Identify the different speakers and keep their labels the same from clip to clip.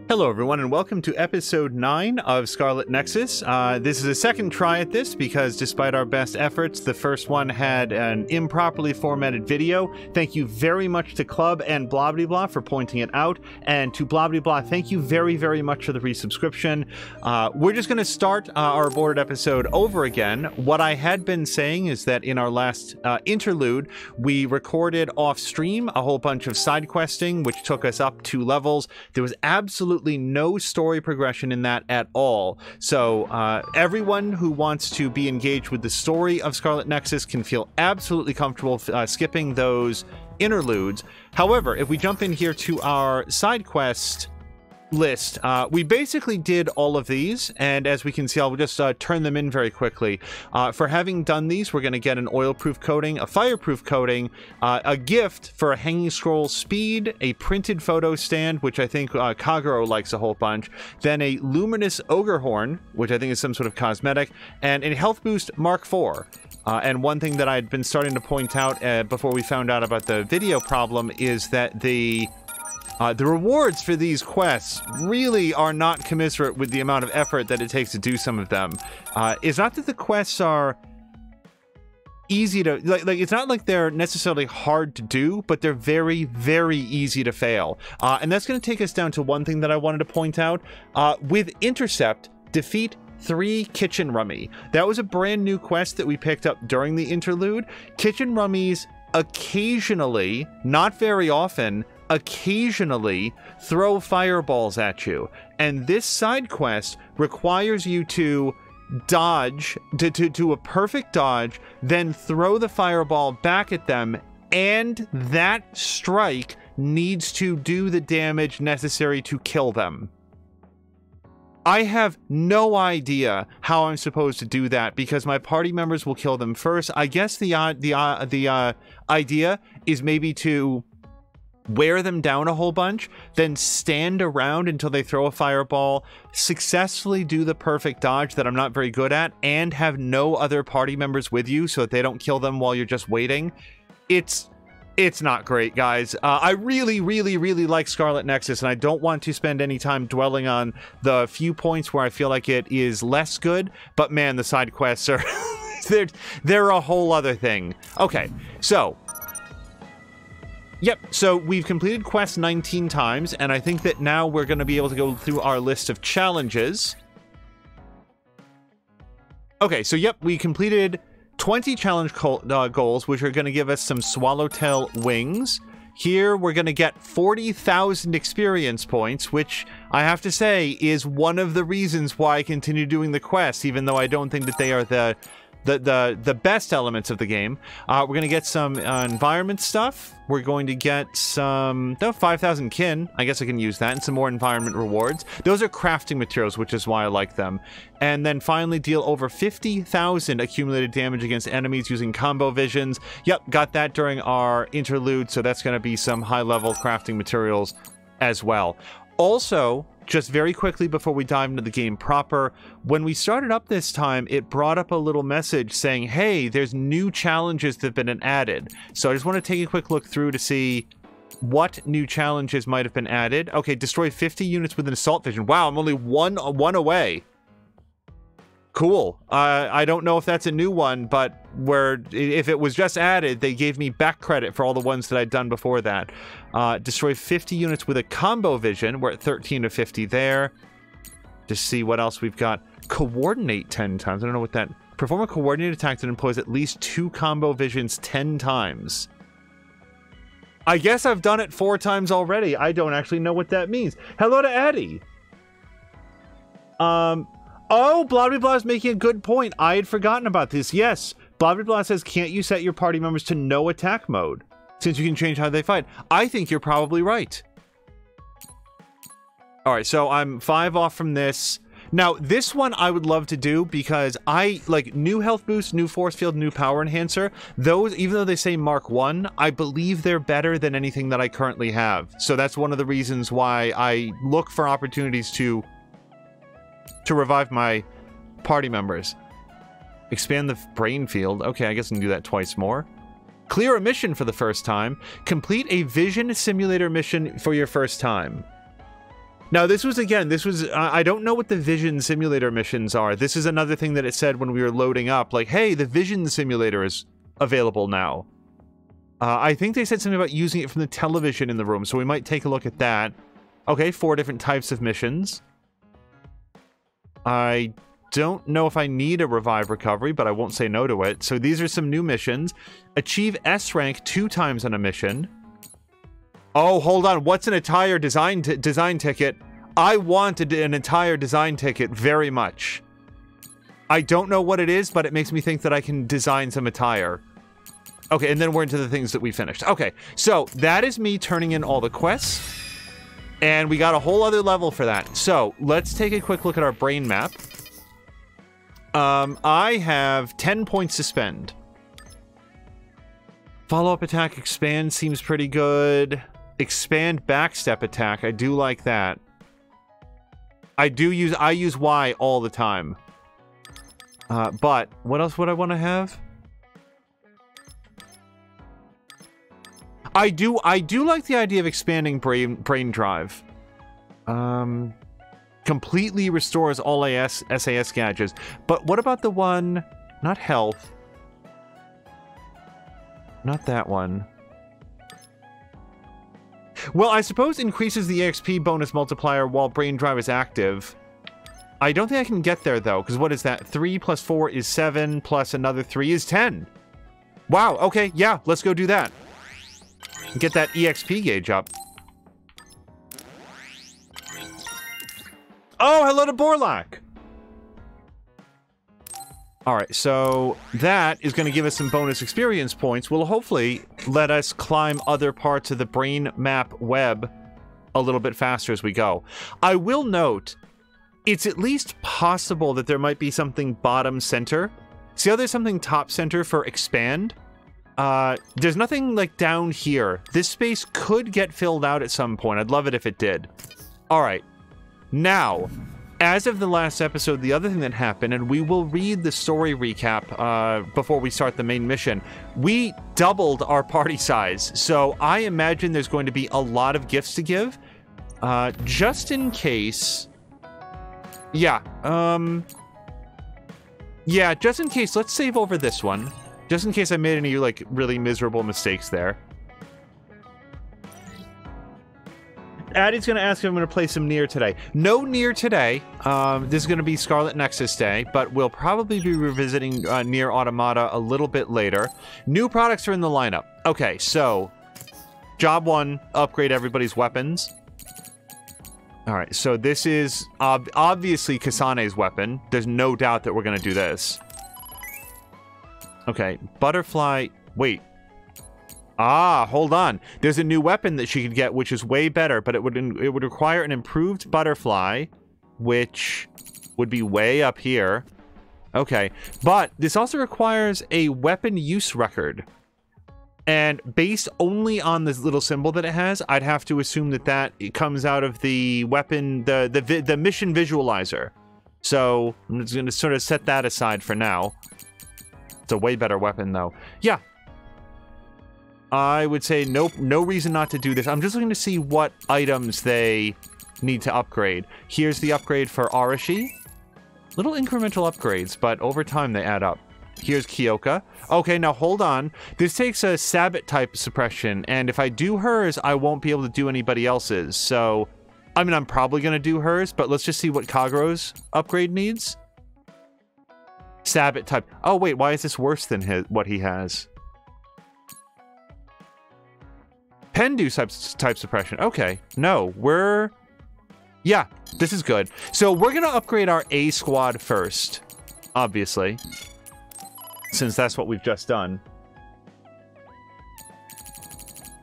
Speaker 1: Hello everyone and welcome to episode 9 of Scarlet Nexus. This is a second try at this because despite our best efforts, the first one had an improperly formatted video. Thank you very much to Club and Blobbity for pointing it out, and to Blobbity thank you very much for the resubscription. We're just going to start our aborted episode over again. What I had been saying is that in our last interlude, we recorded off stream a whole bunch of side questing, which took us up 2 levels. There was absolutely no story progression in that at all. So everyone who wants to be engaged with the story of Scarlet Nexus can feel absolutely comfortable skipping those interludes. However, if we jump in here to our side quest list, we basically did all of these, and as we can see, I'll just turn them in very quickly. For having done these, we're going to get an oil-proof coating, a fireproof coating, a gift for a hanging scroll speed, a printed photo stand, which I think Kagero likes a whole bunch, then a luminous ogre horn, which I think is some sort of cosmetic, and a health boost Mark IV. And one thing that I'd been starting to point out before we found out about the video problem is that the rewards for these quests really are not commensurate with the amount of effort that it takes to do some of them. It's not that the quests are easy to, like it's not like they're necessarily hard to do, but they're very easy to fail. And that's going to take us down to one thing that I wanted to point out. With Intercept, defeat 3 Kitchen Rummy. That was a brand new quest that we picked up during the interlude. Kitchen Rummies occasionally, not very often, occasionally throw fireballs at you, and this side quest requires you to dodge, to do a perfect dodge, then throw the fireball back at them, and that strike needs to do the damage necessary to kill them. I have no idea how I'm supposed to do that because my party members will kill them first. I guess the idea is maybe to wear them down a whole bunch, then stand around until they throw a fireball, successfully do the perfect dodge that I'm not very good at, and have no other party members with you so that they don't kill them while you're just waiting. It's not great, guys. I really like Scarlet Nexus, and I don't want to spend any time dwelling on the few points where I feel like it is less good, but man, the side quests are they're a whole other thing. Okay, so yep, so we've completed quest 19 times, and I think that now we're going to be able to go through our list of challenges. Okay, so yep, we completed 20 challenge goals, which are going to give us some swallowtail wings. Here, we're going to get 40,000 experience points, which I have to say is one of the reasons why I continue doing the quests, even though I don't think that they are the best elements of the game. We're going to get some environment stuff. We're going to get some 5,000 kin. I guess I can use that, and some more environment rewards. Those are crafting materials, which is why I like them. And then finally deal over 50,000 accumulated damage against enemies using combo visions. Yep, got that during our interlude, so that's going to be some high-level crafting materials as well. Also, just very quickly before we dive into the game proper, when we started up this time, it brought up a little message saying, hey, there's new challenges that have been added. So I just want to take a quick look through to see what new challenges might have been added. Okay, destroy 50 units with an assault vision. Wow, I'm only one away. Cool. I don't know if that's a new one, but if it was just added, they gave me back credit for all the ones that I'd done before that. Destroy 50 units with a combo vision. We're at 13 to 50 there. Just see what else we've got. Coordinate 10 times. I don't know what that... Perform a coordinated attack that employs at least 2 combo visions 10 times. I guess I've done it 4 times already. I don't actually know what that means. Hello to Addie. Oh, Blobbity is making a good point. I had forgotten about this. Yes, Blobbity says, can't you set your party members to no attack mode, since you can change how they fight? I think you're probably right. Alright, so I'm 5 off from this. Now, this one I would love to do because I, like, new health boost, new force field, new power enhancer. Those, even though they say Mark 1, I believe they're better than anything that I currently have. So that's one of the reasons why I look for opportunities to revive my party members. Expand the brain field. Okay, I guess I can do that twice more. Clear a mission for the first time. Complete a vision simulator mission for your first time. Now, this was, I don't know what the Vision Simulator missions are. This is another thing that it said when we were loading up, like, hey, the Vision Simulator is available now. I think they said something about using it from the television in the room, so we might take a look at that. Okay, 4 different types of missions. I don't know if I need a Revive Recovery, but I won't say no to it. So these are some new missions. Achieve S rank 2 times on a mission. Oh, hold on. What's an attire design ticket? I wanted an attire design ticket very much. I don't know what it is, but it makes me think that I can design some attire. Okay, and then we're into the things that we finished. Okay, so that is me turning in all the quests. And we got a whole other level for that. So let's take a quick look at our brain map. I have 10 points to spend. Follow-up attack expand seems pretty good. Expand backstep attack. I do like that. I use Y all the time. But what else would I want to have? I do like the idea of expanding brain drive. Completely restores all SAS gadgets. But what about the one, not health. Not that one. Well, I suppose increases the EXP bonus multiplier while brain drive is active. I don't think I can get there though, because what is that? 3 plus 4 is 7, plus another 3 is 10. Wow, okay, yeah, let's go do that. Get that EXP gauge up. Oh, hello to Borlak! Alright, so that is going to give us some bonus experience points. Will hopefully let us climb other parts of the brain map web a little bit faster as we go. I will note, it's at least possible that there might be something bottom center. See how there's something top center for expand? There's nothing like down here. This space could get filled out at some point. I'd love it if it did. Alright. Now, as of the last episode, the other thing that happened, and we will read the story recap before we start the main mission, we doubled our party size. So I imagine there's going to be a lot of gifts to give. Just in case... Yeah, yeah, just in case, let's save over this one. Just in case I made any, like, really miserable mistakes there. Addie's going to ask if I'm going to play some Nier today. No Nier today. This is going to be Scarlet Nexus Day, but we'll probably be revisiting Nier Automata a little bit later. New products are in the lineup. Okay, so... Job 1, upgrade everybody's weapons. Alright, so this is obviously Kasane's weapon. There's no doubt that we're going to do this. Okay, Butterfly... Wait. Ah, hold on. There's a new weapon that she could get, which is way better, but it would require an improved Butterfly, which would be way up here. Okay, but this also requires a weapon use record. And based only on this little symbol that it has, I'd have to assume that it comes out of the weapon, the mission visualizer. So I'm just going to sort of set that aside for now. It's a way better weapon, though. Yeah. I would say no reason not to do this. I'm just looking to see what items they need to upgrade. Here's the upgrade for Arashi. Little incremental upgrades, but over time they add up. Here's Kyoka. Okay, now hold on. This takes a Sabbat type suppression, and if I do hers, I won't be able to do anybody else's. So, I mean, I'm probably going to do hers, but let's just see what Kagero's upgrade needs. Sabbat type. Oh, wait, why is this worse than what he has? Pendu type suppression. Okay, no, we're... Yeah, this is good. So we're going to upgrade our A squad first, obviously. Since that's what we've just done.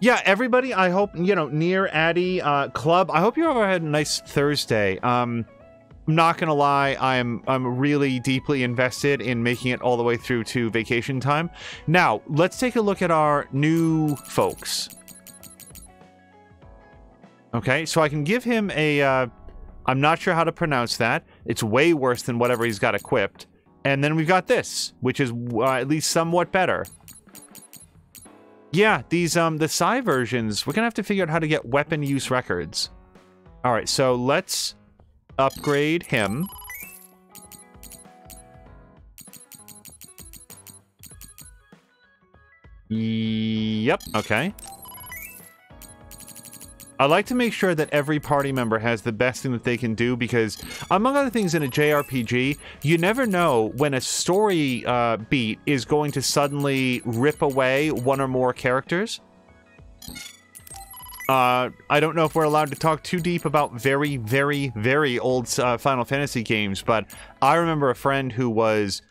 Speaker 1: Yeah, everybody, I hope, you know, Nier, Addy, Club, I hope you all had a nice Thursday. I'm not gonna lie, I'm really deeply invested in making it all the way through to vacation time. Now, let's take a look at our new folks. Okay, so I can give him a, I'm not sure how to pronounce that. It's way worse than whatever he's got equipped. And then we've got this, which is at least somewhat better. Yeah, these, the Psy versions, we're gonna have to figure out how to get weapon use records. All right, so let's upgrade him. Yep, okay. I like to make sure that every party member has the best thing that they can do because, among other things in a JRPG, you never know when a story beat is going to suddenly rip away one or more characters. I don't know if we're allowed to talk too deep about very, very, very old Final Fantasy games, but I remember a friend who was...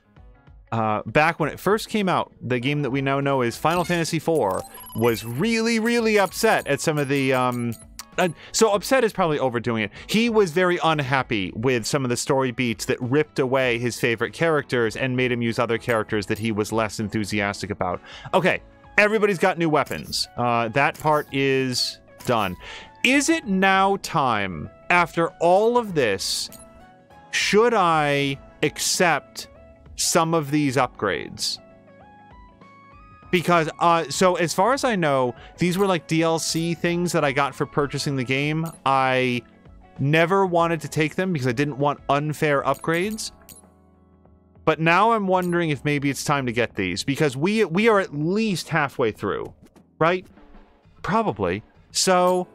Speaker 1: back when it first came out, the game that we now know as Final Fantasy IV was really, really upset at some of the, so upset is probably overdoing it. He was very unhappy with some of the story beats that ripped away his favorite characters and made him use other characters that he was less enthusiastic about. Okay, everybody's got new weapons. That part is done. Is it now time, after all of this, should I accept some of these upgrades? Because, so as far as I know, these were like DLC things that I got for purchasing the game. I never wanted to take them because I didn't want unfair upgrades. But now I'm wondering if maybe it's time to get these because we are at least halfway through, right? Probably. So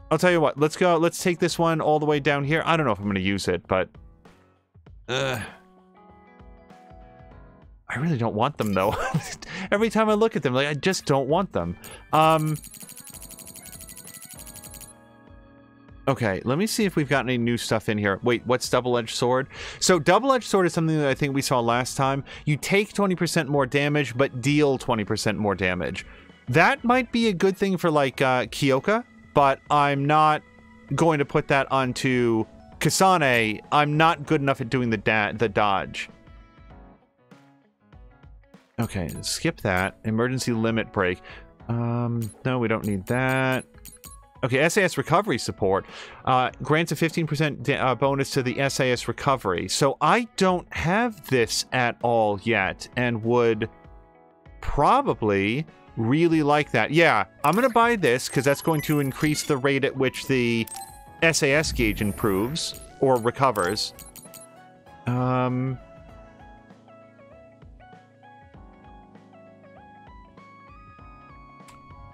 Speaker 1: I'll tell you what, let's go. Let's take this one all the way down here. I don't know if I'm going to use it, but I really don't want them though. Every time I look at them, like I just don't want them. Okay, let me see if we've got any new stuff in here. Wait, what's double-edged sword? So double-edged sword is something that I think we saw last time. You take 20% more damage, but deal 20% more damage. That might be a good thing for like Kyoka, but I'm not going to put that onto Kasane. I'm not good enough at doing the dodge. Okay, skip that. Emergency limit break. No, we don't need that. Okay, SAS recovery support grants a 15% bonus to the SAS recovery. So I don't have this at all yet and would probably really like that. Yeah, I'm going to buy this because that's going to increase the rate at which the SAS gauge improves or recovers.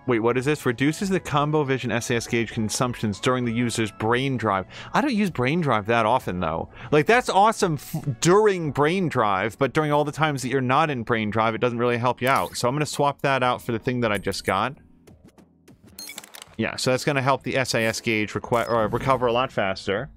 Speaker 1: Wait, what is this? Reduces the combo vision SAS gauge consumptions during the user's brain drive. I don't use brain drive that often, though. Like, that's awesome during brain drive, but during all the times that you're not in brain drive, it doesn't really help you out. So I'm going to swap that out for the thing that I just got. Yeah, so that's going to help the SAS gauge recover a lot faster.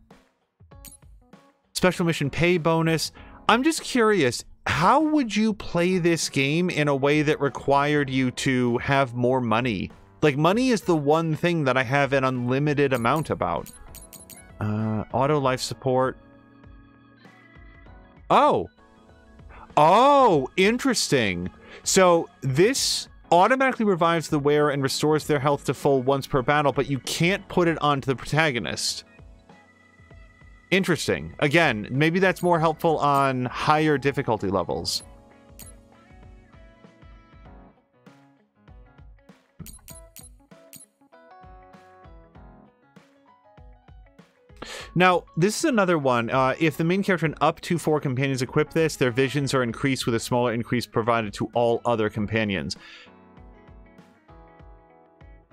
Speaker 1: Special mission pay bonus. I'm just curious. How would you play this game in a way that required you to have more money? Like, money is the one thing that I have an unlimited amount about. Auto life support. Oh. Oh, interesting. So, this automatically revives the wearer and restores their health to full once per battle, but you can't put it onto the protagonist. Interesting. Again, maybe that's more helpful on higher difficulty levels. Now, this is another one. If the main character and up to 4 companions equip this, their visions are increased with a smaller increase provided to all other companions.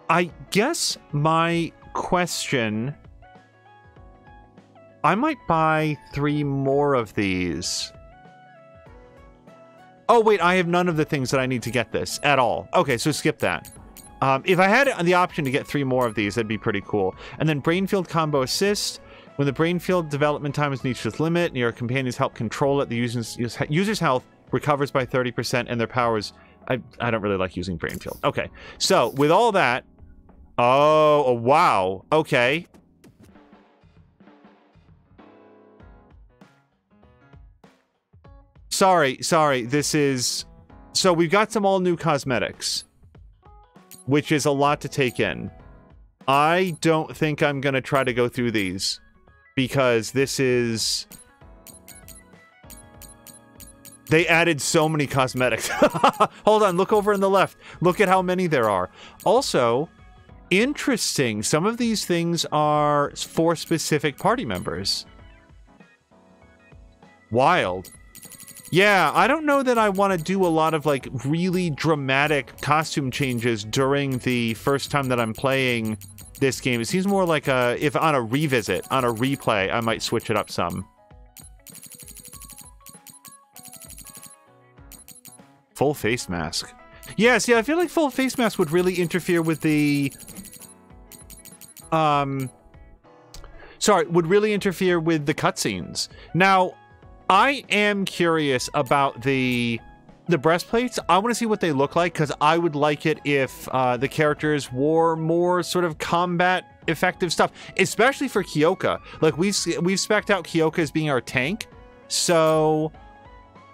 Speaker 1: I guess my question... I might buy 3 more of these. Oh, wait, I have none of the things that I need to get this at all. Okay, so skip that. If I had the option to get 3 more of these, that'd be pretty cool. And then Brainfield Combo Assist. When the Brainfield development time is reached its limit and your companions help control it, the user's health recovers by 30% and their powers... I don't really like using Brainfield. Okay, so with all that... Oh, wow. Okay. Sorry, this is... So we've got some all-new cosmetics, which is a lot to take in. I don't think I'm going to try to go through these, because this is... They added so many cosmetics. Hold on, look over on the left. Look at how many there are. Also, Interesting. Some of these things are for specific party members. Wild. Yeah, I don't know that I want to do a lot of, like, really dramatic costume changes during the first time that I'm playing this game. It seems more like if on a revisit, on a replay, I might switch it up some. Full face mask. Yeah, see, I feel like full face mask would really interfere with the... would really interfere with the cutscenes. Now, I am curious about the breastplates. I want to see what they look like, because I would like it if the characters wore more sort of combat effective stuff, especially for Kyoka. Like, we've spec'd out Kyoka as being our tank, so...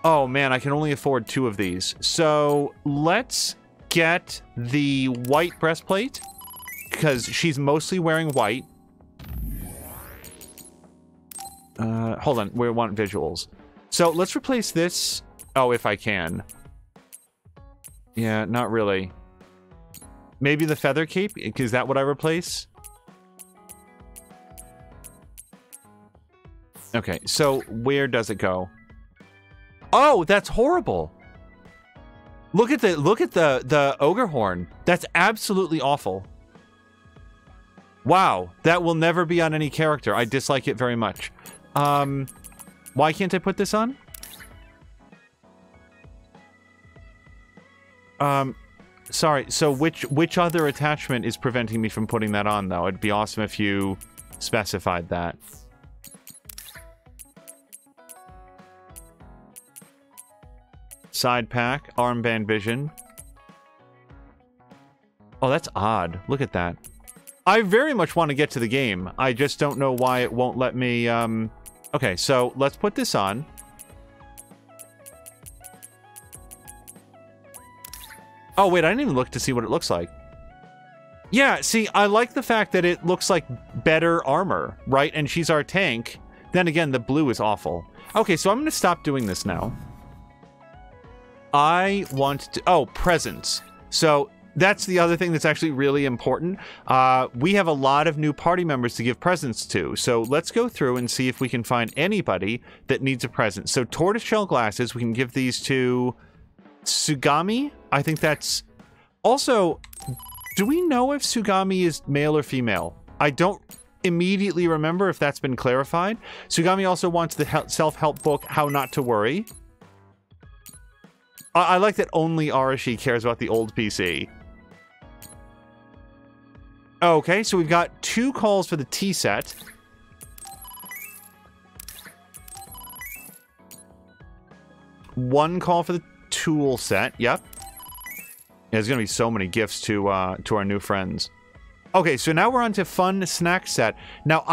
Speaker 1: Oh man, I can only afford 2 of these. So let's get the white breastplate, because she's mostly wearing white. Hold on, we want visuals. So let's replace this. Oh, if I can. Yeah, not really. Maybe the feather cape? Is that what I replace? Okay, so where does it go? Oh, that's horrible. Look at the ogre horn. That's absolutely awful. Wow, that will never be on any character. I dislike it very much. Why can't I put this on? Sorry, so which other attachment is preventing me from putting that on, though? It'd be awesome if you specified that. Side pack, armband vision. Oh, that's odd. Look at that. I very much want to get to the game. I just don't know why it won't let me, Okay, so let's put this on. Oh, wait, I didn't even look to see what it looks like. Yeah, see, I like the fact that it looks like better armor, right? And she's our tank. Then again, the blue is awful. Okay, so I'm going to stop doing this now. I want to... Oh, presents. So that's the other thing that's actually really important. We have a lot of new party members to give presents to. So let's go through and see if we can find anybody that needs a present. So tortoiseshell glasses, we can give these to Sugami. I think that's... Also, do we know if Sugami is male or female? I don't immediately remember if that's been clarified. Sugami also wants the self-help book, How Not to Worry. I like that only Arashi cares about the old PC. Okay, so we've got 2 calls for the tea set. One call for the tool set. Yep. There's going to be so many gifts to our new friends. Okay, so now we're on to fun snack set. Now,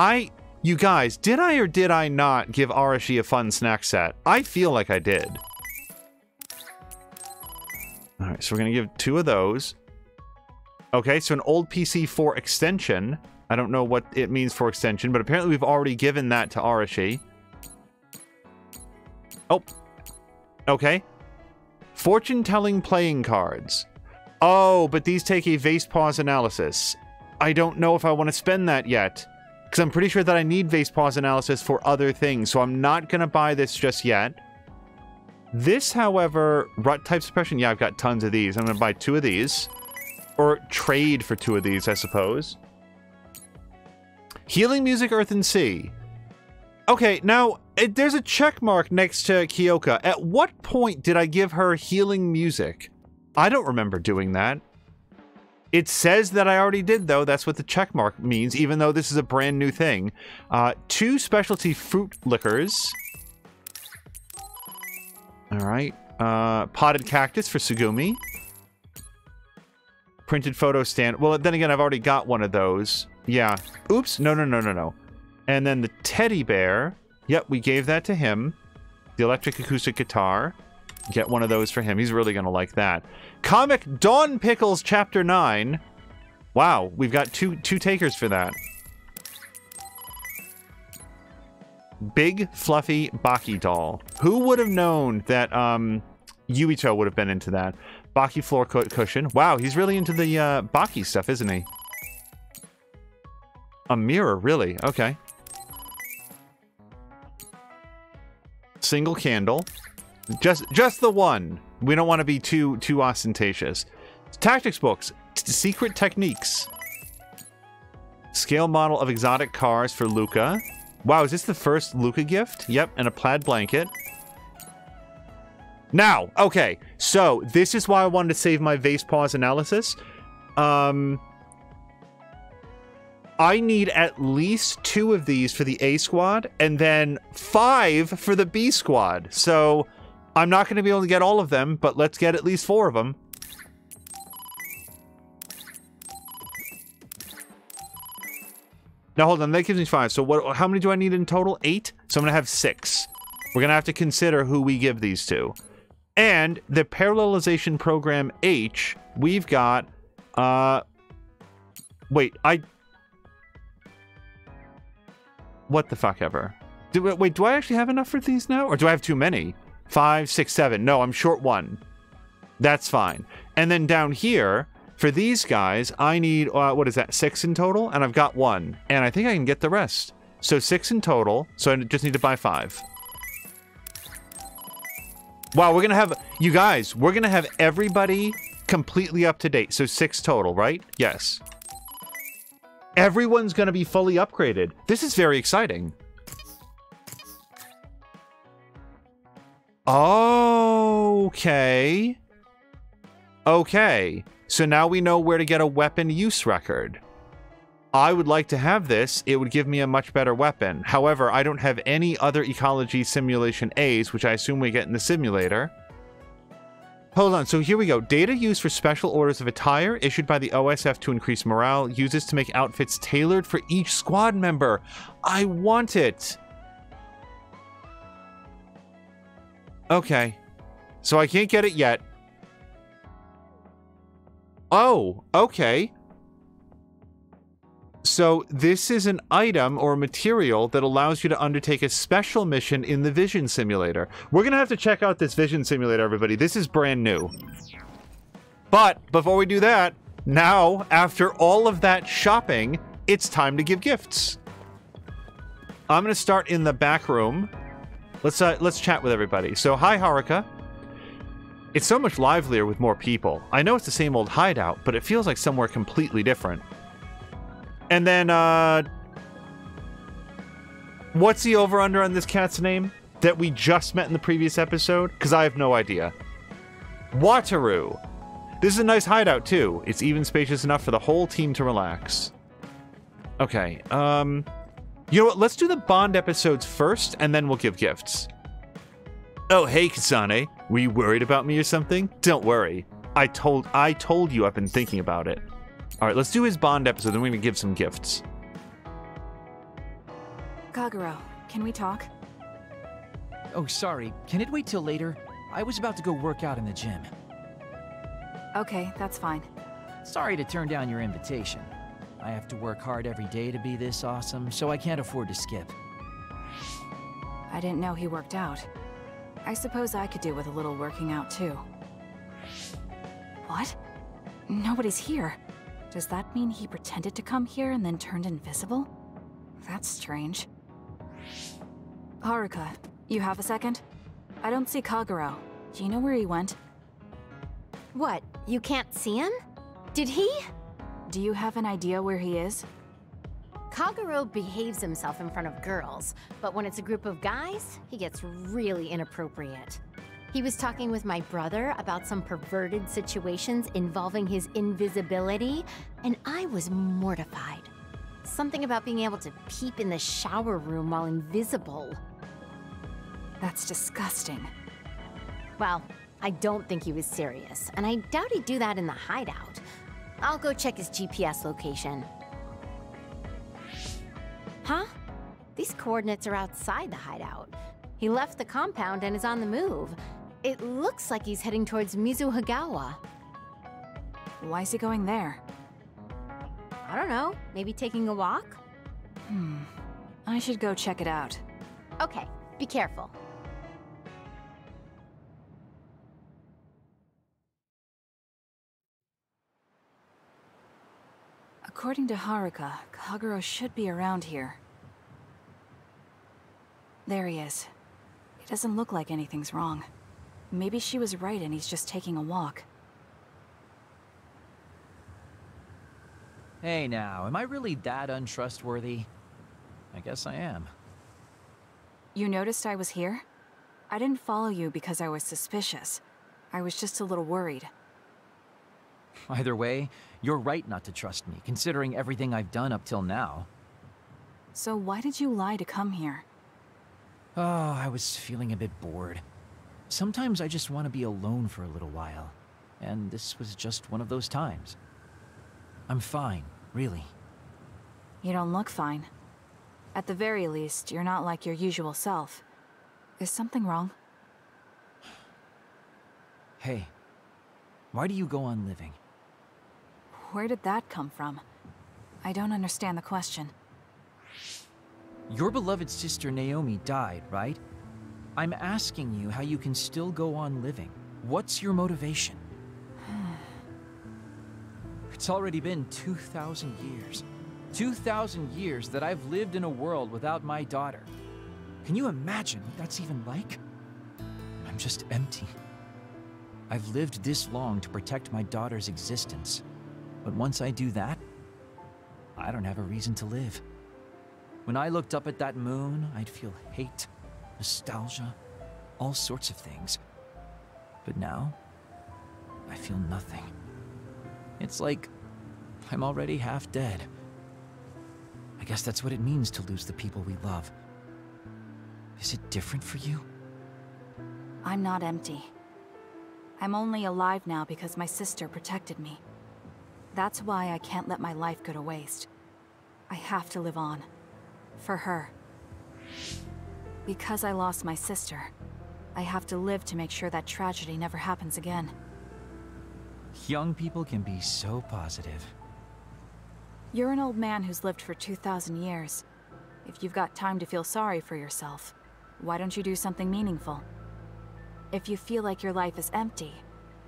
Speaker 1: you guys, did I or did I not give Arashi a fun snack set? I feel like I did. All right, so we're going to give 2 of those. Okay, so an old PC for extension. I don't know what it means for extension, but apparently we've already given that to Arashi. Oh. Okay. Fortune-telling playing cards. Oh, but these take a vase pause analysis. I don't know if I want to spend that yet, because I'm pretty sure that I need vase pause analysis for other things, so I'm not going to buy this just yet. This, however, rut type suppression, yeah, I've got tons of these. I'm going to buy 2 of these. Or trade for 2 of these, I suppose. Healing music, earth and sea. Okay, now, there's a check mark next to Kyoka. At what point did I give her healing music? I don't remember doing that. It says that I already did, though. That's what the check mark means, even though this is a brand new thing. 2 specialty fruit liquors. Alright. Potted cactus for Sugumi. Printed photo stand. Well, then again, I've already got one of those. Yeah. Oops. No. And then the teddy bear. Yep, we gave that to him. The electric acoustic guitar. Get one of those for him. He's really going to like that. Comic Dawn Pickles Chapter 9. Wow, we've got two takers for that. Big, fluffy Baki doll. Who would have known that Yuito would have been into that? Baki floor cushion. Wow, he's really into the Baki stuff, isn't he? A mirror, really? Okay. Single candle. Just the one. We don't want to be too ostentatious. Tactics books. Secret techniques. Scale model of exotic cars for Luca. Wow, is this the first Luca gift? Yep, and a plaid blanket. Now, okay, so this is why I wanted to save my vase pause analysis. I need at least 2 of these for the A squad, and then 5 for the B squad. So I'm not going to be able to get all of them, but let's get at least 4 of them. Now, hold on, that gives me 5. So what? How many do I need in total? 8? So I'm going to have 6. We're going to have to consider who we give these to. And the parallelization program H, we've got, wait, what the fuck ever? Wait, do I actually have enough for these now? Or do I have too many? 5, 6, 7. No, I'm short 1. That's fine. And then down here, for these guys, I need, what is that, 6 in total? And I've got 1. And I think I can get the rest. So 6 in total, so I just need to buy 5. Wow, we're gonna have, you guys, we're gonna have everybody completely up to date. So 6 total, right? Yes. Everyone's gonna be fully upgraded. This is very exciting. Okay. Okay. So now we know where to get a weapon use record. I would like to have this. It would give me a much better weapon. However, I don't have any other ecology simulation A's, which I assume we get in the simulator. Hold on, so here we go. Data used for special orders of attire issued by the OSF to increase morale, uses to make outfits tailored for each squad member. I want it. Okay. So I can't get it yet. Oh, okay. So this is an item or material that allows you to undertake a special mission in the Vision Simulator. We're going to have to check out this Vision Simulator, everybody. This is brand new. But before we do that, now, after all of that shopping, it's time to give gifts. I'm going to start in the back room. Let's chat with everybody. So, hi, Haruka. It's so much livelier with more people. I know it's the same old hideout, but it feels like somewhere completely different. And then, what's the over-under on this cat's name that we just met in the previous episode? Because I have no idea. Wataru. This is a nice hideout, too. It's even spacious enough for the whole team to relax. Okay, you know what? Let's do the Bond episodes first, and then we'll give gifts. Oh, hey, Kasane. Were you worried about me or something? Don't worry. I told you I've been thinking about it. Alright, let's do his Bond episode, then we're gonna give some gifts.
Speaker 2: Kagero, can we talk?
Speaker 3: Oh, sorry. Can it wait till later? I was about to go work out in the gym.
Speaker 2: Okay, that's fine.
Speaker 3: Sorry to turn down your invitation. I have to work hard every day to be this awesome, so I can't afford to skip.
Speaker 2: I didn't know he worked out. I suppose I could do with a little working out, too. What? Nobody's here. Does that mean he pretended to come here and then turned invisible? That's strange. Haruka, you have a second? I don't see Kagero. Do you know where he went?
Speaker 4: What? You can't see him? Did he?
Speaker 2: Do you have an idea where he is?
Speaker 4: Kagero behaves himself in front of girls, but when it's a group of guys, he gets really inappropriate. He was talking with my brother about some perverted situations involving his invisibility, and I was mortified. Something about being able to peep in the shower room while invisible.
Speaker 2: That's disgusting.
Speaker 4: Well, I don't think he was serious, and I doubt he'd do that in the hideout. I'll go check his GPS location. Huh? These coordinates are outside the hideout. He left the compound and is on the move. It looks like he's heading towards Mizuhagawa.
Speaker 2: Why is he going there?
Speaker 4: I don't know, maybe taking a walk?
Speaker 2: I should go check it out.
Speaker 4: Okay, be careful.
Speaker 2: According to Haruka, Kagero should be around here. There he is. It doesn't look like anything's wrong. Maybe she was right and he's just taking a walk.
Speaker 3: Hey now, am I really that untrustworthy? I guess I am.
Speaker 2: You noticed I was here? I didn't follow you because I was suspicious. I was just a little worried.
Speaker 3: Either way, you're right not to trust me, considering everything I've done up till now.
Speaker 2: So why did you lie to come here?
Speaker 3: Oh, I was feeling a bit bored. Sometimes I just want to be alone for a little while. And this was just one of those times. I'm fine, really.
Speaker 2: You don't look fine. At the very least, you're not like your usual self. Is something wrong?
Speaker 3: Hey, why do you go on living?
Speaker 2: Where did that come from? I don't understand the question.
Speaker 3: Your beloved sister Naomi died, right? I'm asking you how you can still go on living. What's your motivation? It's already been 2,000 years. 2,000 years that I've lived in a world without my daughter. Can you imagine what that's even like? I'm just empty. I've lived this long to protect my daughter's existence. But once I do that, I don't have a reason to live. When I looked up at that moon, I'd feel hate, nostalgia, all sorts of things. But now, I feel nothing. It's like I'm already half dead. I guess that's what it means to lose the people we love. Is it different for you?
Speaker 2: I'm not empty. I'm only alive now because my sister protected me. That's why I can't let my life go to waste. I have to live on. For her. Because I lost my sister, I have to live to make sure that tragedy never happens again.
Speaker 3: Young people can be so positive.
Speaker 2: You're an old man who's lived for 2,000 years. If you've got time to feel sorry for yourself, why don't you do something meaningful? If you feel like your life is empty,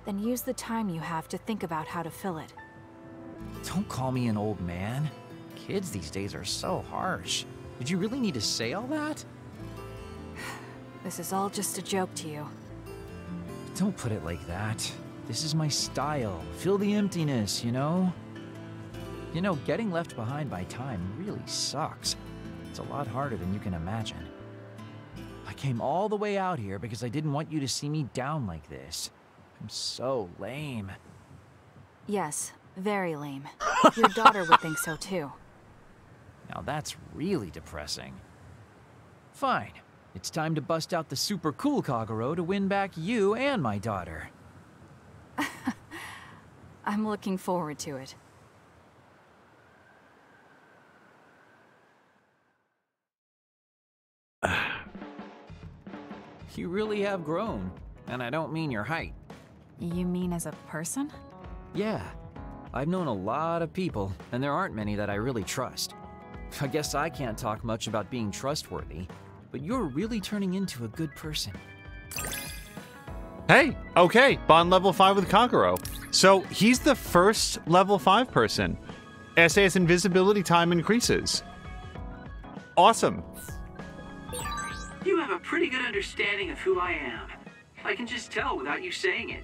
Speaker 2: then use the time you have to think about how to fill it.
Speaker 3: Don't call me an old man. Kids these days are so harsh. Did you really need to say all that?
Speaker 2: This is all just a joke to you.
Speaker 3: Don't put it like that. This is my style. Fill the emptiness, you know? You know, getting left behind by time really sucks. It's a lot harder than you can imagine. I came all the way out here because I didn't want you to see me down like this. I'm so lame.
Speaker 2: Yes, very lame. Your daughter would think so too.
Speaker 3: Now that's really depressing. Fine. It's time to bust out the super cool Kagero to win back you and my daughter.
Speaker 2: I'm looking forward to it.
Speaker 3: You really have grown. And I don't mean your height.
Speaker 2: You mean as a person?
Speaker 3: Yeah. I've known a lot of people, and there aren't many that I really trust. I guess I can't talk much about being trustworthy, but you're really turning into a good person.
Speaker 1: Hey, okay, bond level 5 with Kagero. So he's the first level 5 person. SAS invisibility time increases. Awesome.
Speaker 5: You have a pretty good understanding of who I am. I can just tell without you saying it.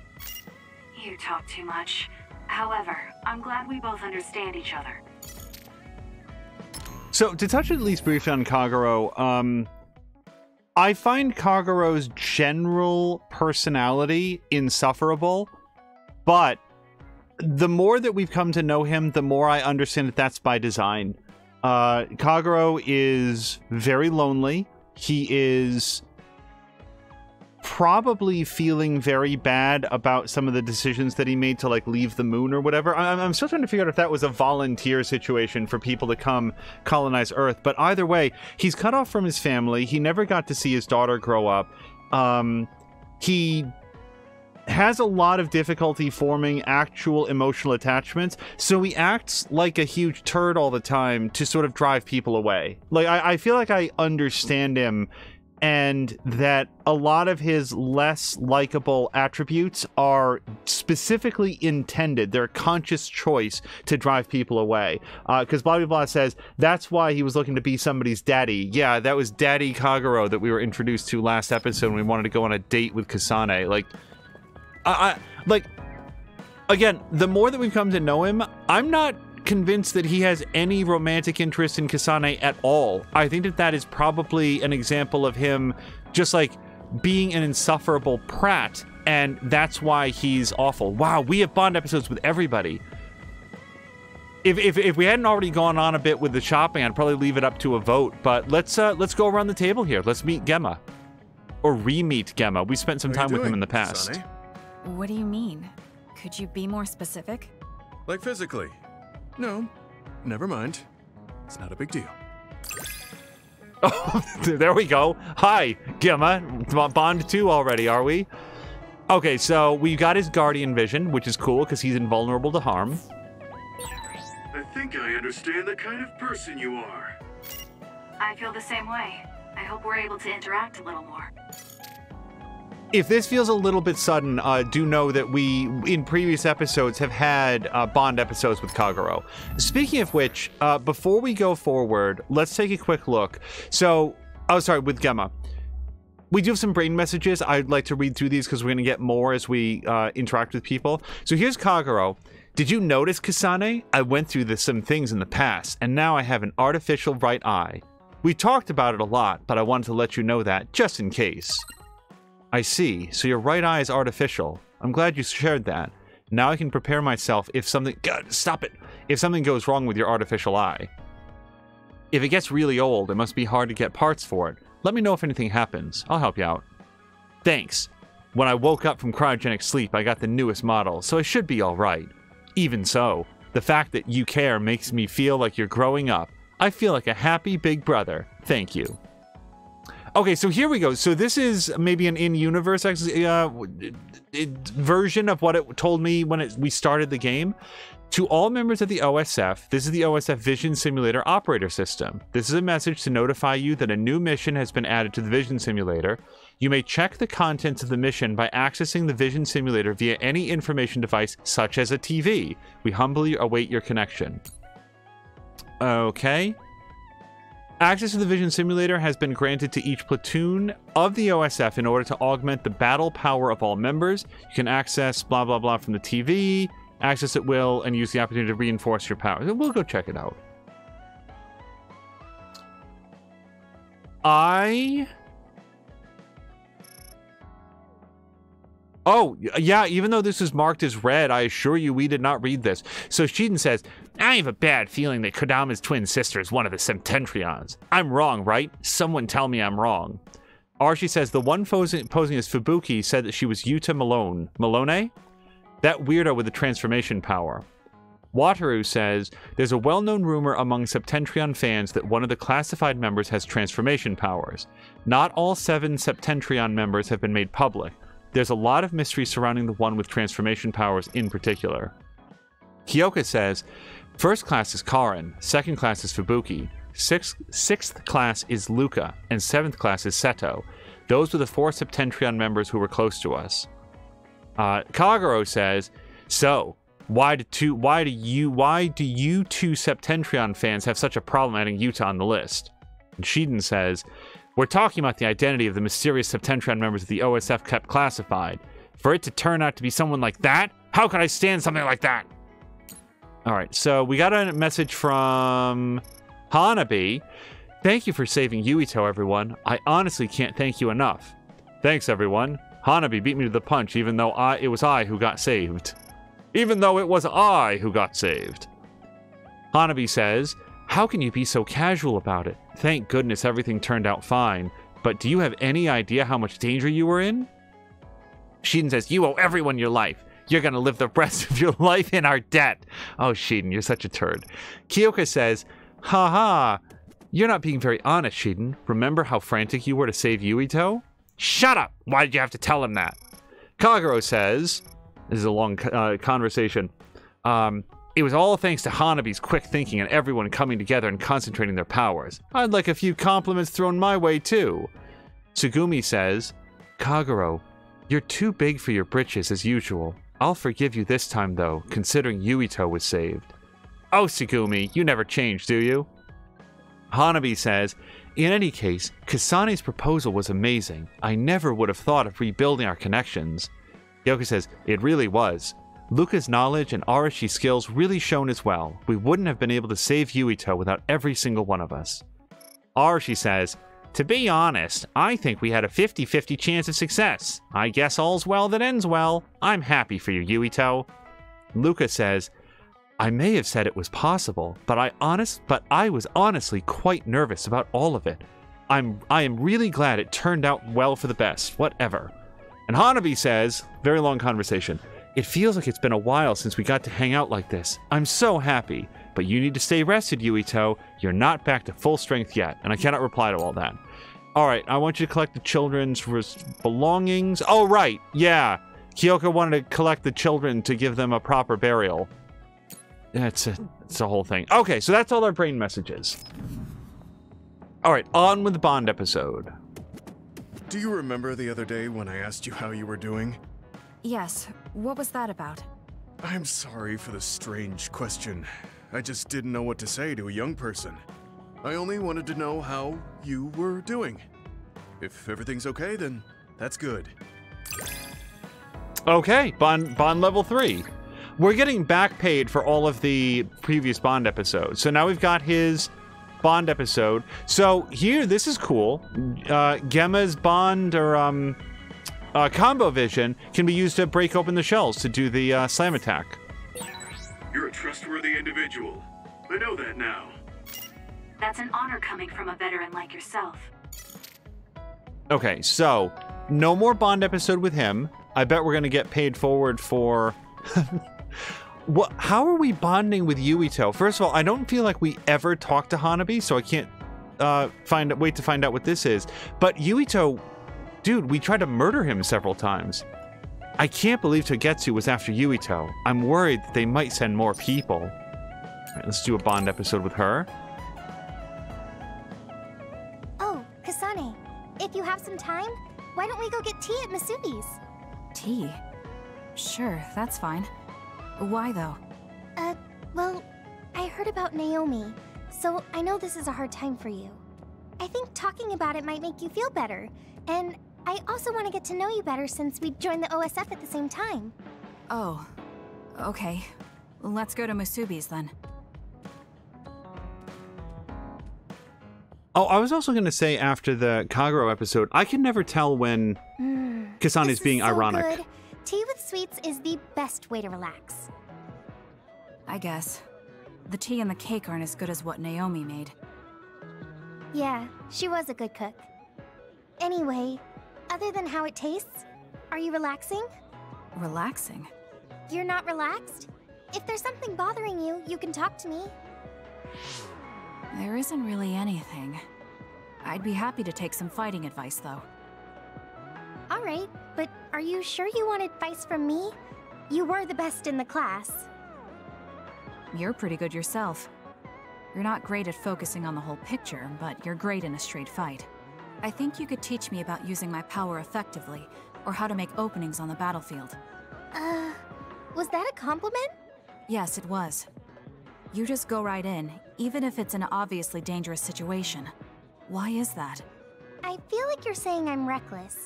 Speaker 6: You talk too much. However, I'm glad we both understand each other.
Speaker 1: So to touch at least briefly on Kagero, I find Kagero's general personality insufferable, but the more that we've come to know him, the more I understand that that's by design. Kagero is very lonely. He is probably feeling very bad about some of the decisions that he made to like leave the moon or whatever. I'm still trying to figure out if that was a volunteer situation for people to come colonize Earth, but either way, he's cut off from his family. He never got to see his daughter grow up. He has a lot of difficulty forming actual emotional attachments, so he acts like a huge turd all the time to sort of drive people away. Like, I feel like I understand him and that a lot of his less likable attributes are specifically intended. They're a conscious choice to drive people away. Because blah, blah, blah says that's why he was looking to be somebody's daddy. Yeah, that was Daddy Kagero that we were introduced to last episode when we wanted to go on a date with Kasane. Like, again, the more that we've come to know him, I'm not convinced that he has any romantic interest in Kasane at all. I think that that is probably an example of him just like being an insufferable prat, and that's why he's awful. Wow, we have Bond episodes with everybody. If we hadn't already gone on a bit with the shopping, I'd probably leave it up to a vote, but let's go around the table here. Let's meet Gemma. Or re-meet Gemma. We spent some time with him in the past.
Speaker 7: Kasane?
Speaker 2: What do you mean? Could you be more specific?
Speaker 7: Like physically? No, never mind. It's not a big deal.
Speaker 1: Oh, there we go. Hi, Gemma. Bond 2 already, are we? Okay, so we got his Guardian Vision, which is cool because he's invulnerable to harm.
Speaker 8: I think I understand the kind of person you are.
Speaker 6: I feel the same way. I hope we're able to interact a little more.
Speaker 1: If this feels a little bit sudden, do know that we, in previous episodes, have had Bond episodes with Kagero. Speaking of which, before we go forward, let's take a quick look. So, with Gemma. We do have some brain messages. I'd like to read through these because we're going to get more as we interact with people. So here's Kagero. Did you notice, Kasane? I went through some things in the past, and now I have an artificial right eye. We talked about it a lot, but I wanted to let you know that, just in case. I see. So your right eye is artificial. I'm glad you shared that. Now I can prepare myself if something... God, stop it! If something goes wrong with your artificial eye. If it gets really old, it must be hard to get parts for it. Let me know if anything happens. I'll help you out. Thanks. When I woke up from cryogenic sleep, I got the newest model, so I should be alright. Even so, the fact that you care makes me feel like you're growing up. I feel like a happy big brother. Thank you. Okay, so here we go. So this is maybe an in-universe version of what it told me when we started the game. To all members of the OSF, this is the OSF Vision Simulator operator system. This is a message to notify you that a new mission has been added to the Vision Simulator. You may check the contents of the mission by accessing the Vision Simulator via any information device, such as a TV. We humbly await your connection. Okay. Access to the Vision Simulator has been granted to each platoon of the OSF in order to augment the battle power of all members. You can access blah blah blah from the TV, access at will, and use the opportunity to reinforce your power. We'll go check it out. Oh, yeah, even though this is marked as red, I assure you we did not read this. So Shiden says, I have a bad feeling that Kodama's twin sister is one of the Septentrions. I'm wrong, right? Someone tell me I'm wrong. Archie says, the one posing as Fubuki said that she was Yuta Malone. Malone? That weirdo with the transformation power. Wataru says, there's a well-known rumor among Septentrion fans that one of the classified members has transformation powers. Not all 7 Septentrion members have been made public. There's a lot of mystery surrounding the one with transformation powers in particular. Kyoka says, first class is Karin, second class is Fubuki, sixth class is Luca, and 7th class is Seto. Those were the 4 Septentrion members who were close to us. Kagero says, so, why do you two Septentrion fans have such a problem adding Yuta on the list? And Shiden says, we're talking about the identity of the mysterious Septentrion members that the OSF kept classified. For it to turn out to be someone like that? How could I stand something like that? Alright, so we got a message from Hanabi. Thank you for saving Yuito, everyone. I honestly can't thank you enough. Thanks, everyone. Hanabi beat me to the punch, even though it was I who got saved. Even though it was I who got saved. Hanabi says, how can you be so casual about it? Thank goodness everything turned out fine. But do you have any idea how much danger you were in? Shiden says, you owe everyone your life. You're gonna live the rest of your life in our debt. Oh, Shiden, you're such a turd. Kyoka says, haha, you're not being very honest, Shiden. Remember how frantic you were to save Yuito? Shut up! Why did you have to tell him that? Kagero says, this is a long conversation, it was all thanks to Hanabi's quick thinking and everyone coming together and concentrating their powers. I'd like a few compliments thrown my way, too. Tsugumi says, Kagero, you're too big for your britches as usual. I'll forgive you this time though, considering Yuito was saved. Oh, Tsugumi, you never change, do you? Hanabi says, in any case, Kasane's proposal was amazing. I never would have thought of rebuilding our connections. Kyoka says, it really was. Luca's knowledge and Arashi skills really shone as well. We wouldn't have been able to save Yuito without every single one of us. Arashi says, to be honest, I think we had a 50-50 chance of success. I guess all's well that ends well. I'm happy for you, Yuito. Luca says, I may have said it was possible, but I was honestly quite nervous about all of it. I am really glad it turned out well for the best, whatever. And Hanabi says, very long conversation, it feels like it's been a while since we got to hang out like this. I'm so happy, but you need to stay rested, Yuito. You're not back to full strength yet, and I cannot reply to all that. All right, I want you to collect the children's belongings. Oh, right, yeah. Kyoka wanted to collect the children to give them a proper burial. It's a whole thing. Okay, so that's all our brain messages. All right, on with the Bond episode.
Speaker 7: Do you remember the other day when I asked you how you were doing?
Speaker 2: Yes, what was that about?
Speaker 7: I'm sorry for the strange question. I just didn't know what to say to a young person. I only wanted to know how you were doing. If everything's okay, then that's good.
Speaker 1: Okay, Bond level 3. We're getting back paid for all of the previous Bond episodes. So now we've got his Bond episode. So here, this is cool. Gemma's Bond or combo vision can be used to break open the shells to do the slam attack.
Speaker 8: You're a trustworthy individual. I know that now.
Speaker 6: That's an honor coming from a veteran like yourself.
Speaker 1: Okay, so no more Bond episode with him. I bet we're going to get paid forward for... What? How are we bonding with Yuito? First of all, I don't feel like we ever talked to Hanabi, so I can't wait to find out what this is. But Yuito, dude, we tried to murder him several times. I can't believe Togetsu was after Yuito. I'm worried that they might send more people. All right, let's do a Bond episode with her.
Speaker 9: Oh, Kasane, if you have some time, why don't we go get tea at Masubi's?
Speaker 2: Tea? Sure, that's fine. Why, though?
Speaker 9: Well, I heard about Naomi, so I know this is a hard time for you. I think talking about it might make you feel better, and I also want to get to know you better since we joined the OSF at the same time.
Speaker 2: Oh, okay. Let's go to Masubi's then.
Speaker 1: Oh, I was also going to say after the Kagero episode, I can never tell when Kasane's being
Speaker 9: so
Speaker 1: ironic.
Speaker 9: Good. Tea with sweets is the best way to relax.
Speaker 2: I guess. The tea and the cake aren't as good as what Naomi made.
Speaker 9: Yeah, she was a good cook. Anyway, other than how it tastes, are you relaxing?
Speaker 2: Relaxing?
Speaker 9: You're not relaxed? If there's something bothering you, you can talk to me.
Speaker 2: There isn't really anything. I'd be happy to take some fighting advice, though.
Speaker 9: Alright, but are you sure you want advice from me? You were the best in the class.
Speaker 2: You're pretty good yourself. You're not great at focusing on the whole picture, but you're great in a straight fight. I think you could teach me about using my power effectively, or how to make openings on the battlefield.
Speaker 9: Was that a compliment?
Speaker 2: Yes, it was. You just go right in, even if it's an obviously dangerous situation. Why is that?
Speaker 9: I feel like you're saying I'm reckless.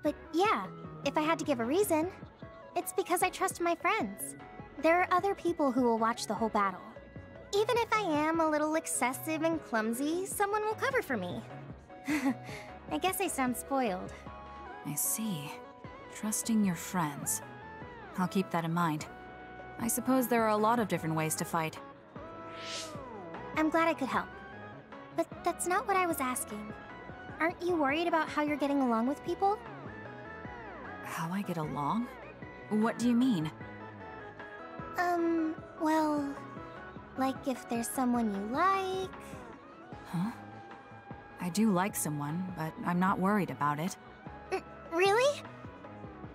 Speaker 9: But yeah, if I had to give a reason, it's because I trust my friends. There are other people who will watch the whole battle. Even if I am a little excessive and clumsy, someone will cover for me. I guess I sound spoiled.
Speaker 2: I see. Trusting your friends. I'll keep that in mind. I suppose there are a lot of different ways to fight.
Speaker 9: I'm glad I could help. But that's not what I was asking. Aren't you worried about how you're getting along with people?
Speaker 2: How I get along? What do you mean?
Speaker 9: Well, like if there's someone you like...
Speaker 2: Huh? I do like someone, but I'm not worried about it.
Speaker 9: Really?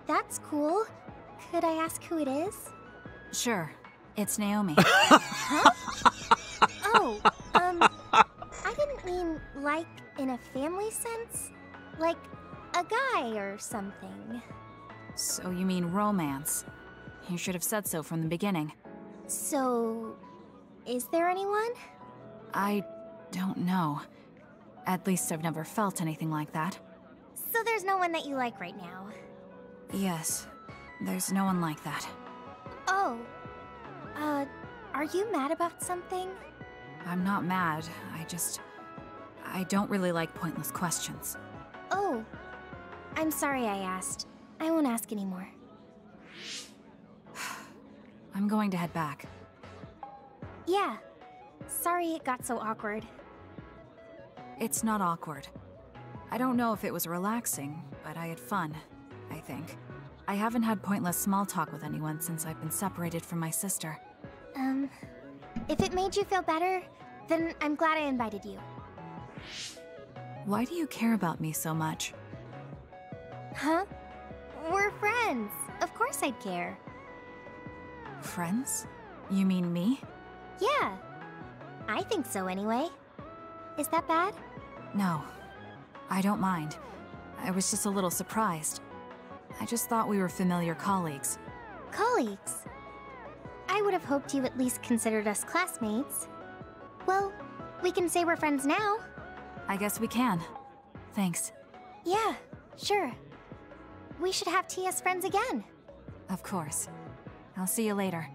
Speaker 9: That's cool. Could I ask who it is?
Speaker 2: Sure. It's Naomi.
Speaker 9: Huh? Oh, I didn't mean like in a family sense. Like a guy or something.
Speaker 2: So you mean romance? You should have said so from the beginning.
Speaker 9: So, is there anyone?
Speaker 2: I don't know. At least I've never felt anything like that.
Speaker 9: So there's no one that you like right now?
Speaker 2: Yes, there's no one like that.
Speaker 9: Oh. Are you mad about something?
Speaker 2: I'm not mad, I don't really like pointless questions.
Speaker 9: Oh. I'm sorry I asked. I won't ask anymore.
Speaker 2: I'm going to head back.
Speaker 9: Yeah. Sorry it got so awkward.
Speaker 2: It's not awkward. I don't know if it was relaxing, but I had fun, I think. I haven't had pointless small talk with anyone since I've been separated from my sister.
Speaker 9: If it made you feel better, then I'm glad I invited you.
Speaker 2: Why do you care about me so much?
Speaker 9: Huh? We're friends. Of course I'd care.
Speaker 2: Friends? You mean me?
Speaker 9: Yeah. I think so anyway. Is that bad?
Speaker 2: No. I don't mind. I was just a little surprised. I just thought we were familiar colleagues.
Speaker 9: Colleagues? I would have hoped you at least considered us classmates. Well, we can say we're friends now.
Speaker 2: I guess we can. Thanks.
Speaker 9: Yeah, sure. We should have tea as friends again.
Speaker 2: Of course. I'll see you later.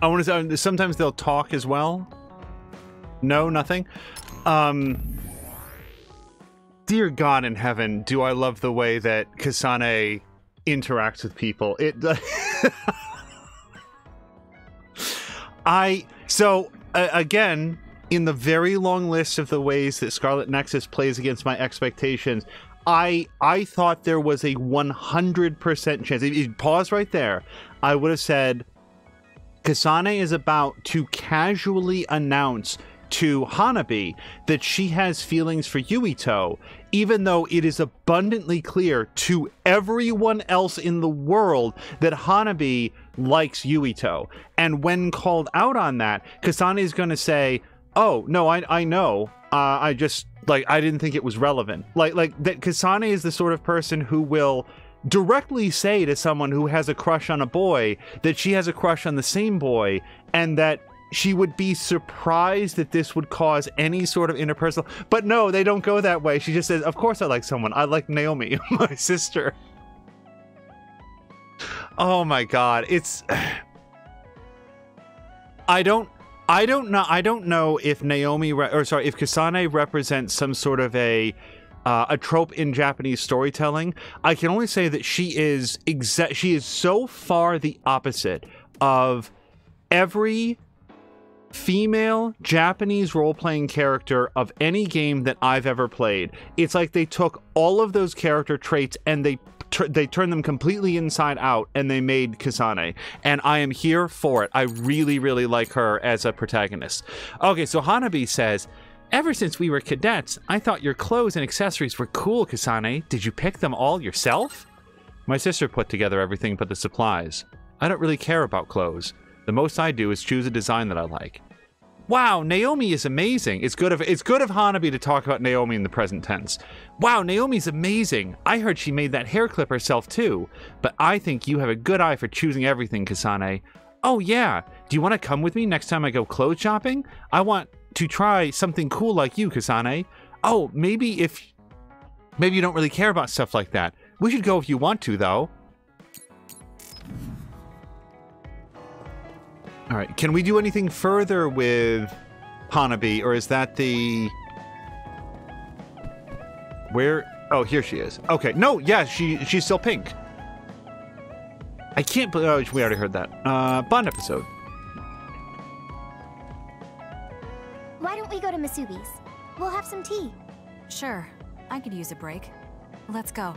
Speaker 1: I want to say, sometimes they'll talk as well. No, nothing. Dear God in heaven, do I love the way that Kasane interacts with people. Again, in the very long list of the ways that Scarlet Nexus plays against my expectations, I thought there was a 100% chance. If you pause right there, I would have said, Kasane is about to casually announce to Hanabi that she has feelings for Yuito, even though it is abundantly clear to everyone else in the world that Hanabi likes Yuito. And when called out on that, Kasane is going to say, oh, no, I know. I just, I didn't think it was relevant. Like that Kasane is the sort of person who will directly say to someone who has a crush on a boy that she has a crush on the same boy, and that she would be surprised that this would cause any sort of interpersonal. But no, they don't go that way. She just says, of course I like someone. I like Naomi, my sister. Oh my God. It's... I don't know if Naomi, if Kasane represents some sort of a trope in Japanese storytelling. I can only say that she is so far the opposite of every female Japanese role-playing character of any game that I've ever played. It's like they took all of those character traits and they turned them completely inside out, and they made Kasane. And I am here for it. I really, really like her as a protagonist. Okay, so Hanabi says, ever since we were cadets, I thought your clothes and accessories were cool, Kasane. Did you pick them all yourself? My sister put together everything but the supplies. I don't really care about clothes. The most I do is choose a design that I like. Wow, Naomi is amazing. It's good of Hanabi to talk about Naomi in the present tense. Wow, Naomi's amazing. I heard she made that hair clip herself too. But I think you have a good eye for choosing everything, Kasane. Oh yeah, do you want to come with me next time I go clothes shopping? I want to try something cool like you, Kasane. Oh, maybe you don't really care about stuff like that. We should go if you want to, though. All right, can we do anything further with Hanabi, or is that the... Where? Oh, here she is. Okay, no, yeah, she's still pink. I can't believe... Oh, we already heard that. Bond episode.
Speaker 9: Why don't we go to Masubi's? We'll have some tea.
Speaker 2: Sure, I could use a break. Let's go.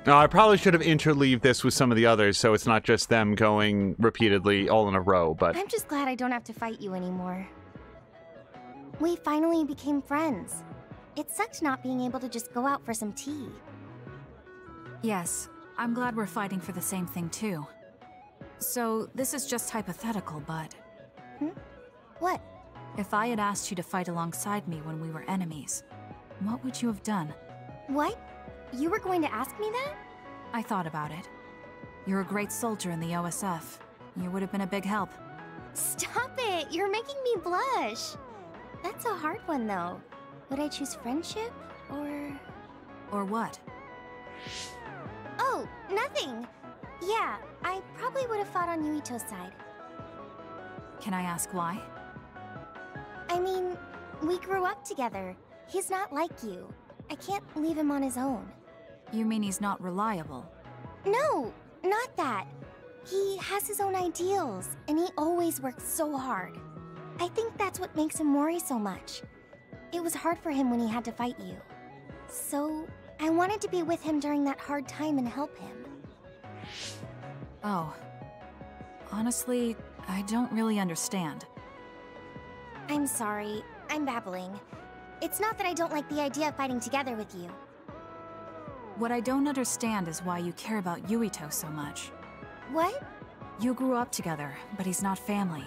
Speaker 1: I probably should have interleaved this with some of the others, so it's not just them going repeatedly all in a row, but...
Speaker 9: I'm just glad I don't have to fight you anymore. We finally became friends. It sucked not being able to just go out for some tea.
Speaker 2: Yes, I'm glad we're fighting for the same thing too. So, this is just hypothetical, but...
Speaker 9: What?
Speaker 2: If I had asked you to fight alongside me when we were enemies, what would you have done?
Speaker 9: What? You were going to ask me that?
Speaker 2: I thought about it. You're a great soldier in the OSF. You would have been a big help.
Speaker 9: Stop it! You're making me blush! That's a hard one, though. Would I choose friendship, or...
Speaker 2: Or what?
Speaker 9: Oh, nothing! Yeah, I probably would have fought on Yuito's side.
Speaker 2: Can I ask why?
Speaker 9: I mean, we grew up together. He's not like you. I can't leave him on his own.
Speaker 2: You mean he's not reliable?
Speaker 9: No, not that. He has his own ideals, and he always works so hard. I think that's what makes him worry so much. It was hard for him when he had to fight you. So, I wanted to be with him during that hard time and help him.
Speaker 2: Oh. Honestly, I don't really understand.
Speaker 9: I'm sorry. I'm babbling. It's not that I don't like the idea of fighting together with you.
Speaker 2: What I don't understand is why you care about Yuito so much.
Speaker 9: What?
Speaker 2: You grew up together, but he's not family.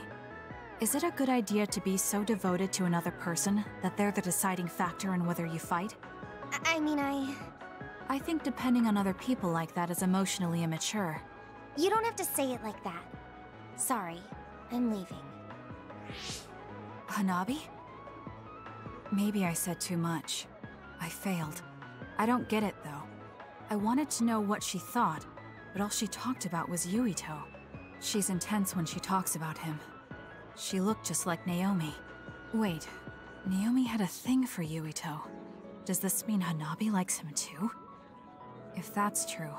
Speaker 2: Is it a good idea to be so devoted to another person that they're the deciding factor in whether you fight? I think depending on other people like that is emotionally immature.
Speaker 9: You don't have to say it like that. Sorry, I'm leaving.
Speaker 2: Hanabi? Maybe I said too much. I failed. I don't get it, though. I wanted to know what she thought, but all she talked about was Yuito. She's intense when she talks about him. She looked just like Naomi. Wait, Naomi had a thing for Yuito. Does this mean Hanabi likes him too? If that's true,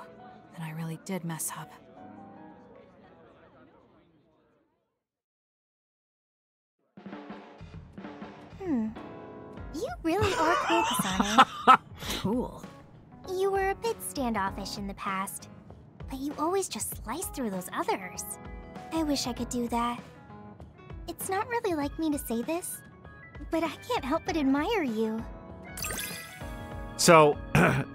Speaker 2: then I really did mess up.
Speaker 9: You really are cool, Kasane.
Speaker 2: Cool.
Speaker 9: You were a bit standoffish in the past, but you always just slice through those others. I wish I could do that. It's not really like me to say this, but I can't help but admire you.
Speaker 1: So,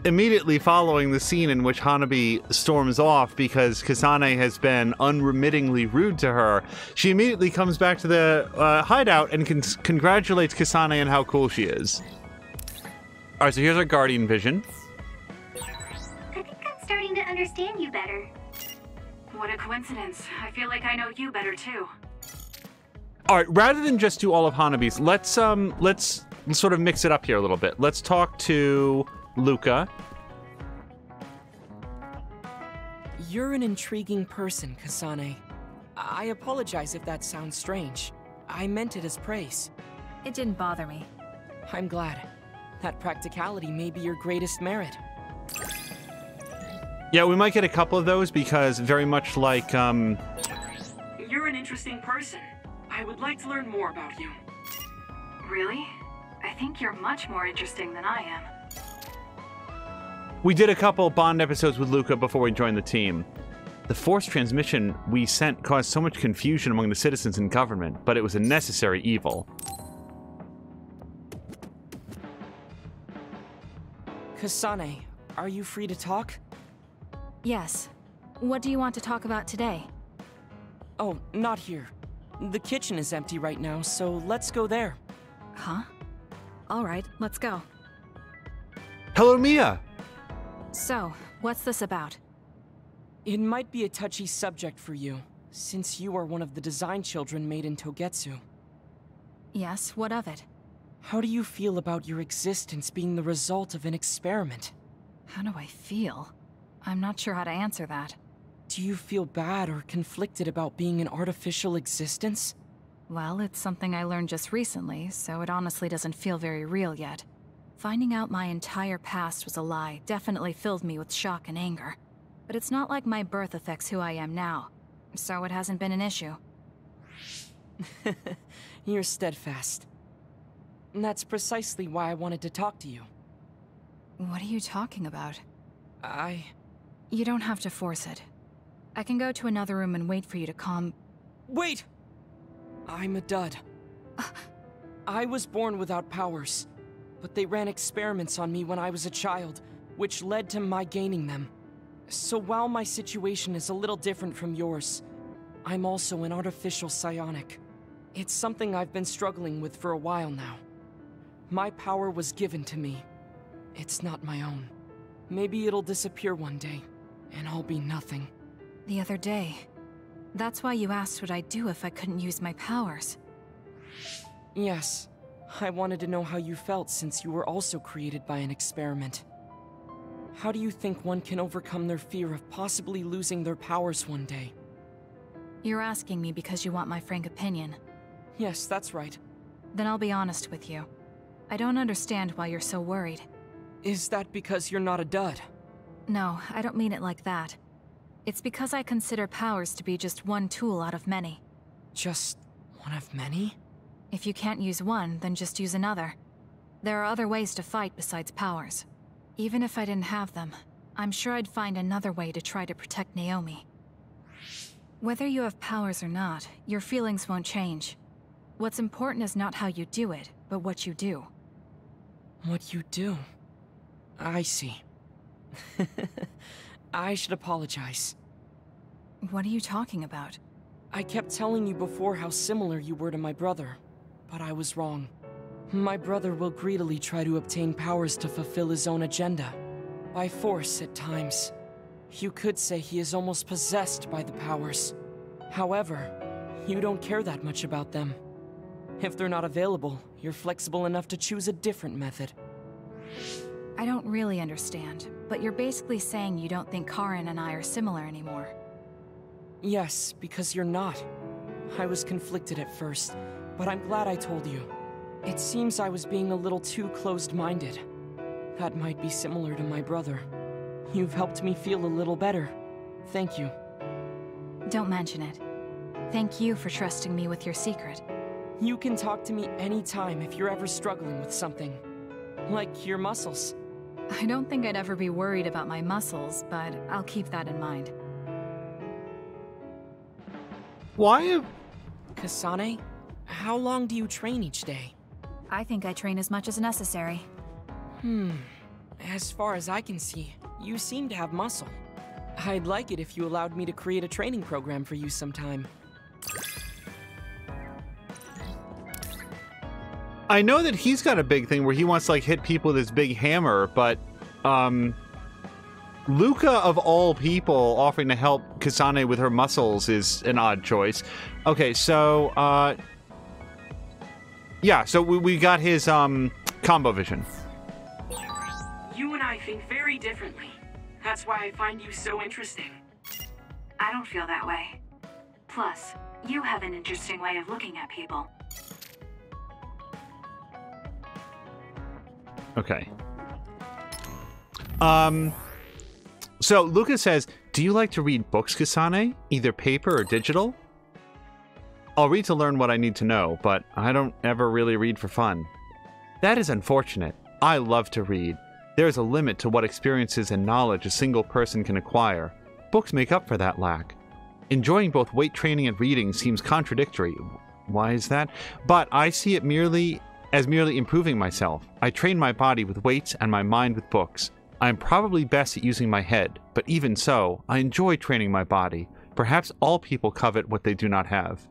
Speaker 1: immediately following the scene in which Hanabi storms off because Kasane has been unremittingly rude to her, she immediately comes back to the hideout and congratulates Kasane on how cool she is. Alright, so here's our Guardian Vision.
Speaker 6: I think I'm starting to understand you better. What a coincidence. I feel like I know you better too.
Speaker 1: Alright, rather than just do all of Hanabi's, let's sort of mix it up here a little bit. Let's talk to Luca.
Speaker 10: You're an intriguing person, Kasane. I apologize if that sounds strange. I meant it as praise.
Speaker 2: It didn't bother me.
Speaker 10: I'm glad. That practicality may be your greatest merit.
Speaker 1: Yeah, we might get a couple of those because very much like,
Speaker 5: You're an interesting person. I would like to learn more about you.
Speaker 6: Really? I think you're much more interesting than I am.
Speaker 1: we did a couple Bond episodes with Luca before we joined the team. The force transmission we sent caused so much confusion among the citizens and government, but it was a necessary evil.
Speaker 10: Kasane, are you free to talk?
Speaker 2: Yes. What do you want to talk about today?
Speaker 10: Oh, not here. The kitchen is empty right now, so let's go there.
Speaker 2: Huh? Alright, let's go.
Speaker 1: Hello, Mia!
Speaker 2: So, what's this about?
Speaker 10: It might be a touchy subject for you, since you are one of the design children made in Togetsu.
Speaker 2: Yes, what of it?
Speaker 10: How do you feel about your existence being the result of an experiment?
Speaker 2: How do I feel? I'm not sure how to answer that.
Speaker 10: Do you feel bad or conflicted about being an artificial existence?
Speaker 2: Well, it's something I learned just recently, so it honestly doesn't feel very real yet. Finding out my entire past was a lie definitely filled me with shock and anger. But it's not like my birth affects who I am now, so it hasn't been an issue.
Speaker 10: You're steadfast. And that's precisely why I wanted to talk to you.
Speaker 2: What are you talking about?
Speaker 10: You
Speaker 2: You don't have to force it. I can go to another room and wait for you to calm...
Speaker 10: Wait! I'm a dud. I was born without powers, but they ran experiments on me when I was a child, which led to my gaining them. So while my situation is a little different from yours, I'm also an artificial psionic. It's something I've been struggling with for a while now. My power was given to me. It's not my own. Maybe it'll disappear one day, and I'll be nothing.
Speaker 2: The other day. That's why you asked what I'd do if I couldn't use my powers.
Speaker 10: Yes. I wanted to know how you felt since you were also created by an experiment. How do you think one can overcome their fear of possibly losing their powers one day?
Speaker 2: You're asking me because you want my frank opinion.
Speaker 10: Yes, that's right.
Speaker 2: Then I'll be honest with you. I don't understand why you're so worried.
Speaker 10: Is that because you're not a dud?
Speaker 2: No, I don't mean it like that. It's because I consider powers to be just one tool out of many.
Speaker 10: Just one of many?
Speaker 2: If you can't use one, then just use another. There are other ways to fight besides powers. Even if I didn't have them, I'm sure I'd find another way to try to protect Naomi. Whether you have powers or not, your feelings won't change. What's important is not how you do it, but what you do.
Speaker 10: What you do? I see. I should apologize.
Speaker 2: What are you talking about?
Speaker 10: I kept telling you before how similar you were to my brother, but I was wrong. My brother will greedily try to obtain powers to fulfill his own agenda. By force at times. You could say he is almost possessed by the powers. However, you don't care that much about them. If they're not available, you're flexible enough to choose a different method.
Speaker 2: I don't really understand, but you're basically saying you don't think Karin and I are similar anymore.
Speaker 10: Yes, because you're not. I was conflicted at first, but I'm glad I told you. It seems I was being a little too closed-minded. That might be similar to my brother. You've helped me feel a little better. Thank you.
Speaker 2: Don't mention it. Thank you for trusting me with your secret.
Speaker 10: You can talk to me anytime if you're ever struggling with something. Like your muscles.
Speaker 2: I don't think I'd ever be worried about my muscles, but I'll keep that in mind.
Speaker 1: Why?
Speaker 10: Kasane, how long do you train each day?
Speaker 2: I think I train as much as necessary.
Speaker 10: As far as I can see, you seem to have muscle. I'd like it if you allowed me to create a training program for you sometime.
Speaker 1: I know that he's got a big thing where he wants to like hit people with his big hammer, but Luca of all people offering to help Kasane with her muscles is an odd choice. Okay, so yeah, so we got his combo vision.
Speaker 5: You and I think very differently. That's why I find you so interesting.
Speaker 6: I don't feel that way. Plus, you have an interesting way of looking at people.
Speaker 1: Okay. So Luca says, do you like to read books, Kasane? Either paper or digital? I'll read to learn what I need to know, but I don't ever really read for fun. That is unfortunate. I love to read. There is a limit to what experiences and knowledge a single person can acquire. Books make up for that lack. Enjoying both weight training and reading seems contradictory. Why is that? But I see it merely improving myself. I train my body with weights and my mind with books. I am probably best at using my head, but even so, I enjoy training my body. Perhaps all people covet what they do not have.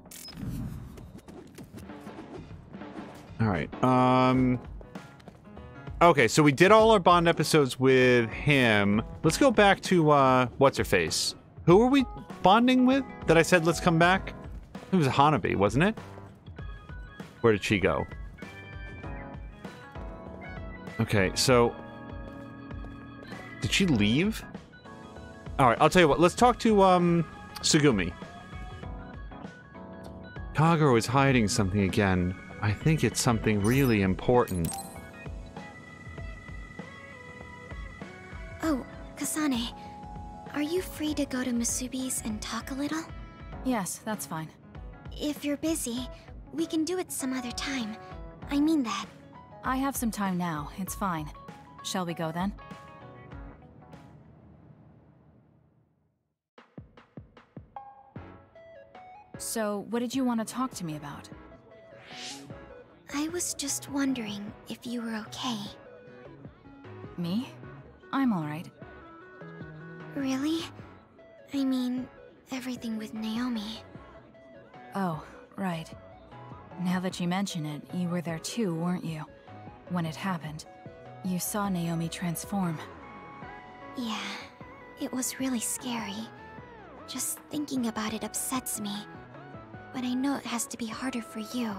Speaker 1: Alright, okay, so we did all our Bond episodes with him. Let's go back to, what's-her-face? Who were we bonding with that I said let's come back? It was Hanabi, wasn't it? Where did she go? Okay, so... Did she leave? Alright, I'll tell you what. Let's talk to, Tsugumi. Kagero is hiding something again. I think it's something really important.
Speaker 9: Oh, Kasane. Are you free to go to Masubi's and talk a little?
Speaker 2: Yes, that's fine.
Speaker 9: If you're busy, we can do it some other time. I mean that.
Speaker 2: I have some time now. It's fine. Shall we go then? So, what did you want to talk to me about?
Speaker 9: I was just wondering if you were okay.
Speaker 2: Me? I'm alright.
Speaker 9: Really? I mean, everything with Naomi.
Speaker 2: Oh, right. Now that you mention it, you were there too, weren't you? When it happened. You saw Naomi transform.
Speaker 9: Yeah, it was really scary. Just thinking about it upsets me. But I know it has to be harder for you.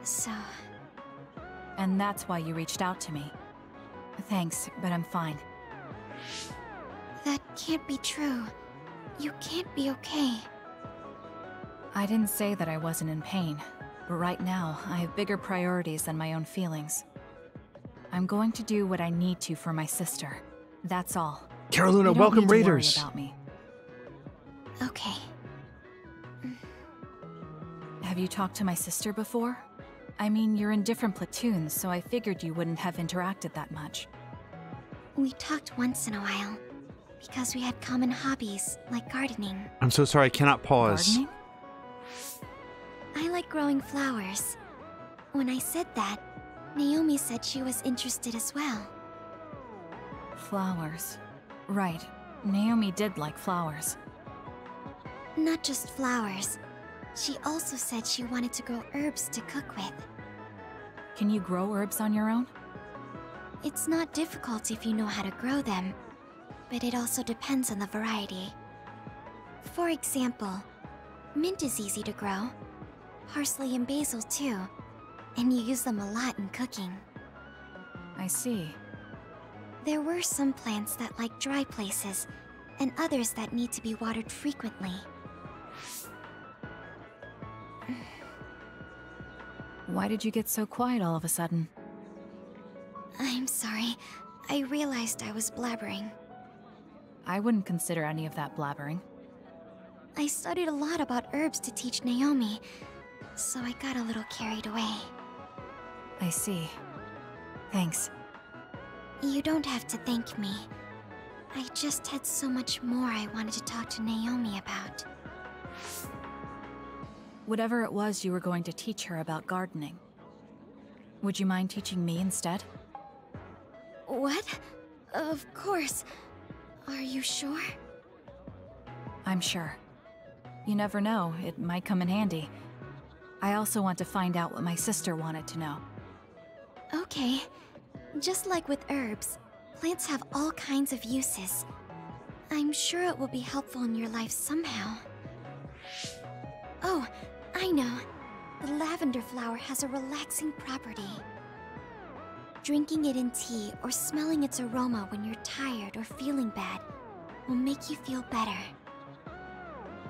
Speaker 9: So...
Speaker 2: And that's why you reached out to me. Thanks, but I'm fine.
Speaker 9: That can't be true. You can't be okay.
Speaker 2: I didn't say that I wasn't in pain, but right now, I have bigger priorities than my own feelings. I'm going to do what I need to for my sister. That's all.
Speaker 1: Carolina,
Speaker 2: You don't
Speaker 1: welcome
Speaker 2: need to worry
Speaker 1: Raiders.
Speaker 2: about me.
Speaker 9: Okay.
Speaker 2: Have you talked to my sister before? I mean, you're in different platoons, so I figured you wouldn't have interacted that much.
Speaker 9: We talked once in a while. Because we had common hobbies, like gardening.
Speaker 1: I'm so sorry, I cannot pause.
Speaker 2: Gardening?
Speaker 9: I like growing flowers. When I said that, Naomi said she was interested as well.
Speaker 2: Flowers. Right. Naomi did like flowers.
Speaker 9: Not just flowers. She also said she wanted to grow herbs to cook with.
Speaker 2: Can you grow herbs on your own?
Speaker 9: It's not difficult if you know how to grow them, but it also depends on the variety. For example, mint is easy to grow. Parsley and basil too, and you use them a lot in cooking.
Speaker 2: I see.
Speaker 9: There were some plants that like dry places, and others that need to be watered frequently.
Speaker 2: Why did you get so quiet all of a sudden?
Speaker 9: I'm sorry. I realized I was blabbering.
Speaker 2: I wouldn't consider any of that blabbering.
Speaker 9: I studied a lot about herbs to teach Naomi, so I got a little carried away.
Speaker 2: I see. Thanks.
Speaker 9: You don't have to thank me. I just had so much more I wanted to talk to Naomi about.
Speaker 2: Whatever it was you were going to teach her about gardening. Would you mind teaching me instead?
Speaker 9: What? Of course. Are you sure?
Speaker 2: I'm sure. You never know, it might come in handy. I also want to find out what my sister wanted to know.
Speaker 9: Okay. Just like with herbs, plants have all kinds of uses. I'm sure it will be helpful in your life somehow. Oh, I know. The lavender flower has a relaxing property. Drinking it in tea or smelling its aroma when you're tired or feeling bad will make you feel better.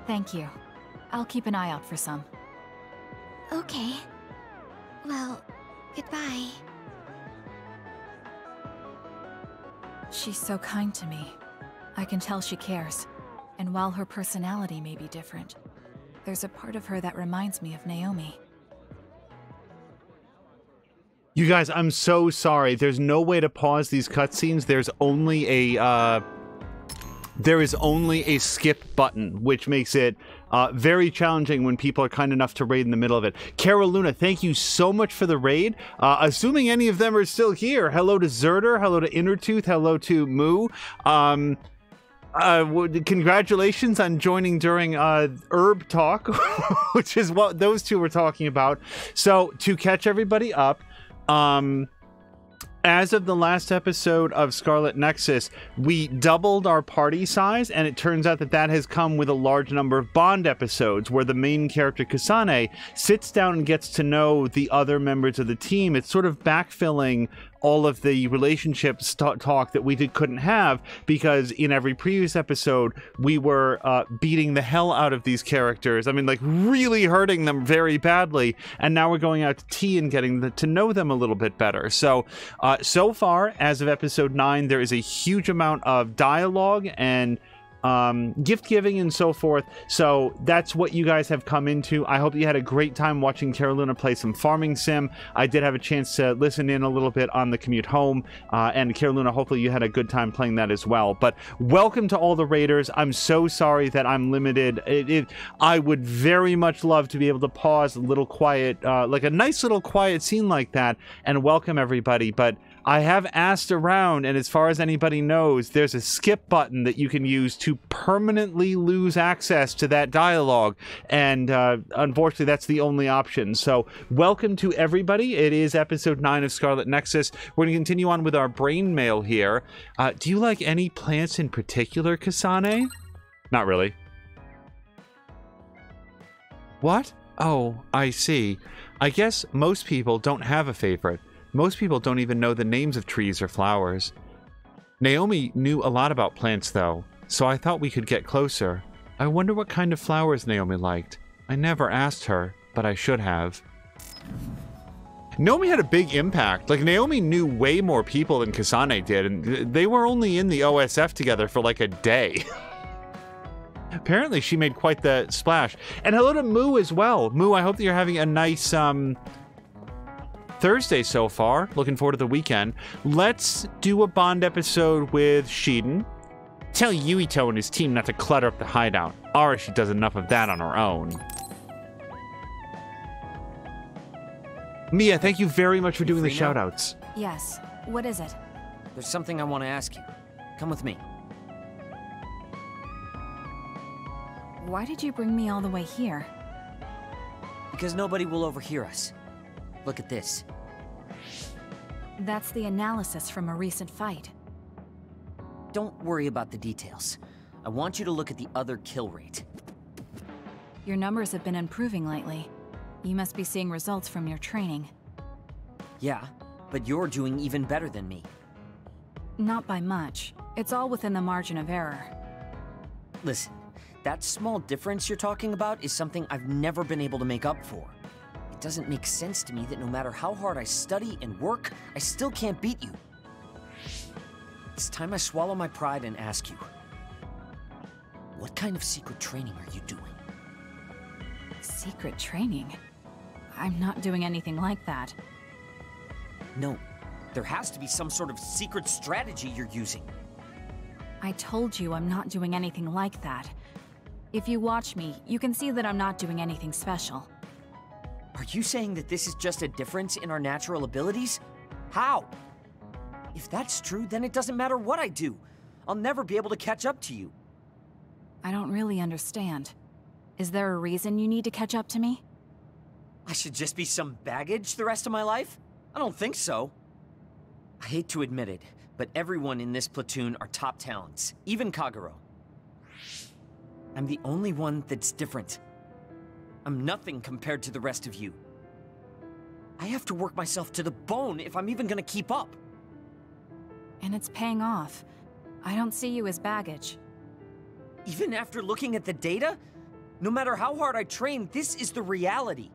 Speaker 2: Thank you. I'll keep an eye out for some.
Speaker 9: Okay. Well, goodbye.
Speaker 2: She's so kind to me. I can tell she cares. And while her personality may be different, there's a part of her that reminds me of Naomi.
Speaker 1: You guys, I'm so sorry. There's no way to pause these cutscenes. There is only a skip button, which makes it very challenging when people are kind enough to raid in the middle of it. Carolina, thank you so much for the raid. Assuming any of them are still here. Hello to Zerder, hello to Innertooth, hello to Moo. Congratulations on joining during Herb Talk, which is what those two were talking about. So, to catch everybody up, as of the last episode of Scarlet Nexus, we doubled our party size, and it turns out that that has come with a large number of Bond episodes where the main character, Kasane, sits down and gets to know the other members of the team. It's sort of backfilling all of the relationships talk that we couldn't have, because in every previous episode, we were beating the hell out of these characters. I mean, like, really hurting them very badly, and now we're going out to tea and getting to know them a little bit better. So, so far, as of episode 9, there is a huge amount of dialogue and gift giving and so forth. So that's what you guys have come into. I hope you had a great time watching Carolina play some farming sim. I did have a chance to listen in a little bit on the commute home, and Carolina, hopefully you had a good time playing that as well. But welcome to all the raiders. I'm so sorry that I'm limited. I would very much love to be able to pause a little quiet, like a nice little quiet scene like that, and welcome everybody, but I have asked around, and as far as anybody knows, there's a skip button that you can use to permanently lose access to that dialogue, and unfortunately that's the only option. So welcome to everybody. It is episode 9 of Scarlet Nexus. We're going to continue on with our brain mail here. Do you like any plants in particular, Kasane? Not really. What? Oh, I see. I guess most people don't have a favorite. Most people don't even know the names of trees or flowers. Naomi knew a lot about plants, though, so I thought we could get closer. I wonder what kind of flowers Naomi liked. I never asked her, but I should have. Naomi had a big impact. Like, Naomi knew way more people than Kasane did, and they were only in the OSF together for like a day. Apparently, she made quite the splash. And hello to Moo as well. Moo, I hope that you're having a nice, Thursday so far. Looking forward to the weekend. Let's do a Bond episode with Shiden. Tell Yuito and his team not to clutter up the hideout. Arashi does enough of that on her own. Mia, thank you very much for doing the shoutouts.
Speaker 2: Yes. What is it?
Speaker 11: There's something I want to ask you. Come with me.
Speaker 2: Why did you bring me all the way here?
Speaker 11: Because nobody will overhear us. Look at this.
Speaker 2: That's the analysis from a recent fight.
Speaker 11: Don't worry about the details. I want you to look at the other kill rate.
Speaker 2: Your numbers have been improving lately. You must be seeing results from your training.
Speaker 11: Yeah, but you're doing even better than me.
Speaker 2: Not by much. It's all within the margin of error.
Speaker 11: Listen, that small difference you're talking about is something I've never been able to make up for. It doesn't make sense to me that no matter how hard I study and work, I still can't beat you. It's time I swallow my pride and ask you, what kind of secret training are you doing?
Speaker 2: Secret training? I'm not doing anything like that.
Speaker 11: No, there has to be some sort of secret strategy you're using.
Speaker 2: I told you I'm not doing anything like that. If you watch me, you can see that I'm not doing anything special.
Speaker 11: Are you saying that this is just a difference in our natural abilities? How? If that's true, then it doesn't matter what I do. I'll never be able to catch up to you.
Speaker 2: I don't really understand. Is there a reason you need to catch up to me?
Speaker 11: I should just be some baggage the rest of my life? I don't think so. I hate to admit it, but everyone in this platoon are top talents, even Kagero. I'm the only one that's different. I'm nothing compared to the rest of you. I have to work myself to the bone if I'm even gonna keep up.
Speaker 2: And it's paying off. I don't see you as baggage.
Speaker 11: Even after looking at the data? No matter how hard I train, this is the reality.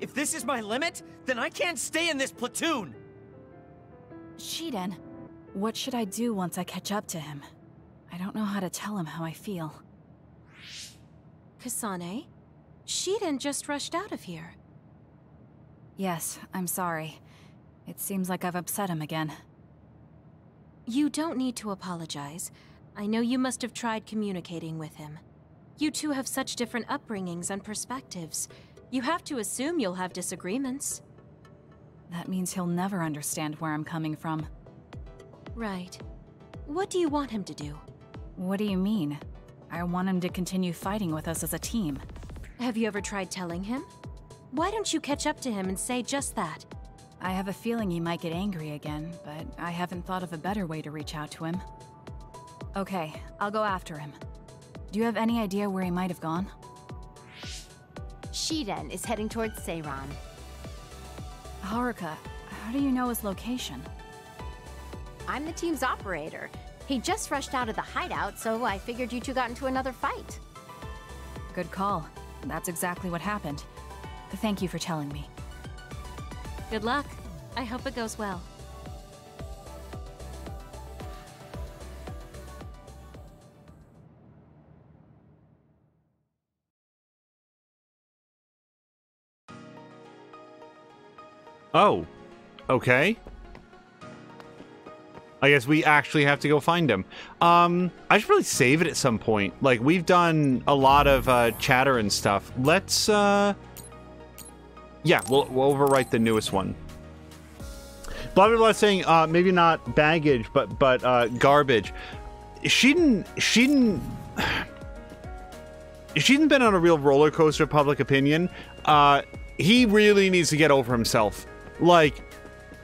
Speaker 11: If this is my limit, then I can't stay in this platoon!
Speaker 2: Shiden, what should I do once I catch up to him? I don't know how to tell him how I feel.
Speaker 12: Kasane? Shiden just rushed out of here.
Speaker 2: Yes, I'm sorry. It seems like I've upset him again.
Speaker 12: You don't need to apologize. I know you must have tried communicating with him. You two have such different upbringings and perspectives. You have to assume you'll have disagreements.
Speaker 2: That means he'll never understand where I'm coming from.
Speaker 12: Right. What do you want him to do?
Speaker 2: What do you mean? I want him to continue fighting with us as a team.
Speaker 12: Have you ever tried telling him? Why don't you catch up to him and say just that?
Speaker 2: I have a feeling he might get angry again, but I haven't thought of a better way to reach out to him. Okay, I'll go after him. Do you have any idea where he might have gone?
Speaker 4: Shiden is heading towards Seiran.
Speaker 2: Haruka, how do you know his location?
Speaker 4: I'm the team's operator. He just rushed out of the hideout, so I figured you two got into another fight.
Speaker 2: Good call. That's exactly what happened. Thank you for telling me.
Speaker 12: Good luck. I hope it goes well.
Speaker 1: Oh, okay. I guess we actually have to go find him. I should probably save it at some point. Like, we've done a lot of chatter and stuff. Let's, yeah, we'll overwrite the newest one. Blah blah blah saying maybe not baggage, but garbage. She didn't been on a real roller coaster of public opinion. He really needs to get over himself. Like,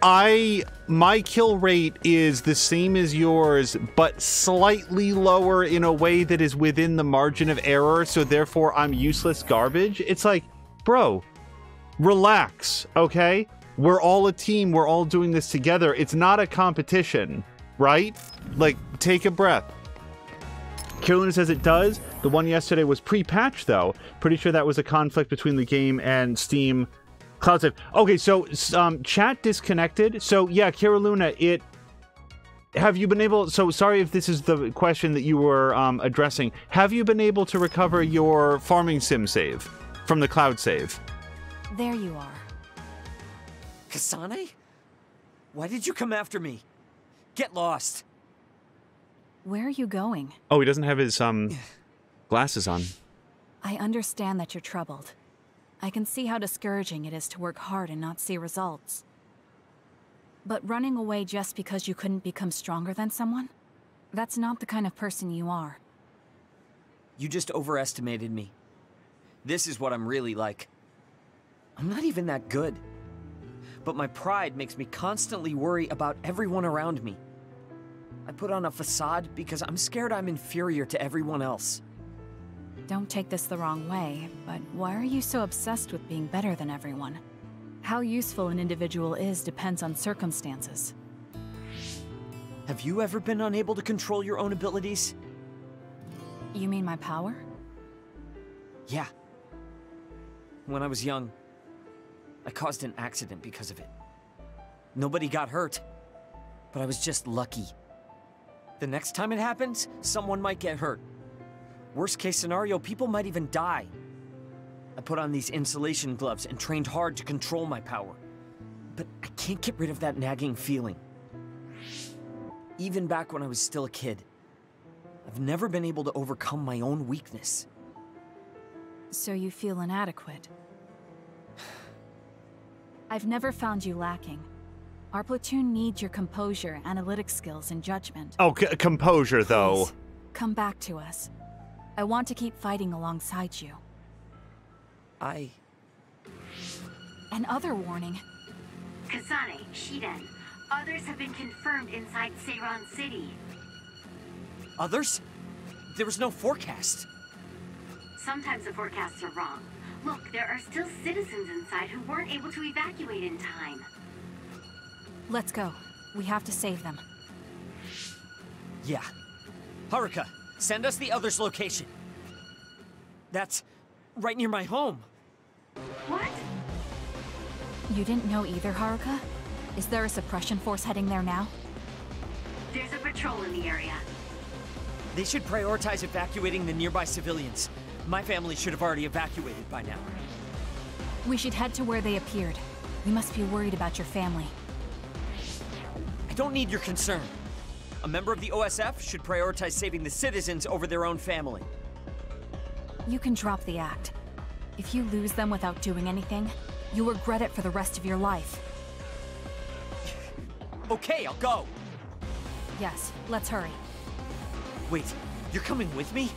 Speaker 1: my kill rate is the same as yours, but slightly lower in a way that is within the margin of error, so therefore I'm useless garbage. It's like, bro, relax, okay? We're all a team, we're all doing this together. It's not a competition, right? Like, take a breath. Carolina says it does. The one yesterday was pre-patch, though. Pretty sure that was a conflict between the game and Steam Cloud Save. Okay, so chat disconnected. So yeah, Carolina, have you been able? So sorry if this is the question that you were addressing. Have you been able to recover your farming sim save from the cloud save?
Speaker 2: There you are.
Speaker 11: Kasane? Why did you come after me? Get lost.
Speaker 2: Where are you going?
Speaker 1: Oh, he doesn't have his glasses on.
Speaker 2: I understand that you're troubled. I can see how discouraging it is to work hard and not see results. But running away just because you couldn't become stronger than someone? That's not the kind of person you are.
Speaker 11: You just overestimated me. This is what I'm really like. I'm not even that good. But my pride makes me constantly worry about everyone around me. I put on a facade because I'm scared I'm inferior to everyone else.
Speaker 2: Don't take this the wrong way, but why are you so obsessed with being better than everyone? How useful an individual is depends on circumstances.
Speaker 11: Have you ever been unable to control your own abilities?
Speaker 2: You mean my power?
Speaker 11: Yeah. When I was young, I caused an accident because of it. Nobody got hurt, but I was just lucky. The next time it happens, someone might get hurt. Worst case scenario, people might even die. I put on these insulation gloves and trained hard to control my power. But I can't get rid of that nagging feeling. Even back when I was still a kid, I've never been able to overcome my own weakness.
Speaker 2: So you feel inadequate? I've never found you lacking. Our platoon needs your composure, analytic skills, and judgment.
Speaker 1: Oh, composure, though.
Speaker 2: Please, come back to us. I want to keep fighting alongside you. Another warning.
Speaker 6: Kasane, Shiden, others have been confirmed inside Seiran City.
Speaker 11: Others? There was no forecast.
Speaker 6: Sometimes the forecasts are wrong. Look, there are still citizens inside who weren't able to evacuate in time.
Speaker 2: Let's go. We have to save them.
Speaker 11: Yeah. Haruka, send us the others' location. That's right near my home.
Speaker 6: What?
Speaker 2: You didn't know either, Haruka? Is there a suppression force heading there now?
Speaker 6: There's a patrol in the area.
Speaker 11: They should prioritize evacuating the nearby civilians. My family should have already evacuated by now.
Speaker 2: We should head to where they appeared. We must be worried about your family.
Speaker 11: I don't need your concern. A member of the OSF should prioritize saving the citizens over their own family.
Speaker 2: You can drop the act. If you lose them without doing anything, you'll regret it for the rest of your life.
Speaker 11: Okay, I'll go.
Speaker 2: Yes, let's hurry.
Speaker 11: Wait, you're coming with me?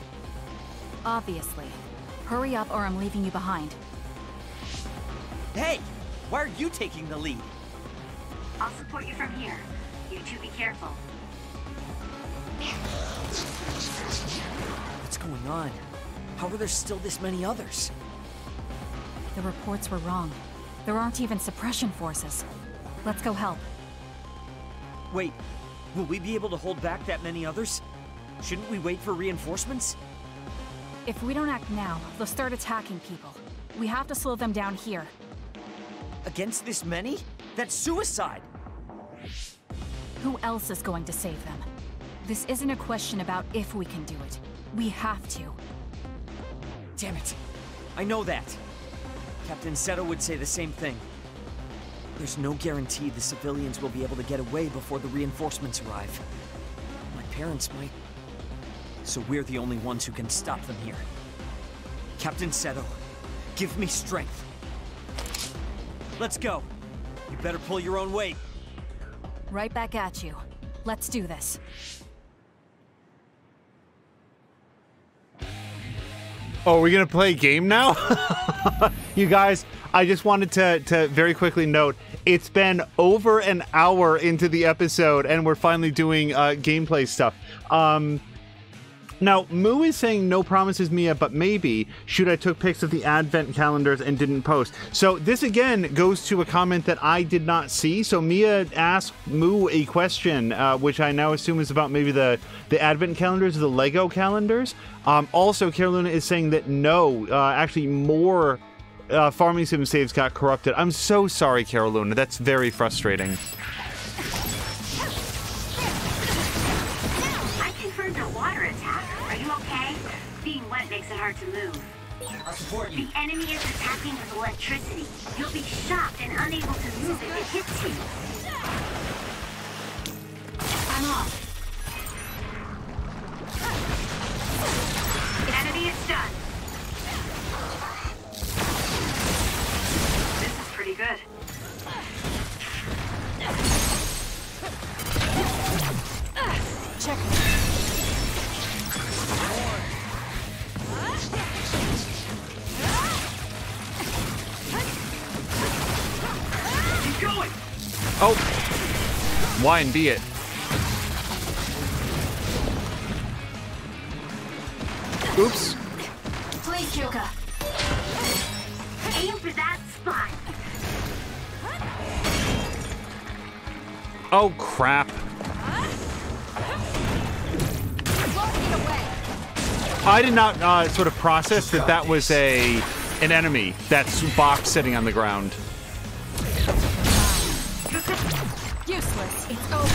Speaker 2: Obviously. Hurry up or I'm leaving you behind.
Speaker 11: Hey! Why are you taking the lead?
Speaker 6: I'll support you from here. You two be careful.
Speaker 11: What's going on? How are there still this many others?
Speaker 2: The reports were wrong. There aren't even suppression forces. Let's go help.
Speaker 11: Wait, will we be able to hold back that many others? Shouldn't we wait for reinforcements?
Speaker 2: If we don't act now, they'll start attacking people. We have to slow them down here.
Speaker 11: Against this many? That's suicide!
Speaker 2: Who else is going to save them? This isn't a question about if we can do it. We have to.
Speaker 11: Damn it. I know that. Captain Seto would say the same thing. There's no guarantee the civilians will be able to get away before the reinforcements arrive. My parents might. So we're the only ones who can stop them here. Captain Seto, give me strength. Let's go. You better pull your own weight.
Speaker 2: Right back at you. Let's do this.
Speaker 1: Oh, are we gonna play a game now? You guys, I just wanted to very quickly note, it's been over an hour into the episode and we're finally doing gameplay stuff. Now, Moo is saying no promises, Mia, but maybe shoot I took pics of the advent calendars and didn't post. So this again goes to a comment that I did not see. So Mia asked Moo a question, which I now assume is about maybe the advent calendars, the Lego calendars. Also, Carolina is saying that no, actually more farming sim saves got corrupted. I'm so sorry, Carolina. That's very frustrating.
Speaker 6: Makes it hard to move.
Speaker 11: I'll support you.
Speaker 6: The enemy is attacking with electricity. You'll be shocked and unable to move if it hits you. I'm off. Enemy is done. This is pretty good.
Speaker 2: Check.
Speaker 1: Oh, Y and B it. Oops.
Speaker 6: Please, Kyoka. Aim for that spot.
Speaker 1: Oh, crap. I did not sort of process that that was an enemy that's box sitting on the ground.
Speaker 2: Useless. It's over.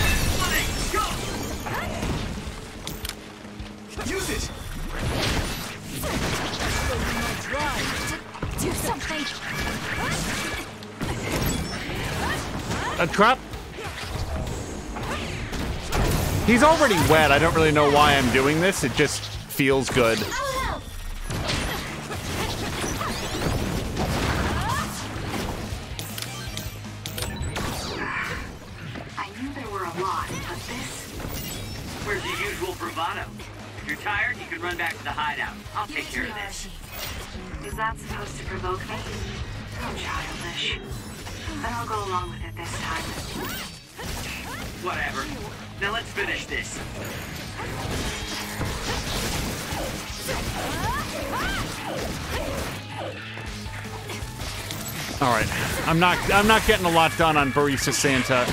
Speaker 5: Go! Use it!
Speaker 2: Do something.
Speaker 1: A trap? He's already wet. I don't really know why I'm doing this. It just feels good.
Speaker 5: Where's your usual bravado? If you're tired, you can run back to the hideout. I'll take care of this.
Speaker 6: Is that supposed to provoke me? I'm childish. Then I'll go along with it this time.
Speaker 5: Whatever. Now let's finish this.
Speaker 1: All right. I'm not getting a lot done on Barista Santa.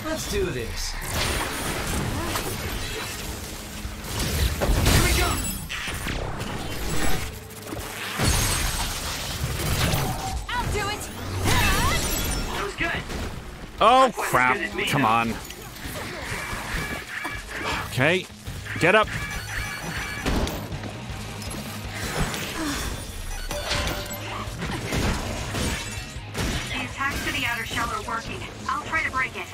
Speaker 11: Let's do this.
Speaker 5: Here we go!
Speaker 2: I'll do it.
Speaker 5: That was good.
Speaker 1: Oh, crap. Come on. Okay. Get up.
Speaker 6: The attacks to the outer shell are working. I'll try to break it.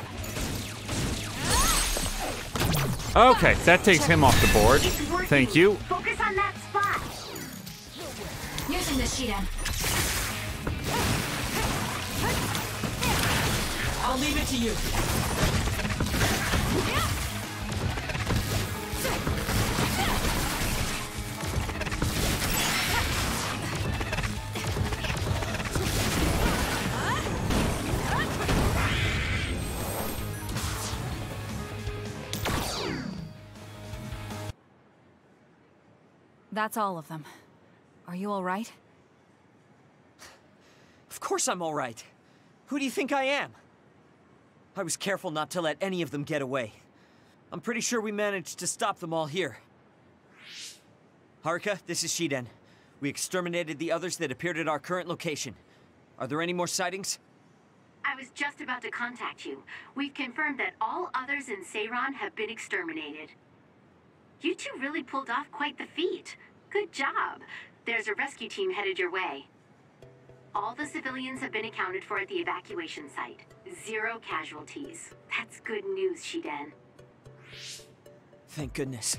Speaker 1: Okay, that takes him off the board. Thank you.
Speaker 6: Focus on that spot.
Speaker 2: Using the Shiden.
Speaker 10: I'll leave it to you.
Speaker 2: That's all of them. Are you all right?
Speaker 11: Of course I'm all right. Who do you think I am? I was careful not to let any of them get away. I'm pretty sure we managed to stop them all here. Haruka, this is Shiden. We exterminated the others that appeared at our current location. Are there any more sightings?
Speaker 6: I was just about to contact you. We've confirmed that all others in Seiran have been exterminated. You two really pulled off quite the feat. Good job. There's a rescue team headed your way. All the civilians have been accounted for at the evacuation site. 0 casualties. That's good news, Shiden.
Speaker 11: Thank goodness.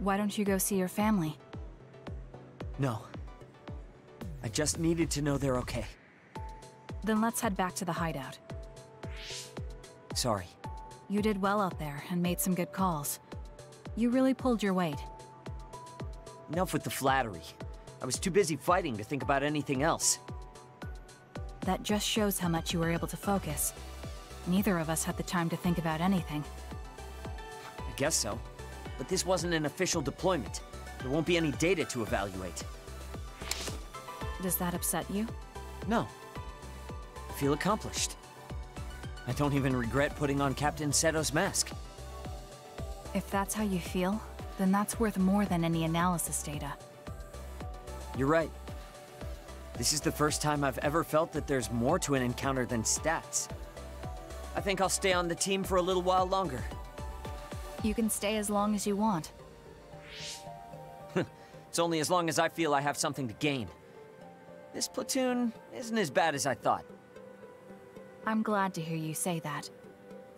Speaker 2: Why don't you go see your family?
Speaker 11: No. I just needed to know they're okay.
Speaker 2: Then let's head back to the hideout.
Speaker 11: Sorry.
Speaker 2: You did well out there and made some good calls. You really pulled your weight.
Speaker 11: Enough with the flattery. I was too busy fighting to think about anything else.
Speaker 2: That just shows how much you were able to focus. Neither of us had the time to think about anything.
Speaker 11: I guess so. But this wasn't an official deployment. There won't be any data to evaluate.
Speaker 2: Does that upset you?
Speaker 11: No. I feel accomplished. I don't even regret putting on Captain Seto's mask.
Speaker 2: If that's how you feel, then that's worth more than any analysis data.
Speaker 11: You're right. This is the first time I've ever felt that there's more to an encounter than stats. I think I'll stay on the team for a little while longer.
Speaker 2: You can stay as long as you want.
Speaker 11: It's only as long as I feel I have something to gain. This platoon isn't as bad as I thought.
Speaker 2: I'm glad to hear you say that.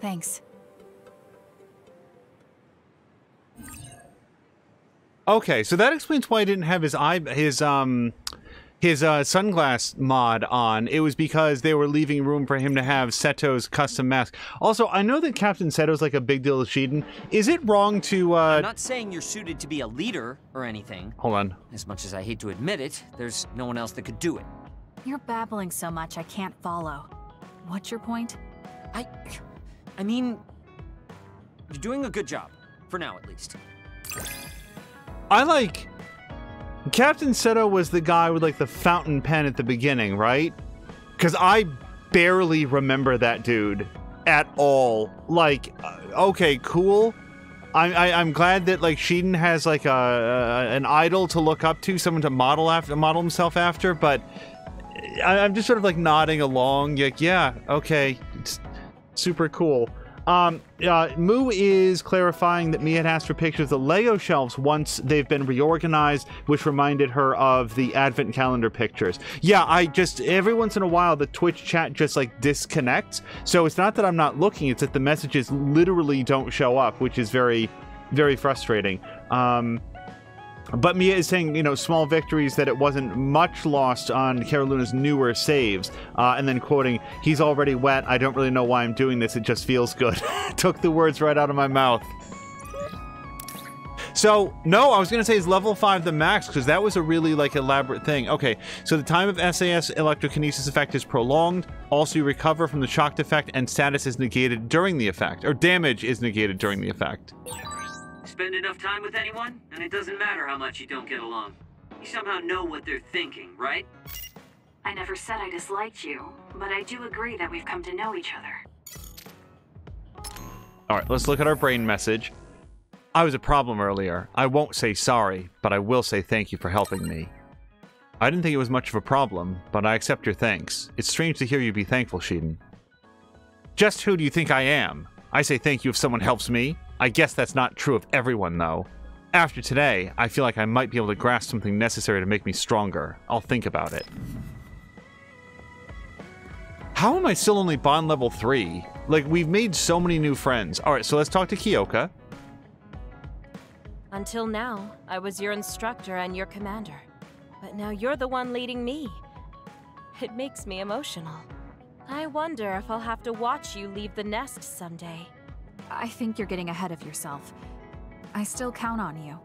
Speaker 2: Thanks.
Speaker 1: Okay, so that explains why I didn't have his sunglass mod on. It was because they were leaving room for him to have Seto's custom mask. Also, I know that Captain Seto's like a big deal to Shiden. Is it wrong to,
Speaker 11: I'm not saying you're suited to be a leader or anything.
Speaker 1: Hold on.
Speaker 11: As much as I hate to admit it, there's no one else that could do it.
Speaker 2: You're babbling so much I can't follow. What's your point?
Speaker 11: I mean, you're doing a good job. For now, at least.
Speaker 1: Captain Seto was the guy with, like, the fountain pen at the beginning, right? Because I barely remember that dude at all. Like, okay, cool. I'm glad that, like, Shiden has, like, an idol to look up to, someone to model himself after, but I'm just sort of, like, nodding along. Like, yeah, okay, it's super cool. Moo is clarifying that Mia had asked for pictures of the Lego shelves once they've been reorganized, which reminded her of the advent calendar pictures. Yeah, every once in a while the Twitch chat just like disconnects. So it's not that I'm not looking, it's that the messages literally don't show up, which is very, very frustrating. But Mia is saying, you know, small victories, that it wasn't much lost on Caraluna's newer saves. And then quoting, "He's already wet. I don't really know why I'm doing this. It just feels good." Took the words right out of my mouth. So, no, I was going to say is level 5 the max, because that was a really, like, elaborate thing. Okay, so the time of SAS electrokinesis effect is prolonged. Also, you recover from the shocked effect, and status is negated during the effect. Or damage is negated during the effect.
Speaker 5: Spend enough time with anyone, and it doesn't matter how much you don't get along. You somehow know what they're thinking, right?
Speaker 2: I never said I disliked you, but I do agree that we've come to know each other.
Speaker 1: Alright, let's look at our brain message. I was a problem earlier. I won't say sorry, but I will say thank you for helping me. I didn't think it was much of a problem, but I accept your thanks. It's strange to hear you be thankful, Shiden. Just who do you think I am? I say thank you if someone helps me. I guess that's not true of everyone, though. After today, I feel like I might be able to grasp something necessary to make me stronger. I'll think about it. How am I still only bond level 3? Like, we've made so many new friends. Alright, so let's talk to Kyoka.
Speaker 12: Until now, I was your instructor and your commander. But now you're the one leading me. It makes me emotional. I wonder if I'll have to watch you leave the nest someday.
Speaker 2: I think you're getting ahead of yourself. I still count on you.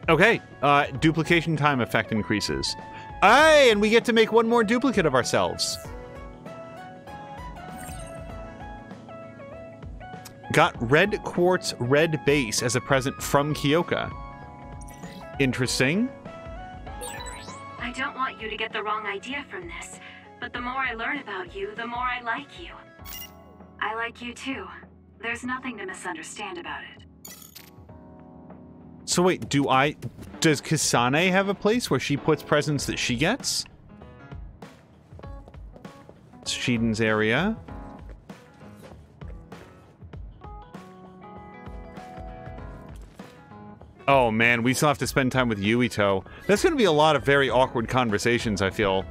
Speaker 1: Okay, duplication time effect increases. Aye, and we get to make one more duplicate of ourselves. Got red quartz red base as a present from Kyoka. Interesting.
Speaker 6: I don't want you to get the wrong idea from this, but the more I learn about you, the more I like you.
Speaker 2: I like you too. There's nothing to misunderstand about it.
Speaker 1: So wait, does Kasane have a place where she puts presents that she gets? It's Shiden's area. Oh man, we still have to spend time with Yuito. That's gonna be a lot of very awkward conversations, I feel.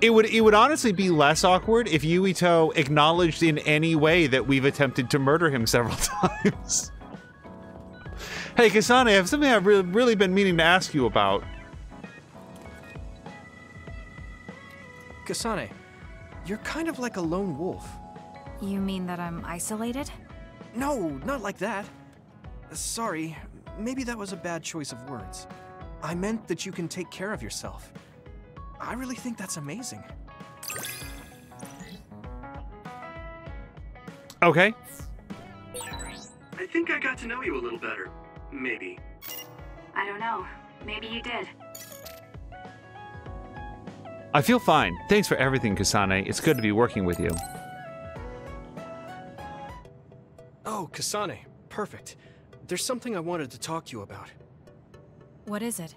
Speaker 1: It would honestly be less awkward if Yuito acknowledged in any way that we've attempted to murder him several times. Hey, Kasane, I have something I've really been meaning to ask you about.
Speaker 13: Kasane, you're kind of like a lone wolf.
Speaker 2: You mean that I'm isolated?
Speaker 13: No, not like that. Sorry, maybe that was a bad choice of words. I meant that you can take care of yourself. I really think that's amazing.
Speaker 1: Okay.
Speaker 8: I think I got to know you a little better. Maybe.
Speaker 2: I don't know. Maybe you did.
Speaker 1: I feel fine. Thanks for everything, Kasane. It's good to be working with you.
Speaker 13: Oh, Kasane, perfect. There's something I wanted to talk to you about.
Speaker 2: What is it?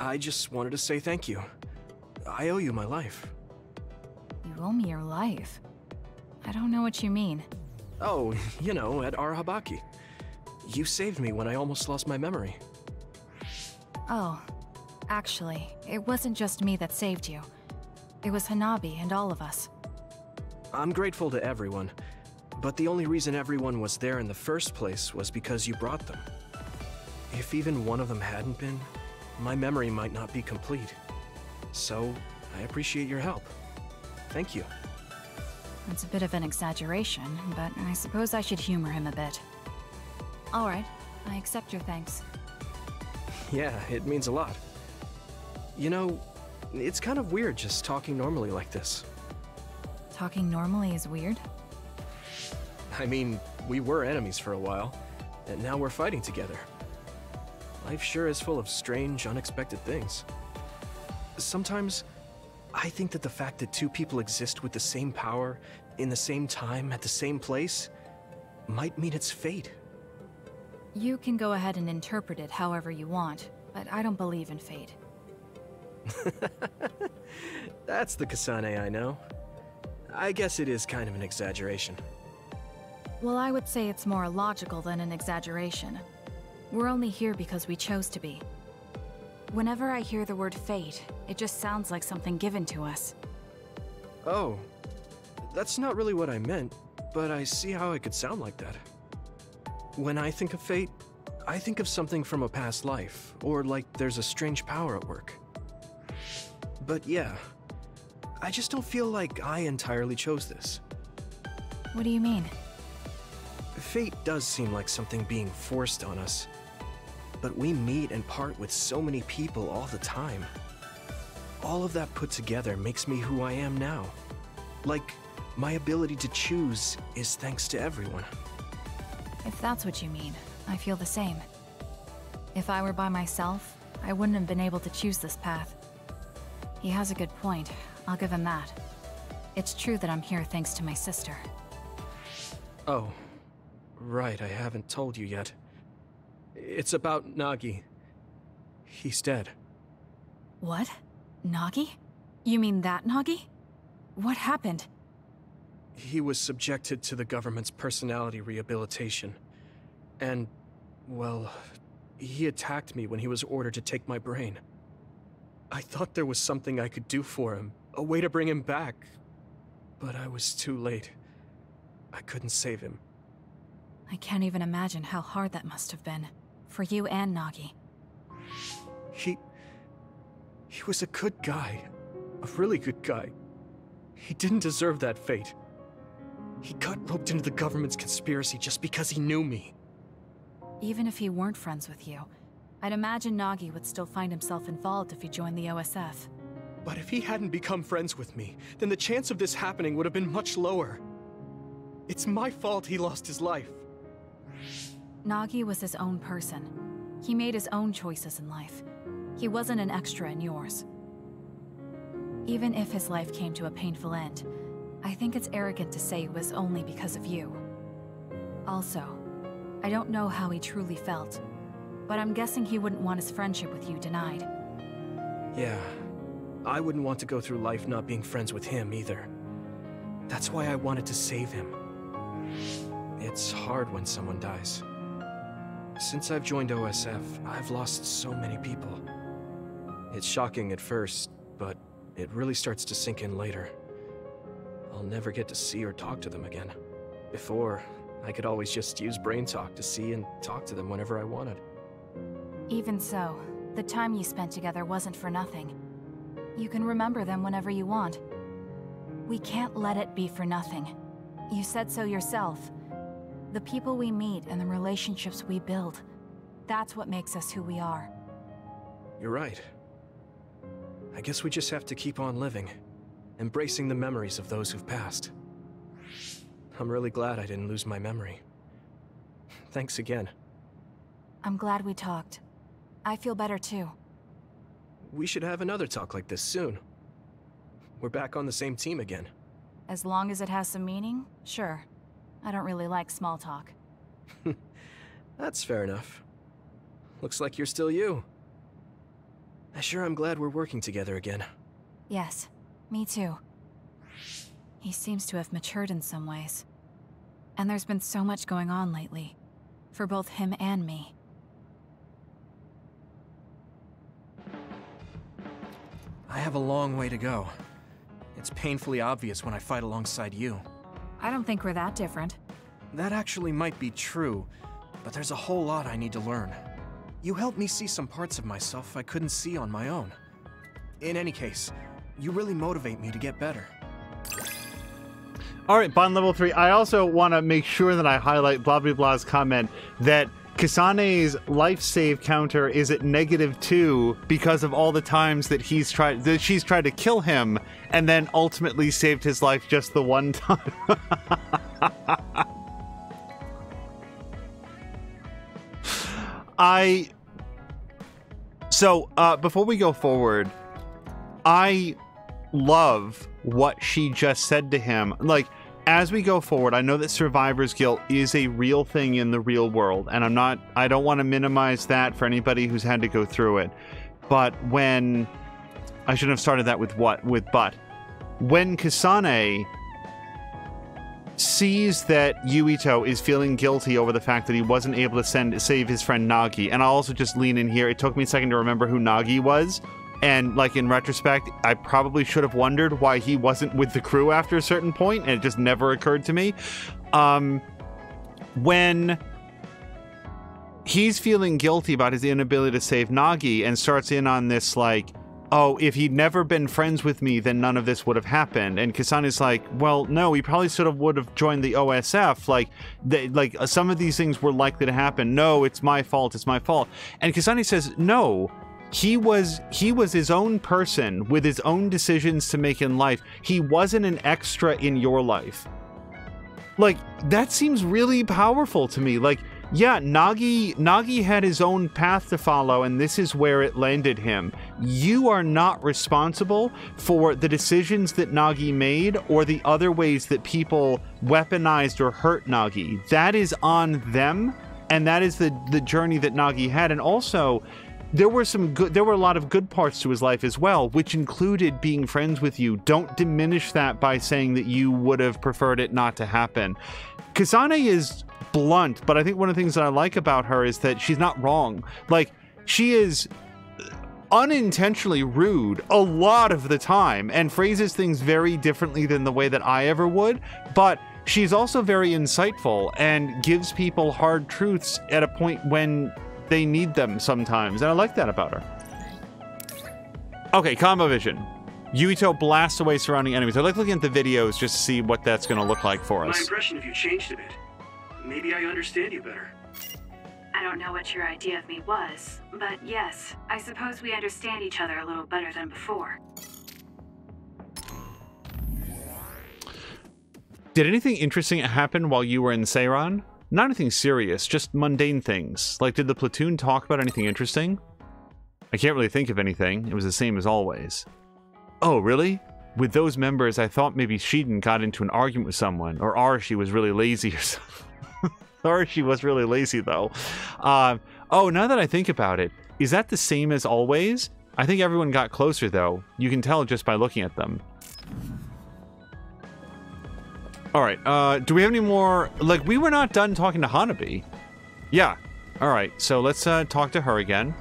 Speaker 13: I just wanted to say thank you. I owe you my life.
Speaker 2: You owe me your life. I don't know what you mean.
Speaker 13: Oh, you know, at Arahabaki. You saved me when I almost lost my memory.
Speaker 2: Oh, actually, it wasn't just me that saved you. It was Hanabi and all of us.
Speaker 13: I'm grateful to everyone, but the only reason everyone was there in the first place was because you brought them. If even one of them hadn't been, my memory might not be complete. So, I appreciate your help. Thank you.
Speaker 2: It's a bit of an exaggeration, but I suppose I should humor him a bit. Alright, I accept your thanks.
Speaker 13: Yeah, it means a lot. You know, it's kind of weird just talking normally like this.
Speaker 2: Talking normally is weird?
Speaker 13: I mean, we were enemies for a while, and now we're fighting together. Life sure is full of strange, unexpected things. Sometimes, I think that the fact that two people exist with the same power, in the same time, at the same place, might mean it's fate.
Speaker 2: You can go ahead and interpret it however you want, but I don't believe in fate.
Speaker 13: That's the Kasane I know. I guess it is kind of an exaggeration.
Speaker 2: Well, I would say it's more logical than an exaggeration. We're only here because we chose to be. Whenever I hear the word fate, it just sounds like something given to us.
Speaker 13: Oh, that's not really what I meant, but I see how it could sound like that. When I think of fate, I think of something from a past life, or like there's a strange power at work. But yeah, I just don't feel like I entirely chose this.
Speaker 2: What do you mean?
Speaker 13: Fate does seem like something being forced on us. But we meet and part with so many people all the time. All of that put together makes me who I am now. Like, my ability to choose is thanks to everyone.
Speaker 2: If that's what you mean, I feel the same. If I were by myself, I wouldn't have been able to choose this path. He has a good point, I'll give him that. It's true that I'm here thanks to my sister.
Speaker 13: Oh, right, I haven't told you yet. It's about Nagi. He's dead.
Speaker 2: What? Nagi? You mean that Nagi? What happened?
Speaker 13: He was subjected to the government's personality rehabilitation. And, well, he attacked me when he was ordered to take my brain. I thought there was something I could do for him, a way to bring him back. But I was too late. I couldn't save him.
Speaker 2: I can't even imagine how hard that must have been. For you and Nagi.
Speaker 13: He was a good guy. A really good guy. He didn't deserve that fate. He got roped into the government's conspiracy just because he knew me.
Speaker 2: Even if he weren't friends with you, I'd imagine Nagi would still find himself involved if he joined the OSF.
Speaker 13: But if he hadn't become friends with me, then the chance of this happening would have been much lower. It's my fault he lost his life.
Speaker 2: Nagi was his own person. He made his own choices in life. He wasn't an extra in yours. Even if his life came to a painful end, I think it's arrogant to say it was only because of you. Also, I don't know how he truly felt, but I'm guessing he wouldn't want his friendship with you denied.
Speaker 13: Yeah, I wouldn't want to go through life not being friends with him either. That's why I wanted to save him. It's hard when someone dies. Since I've joined OSF, I've lost so many people. It's shocking at first, but it really starts to sink in later. I'll never get to see or talk to them again. Before, I could always just use brain talk to see and talk to them whenever I wanted.
Speaker 2: Even so, the time you spent together wasn't for nothing. You can remember them whenever you want. We can't let it be for nothing. You said so yourself. The people we meet and the relationships we build, that's what makes us who we are.
Speaker 13: You're right. I guess we just have to keep on living, embracing the memories of those who've passed. I'm really glad I didn't lose my memory. Thanks again.
Speaker 2: I'm glad we talked. I feel better too.
Speaker 13: We should have another talk like this soon. We're back on the same team again.
Speaker 2: As long as it has some meaning, sure. I don't really like small talk.
Speaker 13: That's fair enough. Looks like you're still you. I sure am glad we're working together again.
Speaker 2: Yes, me too. He seems to have matured in some ways. And there's been so much going on lately. For both him and me.
Speaker 13: I have a long way to go. It's painfully obvious when I fight alongside you.
Speaker 2: I don't think we're that different.
Speaker 13: That actually might be true, but there's a whole lot I need to learn. You helped me see some parts of myself I couldn't see on my own. In any case, you really motivate me to get better.
Speaker 1: All right, bond level 3. I also want to make sure that I highlight blah blah blah's comment that Kasane's life save counter is at -2 because of all the times that she's tried to kill him and then ultimately saved his life just the one time. Before we go forward, I love what she just said to him. Like, as we go forward, I know that survivor's guilt is a real thing in the real world, and I don't want to minimize that for anybody who's had to go through it. But when, I shouldn't have started that with but. When Kasane sees that Yuito is feeling guilty over the fact that he wasn't able to save his friend Nagi, and I'll also just lean in here, it took me a second to remember who Nagi was. And, like, in retrospect, I probably should have wondered why he wasn't with the crew after a certain point, and it just never occurred to me. When he's feeling guilty about his inability to save Nagi and starts in on this, like, oh, if he'd never been friends with me, then none of this would have happened. And Kasane's like, well, no, he probably would have joined the OSF. Like, some of these things were likely to happen. No, it's my fault. It's my fault. And Kasane says, no. He was his own person with his own decisions to make in life. He wasn't an extra in your life. Like, that seems really powerful to me. Like, yeah, Nagi had his own path to follow, and this is where it landed him. You are not responsible for the decisions that Nagi made or the other ways that people weaponized or hurt Nagi. That is on them, and that is the journey that Nagi had. And also, there were a lot of good parts to his life as well, which included being friends with you. Don't diminish that by saying that you would have preferred it not to happen. Kasane is blunt, but I think one of the things that I like about her is that she's not wrong. Like, she is unintentionally rude a lot of the time and phrases things very differently than the way that I ever would, but she's also very insightful and gives people hard truths at a point when they need them sometimes, and I like that about her. Okay, combo vision. Yuito blasts away surrounding enemies. I like looking at the videos just to see what that's going to look like for us.
Speaker 8: My impression of you changed a bit. Maybe I understand you better.
Speaker 6: I don't know what your idea of me was, but yes, I suppose we understand each other a little better than before.
Speaker 1: Did anything interesting happen while you were in Seiran? Not anything serious, just mundane things. Like, did the platoon talk about anything interesting? I can't really think of anything. It was the same as always. Oh, really? With those members, I thought maybe Shiden got into an argument with someone, or Arashi was really lazy or something. Arashi was really lazy, though. Oh, now that I think about it, is that the same as always? I think everyone got closer, though. You can tell just by looking at them. Alright, do we have any more? Like, we were not done talking to Hanabi. Yeah. Alright, so let's talk to her again.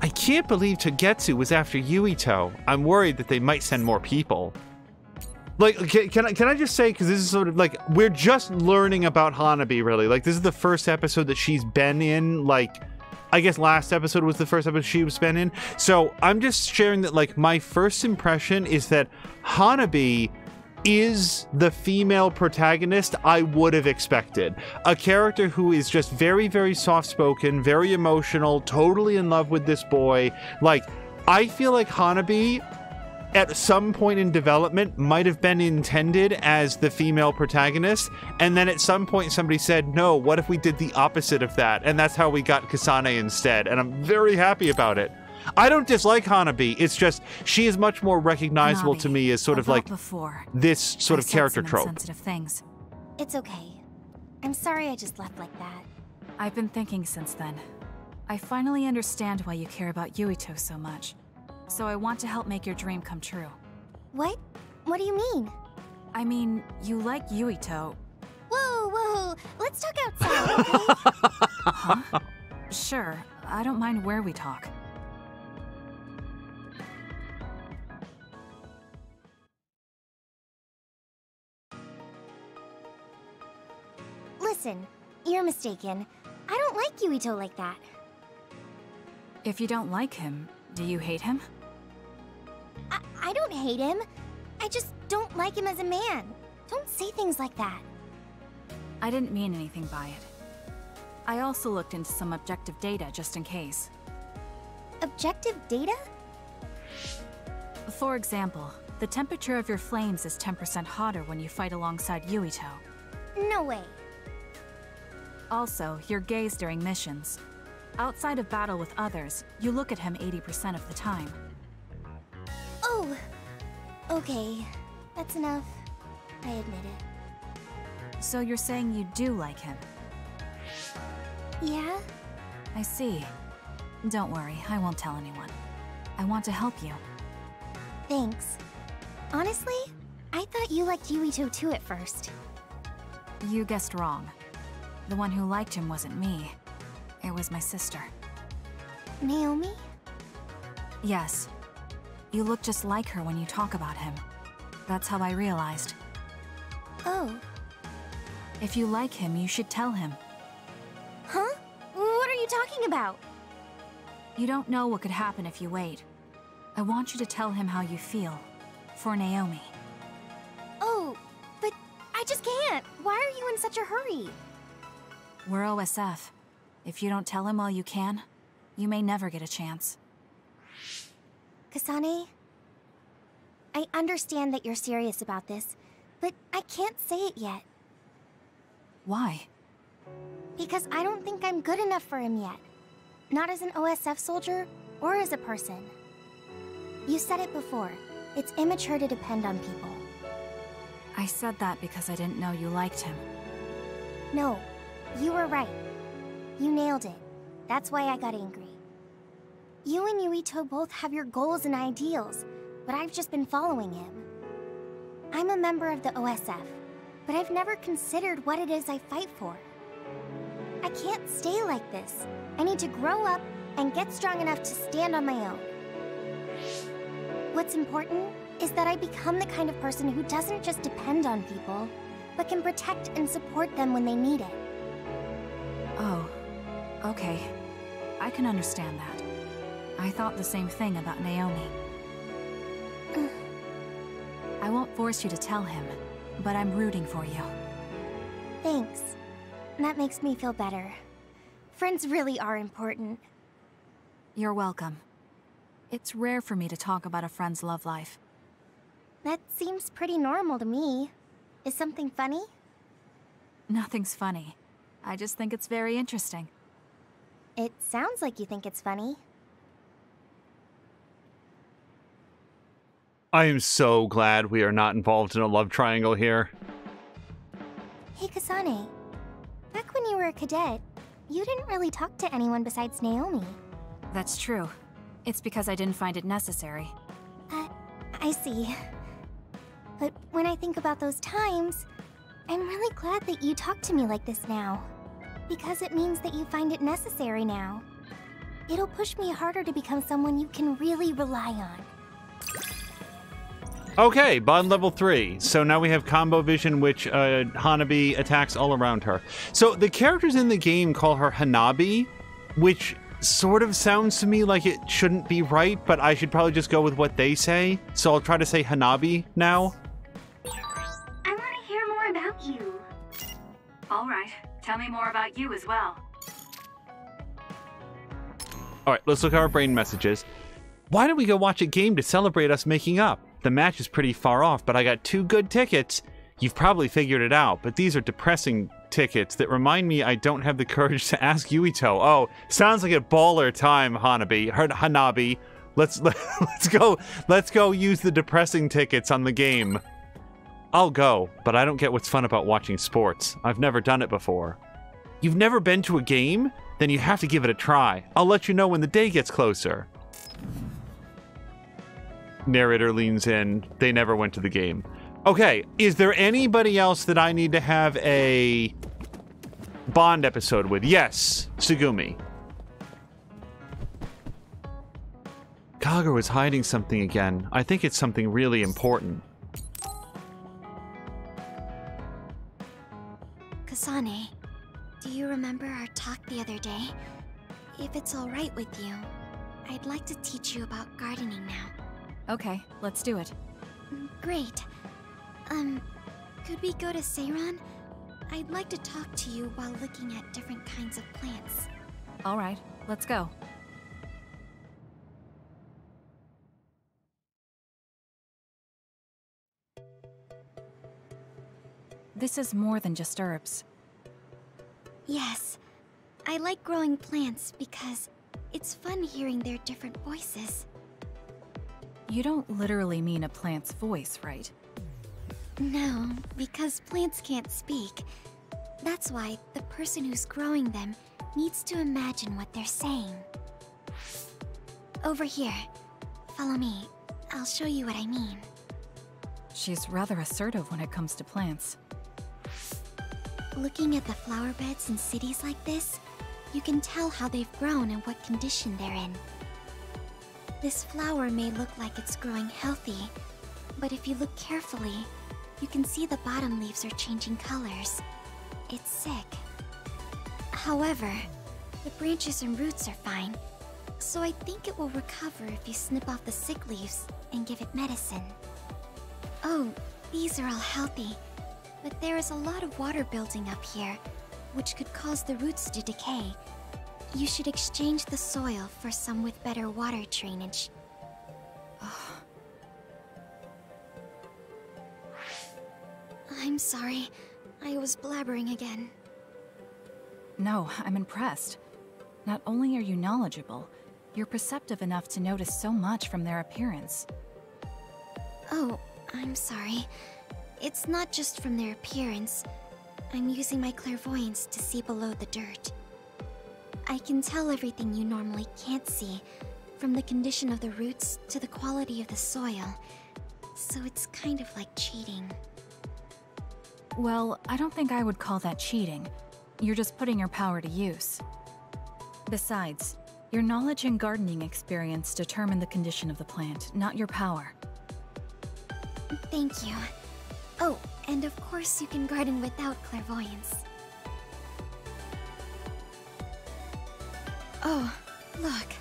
Speaker 1: I can't believe Togetsu was after Yuito. I'm worried that they might send more people. Like, can I just say, because this is sort of like, we're just learning about Hanabi, really. Like, this is the first episode that she's been in. Like, I guess last episode was the first episode she's been in. So I'm just sharing that, like, my first impression is that Hanabi is the female protagonist I would have expected. A character who is just very, very soft-spoken, very emotional, totally in love with this boy. Like, I feel like Hanabi, at some point in development, might have been intended as the female protagonist, and then at some point somebody said, no, what if we did the opposite of that? And that's how we got Kasane instead, and I'm very happy about it. I don't dislike Hanabi, it's just, she is much more recognizable to me as sort of like this sort of character trope.
Speaker 2: Sensitive things.
Speaker 9: It's okay. I'm sorry I just left like that.
Speaker 2: I've been thinking since then. I finally understand why you care about Yuito so much. So I want to help make your dream come true.
Speaker 9: What? What do you mean?
Speaker 2: I mean, you like Yuito.
Speaker 9: Whoa, whoa, let's talk outside, okay?
Speaker 2: Huh? Sure, I don't mind where we talk.
Speaker 9: Listen, you're mistaken. I don't like Yuito like that.
Speaker 2: If you don't like him, do you hate him?
Speaker 9: I don't hate him. I just don't like him as a man. Don't say things like that.
Speaker 2: I didn't mean anything by it. I also looked into some objective data just in case.
Speaker 9: Objective data?
Speaker 2: For example, the temperature of your flames is 10% hotter when you fight alongside Yuito.
Speaker 9: No way.
Speaker 2: Also, your gaze during missions. Outside of battle with others, you look at him 80% of the time.
Speaker 9: Oh, okay. That's enough. I admit it.
Speaker 2: So you're saying you do like him?
Speaker 9: Yeah?
Speaker 2: I see. Don't worry, I won't tell anyone. I want to help you.
Speaker 9: Thanks. Honestly, I thought you liked Yuito too at first.
Speaker 2: You guessed wrong. The one who liked him wasn't me. It was my sister.
Speaker 9: Naomi?
Speaker 2: Yes. You look just like her when you talk about him. That's how I realized.
Speaker 9: Oh.
Speaker 2: If you like him, you should tell him.
Speaker 9: Huh? What are you talking about?
Speaker 2: You don't know what could happen if you wait. I want you to tell him how you feel. For Naomi.
Speaker 9: Oh, but I just can't. Why are you in such a hurry?
Speaker 2: We're OSF. If you don't tell him while you can, you may never get a chance.
Speaker 9: Kasane, I understand that you're serious about this, but I can't say it yet.
Speaker 2: Why?
Speaker 9: Because I don't think I'm good enough for him yet. Not as an OSF soldier, or as a person. You said it before. It's immature to depend on people.
Speaker 2: I said that because I didn't know you liked him.
Speaker 9: No, you were right. You nailed it. That's why I got angry. You and Yuito both have your goals and ideals, but I've just been following him. I'm a member of the OSF, but I've never considered what it is I fight for. I can't stay like this. I need to grow up and get strong enough to stand on my own. What's important is that I become the kind of person who doesn't just depend on people, but can protect and support them when they need it.
Speaker 2: Oh, okay. I can understand that. I thought the same thing about Naomi. I won't force you to tell him, but I'm rooting for you.
Speaker 9: Thanks. That makes me feel better. Friends really are important.
Speaker 2: You're welcome. It's rare for me to talk about a friend's love life.
Speaker 9: That seems pretty normal to me. Is something funny?
Speaker 2: Nothing's funny. I just think it's very interesting.
Speaker 9: It sounds like you think it's funny.
Speaker 1: I am so glad we are not involved in a love triangle here.
Speaker 9: Hey, Kasane. Back when you were a cadet, you didn't really talk to anyone besides Naomi.
Speaker 2: That's true. It's because I didn't find it necessary.
Speaker 9: I see. But when I think about those times, I'm really glad that you talk to me like this now. Because it means that you find it necessary now. It'll push me harder to become someone you can really rely on.
Speaker 1: Okay, bond level 3. So now we have combo vision, which Hanabi attacks all around her. So the characters in the game call her Hanabi, which sort of sounds to me like it shouldn't be right, but I should probably just go with what they say. So I'll try to say Hanabi now.
Speaker 6: I want to hear more about you.
Speaker 2: All right, tell me more about you as well.
Speaker 1: All right, let's look at our brain messages. Why don't we go watch a game to celebrate us making up? The match is pretty far off, but I got 2 good tickets. You've probably figured it out, but these are depressing tickets that remind me I don't have the courage to ask Yuito. Oh, sounds like a baller time, Hanabi. Let's go use the depressing tickets on the game. I'll go, but I don't get what's fun about watching sports. I've never done it before. You've never been to a game? Then you have to give it a try. I'll let you know when the day gets closer. Narrator leans in. They never went to the game. Okay, is there anybody else that I need to have a Bond episode with? Yes, Tsugumi. Kagero is hiding something again. I think it's something really important.
Speaker 9: Kasane, do you remember our talk the other day? If it's alright with you, I'd like to teach you about gardening now.
Speaker 2: Okay, let's do it.
Speaker 9: Great. Could we go to Seiran? I'd like to talk to you while looking at different kinds of plants.
Speaker 2: All right, let's go. This is more than just herbs.
Speaker 9: Yes. I like growing plants because it's fun hearing their different voices.
Speaker 2: You don't literally mean a plant's voice, right?
Speaker 9: No, because plants can't speak. That's why the person who's growing them needs to imagine what they're saying. Over here. Follow me. I'll show you what I mean.
Speaker 2: She's rather assertive when it comes to plants.
Speaker 9: Looking at the flower beds in cities like this, you can tell how they've grown and what condition they're in. This flower may look like it's growing healthy, but if you look carefully, you can see the bottom leaves are changing colors. It's sick. However, the branches and roots are fine, so I think it will recover if you snip off the sick leaves and give it medicine. Oh, these are all healthy, but there is a lot of water building up here, which could cause the roots to decay. You should exchange the soil for some with better water drainage. I'm sorry. I was blabbering again.
Speaker 2: No, I'm impressed. Not only are you knowledgeable, you're perceptive enough to notice so much from their appearance.
Speaker 9: Oh, I'm sorry. It's not just from their appearance. I'm using my clairvoyance to see below the dirt. I can tell everything you normally can't see, from the condition of the roots to the quality of the soil. So it's kind of like cheating.
Speaker 2: Well, I don't think I would call that cheating. You're just putting your power to use. Besides, your knowledge and gardening experience determine the condition of the plant, not your power.
Speaker 9: Thank you. Oh, and of course you can garden without clairvoyance. Oh, look.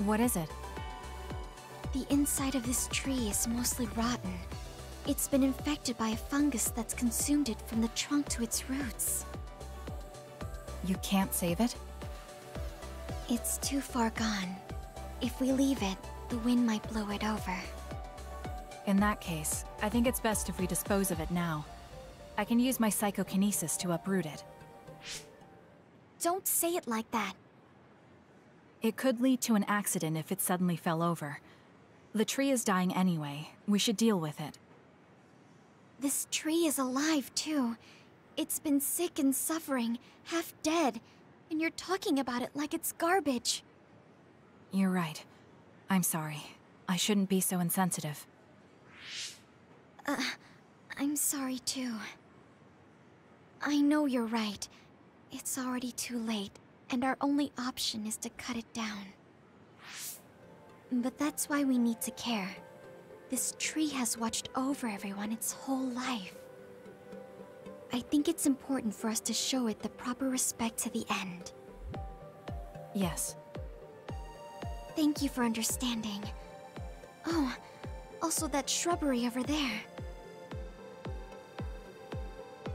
Speaker 2: What is it?
Speaker 9: The inside of this tree is mostly rotten. It's been infected by a fungus that's consumed it from the trunk to its roots.
Speaker 2: You can't save it?
Speaker 9: It's too far gone. If we leave it, the wind might blow it over.
Speaker 2: In that case, I think it's best if we dispose of it now. I can use my psychokinesis to uproot it.
Speaker 9: Don't say it like that.
Speaker 2: It could lead to an accident if it suddenly fell over. The tree is dying anyway. We should deal with it.
Speaker 9: This tree is alive, too. It's been sick and suffering, half dead, and you're talking about it like it's garbage.
Speaker 2: You're right. I'm sorry. I shouldn't be so insensitive.
Speaker 9: I'm sorry, too. I know you're right. It's already too late, and our only option is to cut it down.
Speaker 14: But that's why we need to care. This tree has watched over everyone its whole life. I think it's important for us to show it the proper respect to the end.
Speaker 2: Yes.
Speaker 14: Thank you for understanding. Oh, also that shrubbery over there.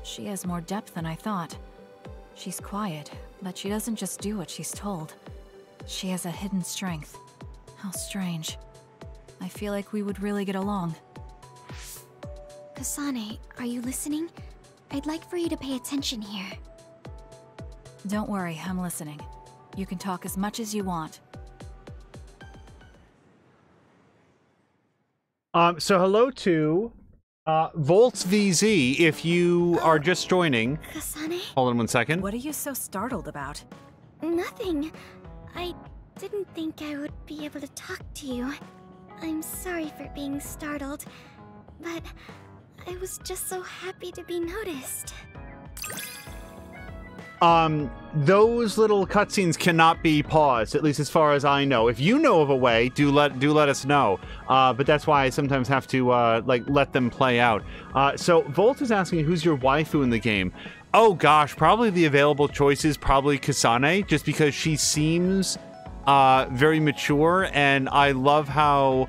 Speaker 2: She has more depth than I thought. She's quiet, but she doesn't just do what she's told. She has a hidden strength. How strange. I feel like we would really get along.
Speaker 14: Kasane, are you listening? I'd like for you to pay attention here.
Speaker 2: Don't worry, I'm listening. You can talk as much as you want.
Speaker 1: So hello to Volts VZ, if you are just joining.
Speaker 14: Kasane?
Speaker 1: Hold on 1 second.
Speaker 2: What are you so startled about?
Speaker 14: Nothing. I didn't think I would be able to talk to you. I'm sorry for being startled, but I was just so happy to be noticed.
Speaker 1: Those little cutscenes cannot be paused, at least as far as I know. If you know of a way, do let us know. But that's why I sometimes have to let them play out. So Volt is asking who's your waifu in the game. Oh gosh, probably the available choices, probably Kasane, just because she seems very mature, and I love how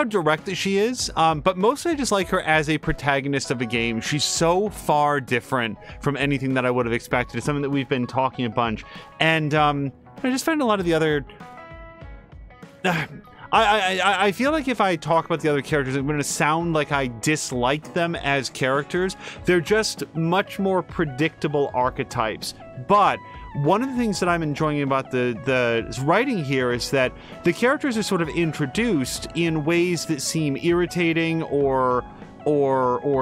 Speaker 1: direct that she is, but mostly I just like her as a protagonist of a game. She's so far different from anything that I would have expected. It's something that we've been talking a bunch, and I just find a lot of the other... I feel like if I talk about the other characters, I'm going to sound like I dislike them as characters. They're just much more predictable archetypes, but one of the things that I'm enjoying about the writing here is that the characters are sort of introduced in ways that seem irritating or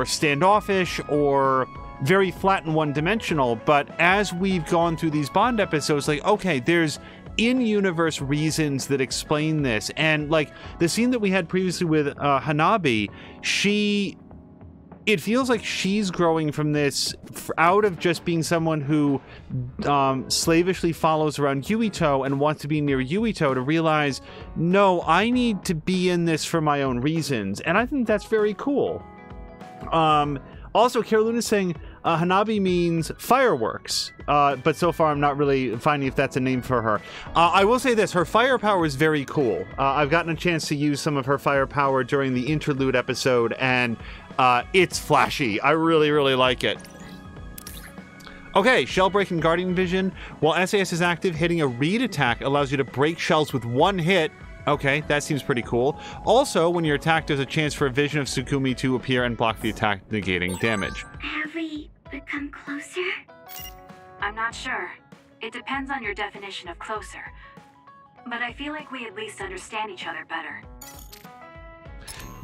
Speaker 1: standoffish or very flat and one-dimensional, but as we've gone through these Bond episodes, like, okay, there's in-universe reasons that explain this. And like the scene that we had previously with Hanabi, it feels like she's growing from this out of just being someone who slavishly follows around Yuito and wants to be near Yuito to realize, no, I need to be in this for my own reasons. And I think that's very cool. Also, Carolyn is saying Hanabi means fireworks, but so far I'm not really finding if that's a name for her. I will say this, her firepower is very cool. I've gotten a chance to use some of her firepower during the interlude episode, and it's flashy. I really, really like it. Okay, shell break and guardian vision. While SAS is active, hitting a read attack allows you to break shells with one hit. Okay, that seems pretty cool. Also, when you're attacked, there's a chance for a vision of Tsugumi to appear and block the attack, negating damage.
Speaker 6: Have we become closer?
Speaker 2: I'm not sure. It depends on your definition of closer. But I feel like we at least understand each other better.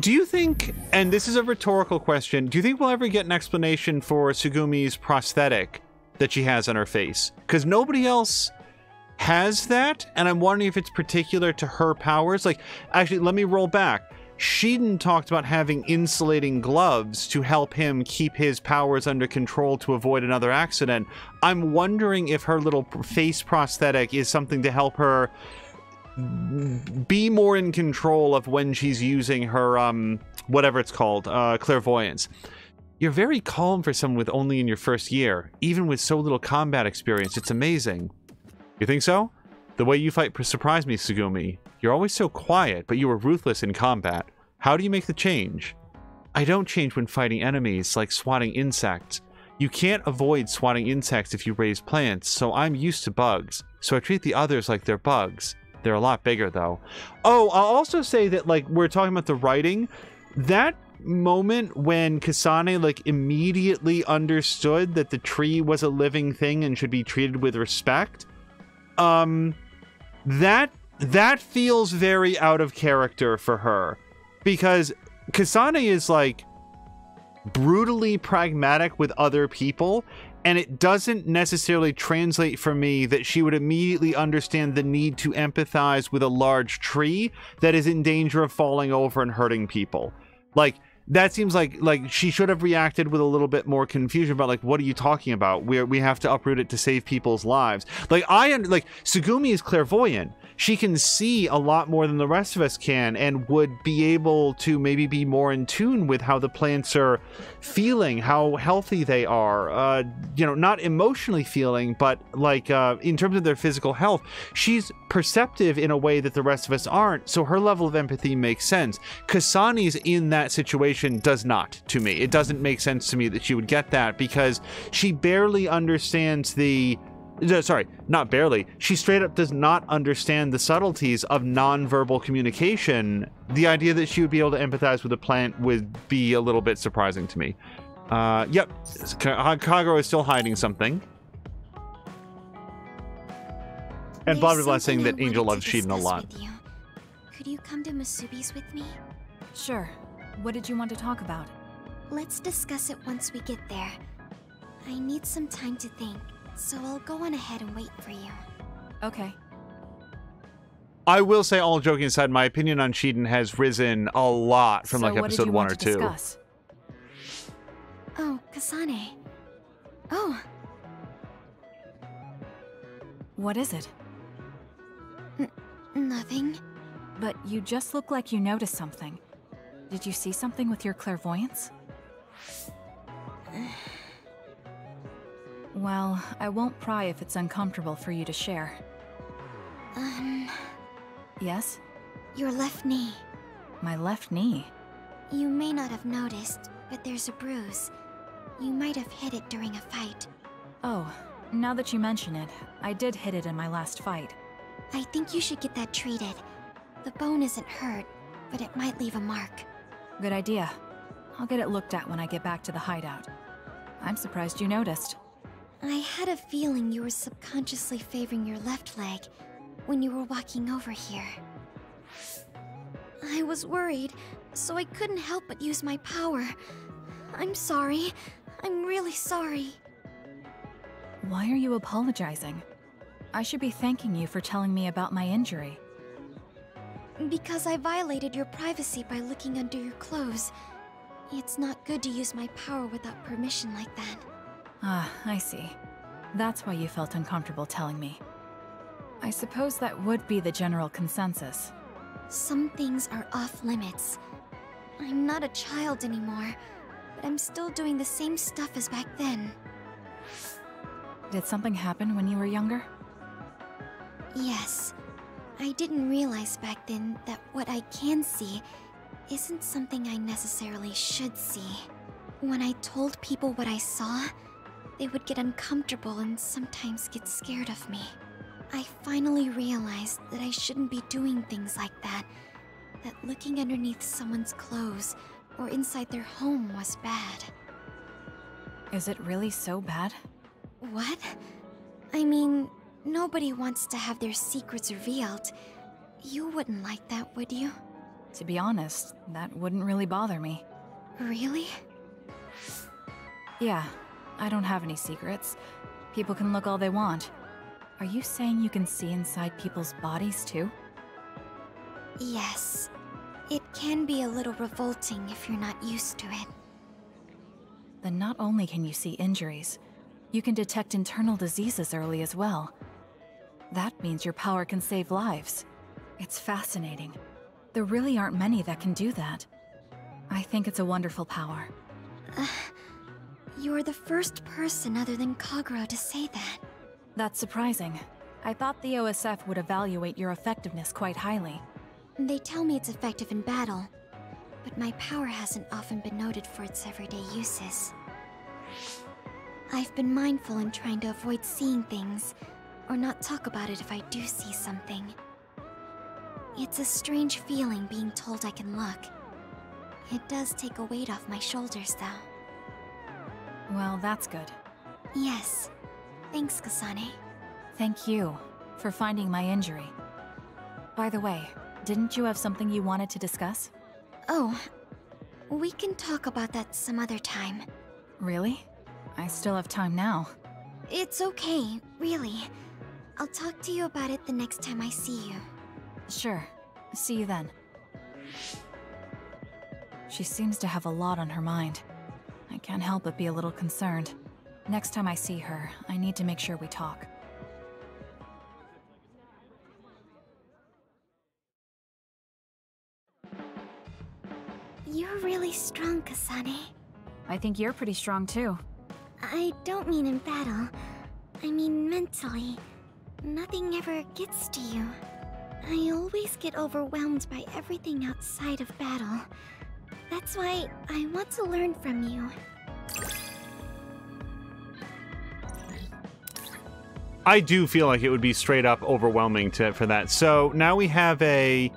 Speaker 1: Do you think, and this is a rhetorical question, do you think we'll ever get an explanation for Tsugumi's prosthetic that she has on her face? Because nobody else has that, and I'm wondering if it's particular to her powers. Like, actually, let me roll back. Shiden talked about having insulating gloves to help him keep his powers under control to avoid another accident. I'm wondering if her little face prosthetic is something to help her be more in control of when she's using her, whatever it's called, clairvoyance. You're very calm for someone with only in your first year, even with so little combat experience. It's amazing. You think so? The way you fight surprised me, Tsugumi. You're always so quiet, but you were ruthless in combat. How do you make the change? I don't change when fighting enemies, like swatting insects. You can't avoid swatting insects if you raise plants, so I'm used to bugs. So I treat the others like they're bugs. They're a lot bigger, though. Oh, I'll also say that, like, we're talking about the writing. That moment when Kasane, like, immediately understood that the tree was a living thing and should be treated with respect, that feels very out of character for her, because Kasane is like brutally pragmatic with other people, and it doesn't necessarily translate for me that she would immediately understand the need to empathize with a large tree that is in danger of falling over and hurting people. Like, that seems like she should have reacted with a little bit more confusion about, like, what are you talking about? We have to uproot it to save people's lives. Like, Tsugumi is clairvoyant. she can see a lot more than the rest of us can, and would be able to maybe be more in tune with how the plants are feeling, how healthy they are, you know, not emotionally feeling, but like in terms of their physical health. She's perceptive in a way that the rest of us aren't, so her level of empathy makes sense. Kasani's in that situation does not, to me. It doesn't make sense to me that she would get that, because she barely understands the... Sorry, not barely. She straight up does not understand the subtleties of non-verbal communication. The idea that she would be able to empathize with a plant would be a little bit surprising to me. Yep, Kagero is still hiding something. And Bob is saying that Angel loves Shiden a lot.
Speaker 14: Could you come to Masubi's with me?
Speaker 2: Sure. What did you want to talk about?
Speaker 14: Let's discuss it once we get there. I need some time to think, so I'll go on ahead and wait for you.
Speaker 2: Okay.
Speaker 1: I will say, all joking aside, my opinion on Shiden has risen a lot from like episode 1 or 2.
Speaker 2: Discuss?
Speaker 14: Oh, Kasane. Oh.
Speaker 2: What is it?
Speaker 14: Nothing.
Speaker 2: But you just look like you noticed something. Did you see something with your clairvoyance? Well, I won't pry if it's uncomfortable for you to share. Yes?
Speaker 14: Your left knee.
Speaker 2: My left knee?
Speaker 14: You may not have noticed, but there's a bruise. You might have hit it during a fight.
Speaker 2: Oh, now that you mention it, I did hit it in my last fight.
Speaker 14: I think you should get that treated. The bone isn't hurt, but it might leave a mark.
Speaker 2: Good idea. I'll get it looked at when I get back to the hideout. I'm surprised you noticed.
Speaker 14: I had a feeling you were subconsciously favoring your left leg when you were walking over here. I was worried, so I couldn't help but use my power. I'm sorry. I'm really sorry.
Speaker 2: Why are you apologizing? I should be thanking you for telling me about my injury.
Speaker 14: Because I violated your privacy by looking under your clothes. It's not good to use my power without permission like that.
Speaker 2: Ah, I see. That's why you felt uncomfortable telling me. I suppose that would be the general consensus.
Speaker 14: Some things are off limits. I'm not a child anymore, but I'm still doing the same stuff as back then.
Speaker 2: Did something happen when you were younger?
Speaker 14: Yes. I didn't realize back then that what I can see isn't something I necessarily should see. When I told people what I saw, they would get uncomfortable and sometimes get scared of me. I finally realized that I shouldn't be doing things like that, that looking underneath someone's clothes or inside their home was bad.
Speaker 2: Is it really so bad?
Speaker 14: What? I mean, nobody wants to have their secrets revealed. You wouldn't like that, would you?
Speaker 2: To be honest, that wouldn't really bother me.
Speaker 14: Really?
Speaker 2: Yeah, I don't have any secrets. People can look all they want. Are you saying you can see inside people's bodies too?
Speaker 14: Yes. It can be a little revolting if you're not used to it.
Speaker 2: Then not only can you see injuries, you can detect internal diseases early as well. That means your power can save lives. It's fascinating. There really aren't many that can do that. I think it's a wonderful power.
Speaker 14: You're the first person other than Kagero to say that.
Speaker 2: That's surprising. I thought the OSF would evaluate your effectiveness quite highly.
Speaker 14: They tell me it's effective in battle, but my power hasn't often been noted for its everyday uses. I've been mindful in trying to avoid seeing things, or not talk about it if I do see something. It's a strange feeling being told I can look. It does take a weight off my shoulders, though.
Speaker 2: Well, that's good.
Speaker 14: Yes. Thanks, Kasane.
Speaker 2: Thank you for finding my injury. By the way, didn't you have something you wanted to discuss?
Speaker 14: Oh, we can talk about that some other time.
Speaker 2: Really? I still have time now.
Speaker 14: It's okay, really. I'll talk to you about it the next time I see you.
Speaker 2: Sure. See you then. She seems to have a lot on her mind. I can't help but be a little concerned. Next time I see her, I need to make sure we talk.
Speaker 14: You're really strong, Kasane.
Speaker 2: I think you're pretty strong too.
Speaker 14: I don't mean in battle. I mean mentally. Nothing ever gets to you. I always get overwhelmed by everything outside of battle. That's why I want to learn from you.
Speaker 1: I do feel like it would be straight up overwhelming for that. So now we have a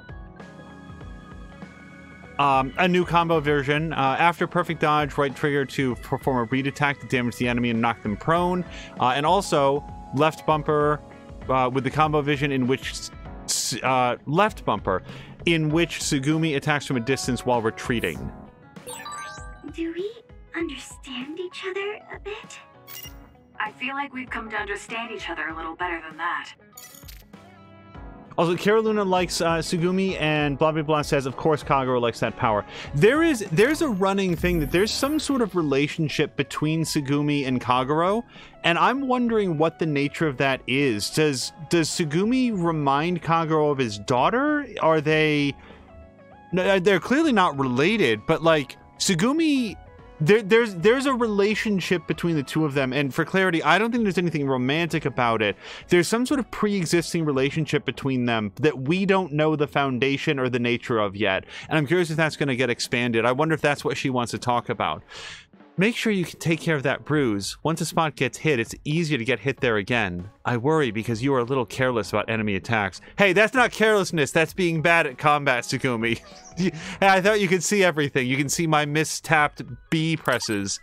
Speaker 1: new combo version. After perfect dodge, right trigger to perform a read attack to damage the enemy and knock them prone. And also left bumper with the combo vision in which left bumper in which Tsugumi attacks from a distance while retreating.
Speaker 6: Do we understand each other a bit? I feel like we've come to understand each other a little better than that.
Speaker 1: Also, Kira Luna likes Tsugumi, and blah blah blah says, of course, Kagero likes that power. There's a running thing that there's some sort of relationship between Tsugumi and Kagero, and I'm wondering what the nature of that is. Does Tsugumi remind Kagero of his daughter? Are they? No, they're clearly not related, but like Tsugumi. There's a relationship between the two of them, and for clarity, I don't think there's anything romantic about it. There's some sort of pre-existing relationship between them that we don't know the foundation or the nature of yet, and I'm curious if that's going to get expanded. I wonder if that's what she wants to talk about. Make sure you can take care of that bruise. Once a spot gets hit, it's easier to get hit there again. I worry because you are a little careless about enemy attacks. Hey, that's not carelessness, that's being bad at combat, Tsugumi. I thought you could see everything. You can see my mistapped B presses.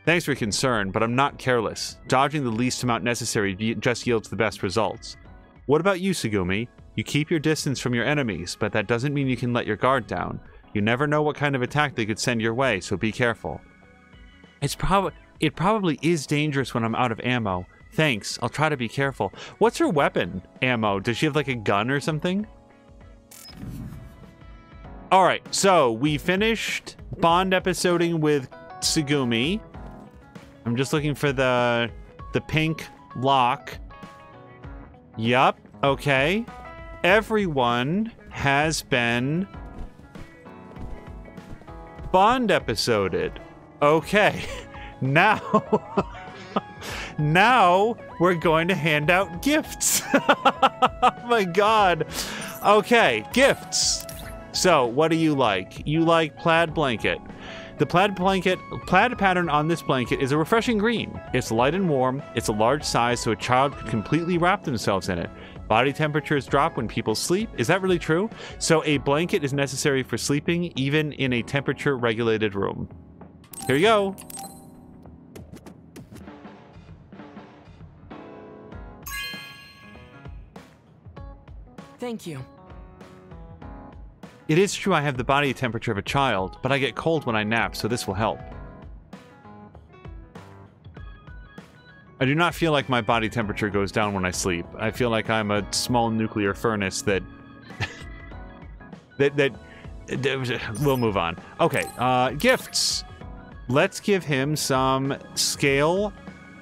Speaker 1: Thanks for your concern, but I'm not careless. Dodging the least amount necessary just yields the best results. What about you, Tsugumi? You keep your distance from your enemies, but that doesn't mean you can let your guard down. You never know what kind of attack they could send your way, so be careful. It probably is dangerous when I'm out of ammo. Thanks, I'll try to be careful. What's her weapon? Ammo? Does she have like a gun or something? Alright, so we finished Bond episoding with Tsugumi. I'm just looking for the pink lock. Yup, okay. Everyone has been Bond episoded. Okay, now we're going to hand out gifts. Oh my god. Okay, gifts. So, what do you like? You like plaid blanket. The plaid pattern on this blanket is a refreshing green. It's light and warm. It's a large size so a child could completely wrap themselves in it. Body temperatures drop when people sleep. Is that really true? So a blanket is necessary for sleeping, even in a temperature-regulated room. Here you go.
Speaker 10: Thank you.
Speaker 1: It is true I have the body temperature of a child, but I get cold when I nap, so this will help. I do not feel like my body temperature goes down when I sleep. I feel like I'm a small nuclear furnace that... We'll move on. Okay, gifts. Let's give him some scale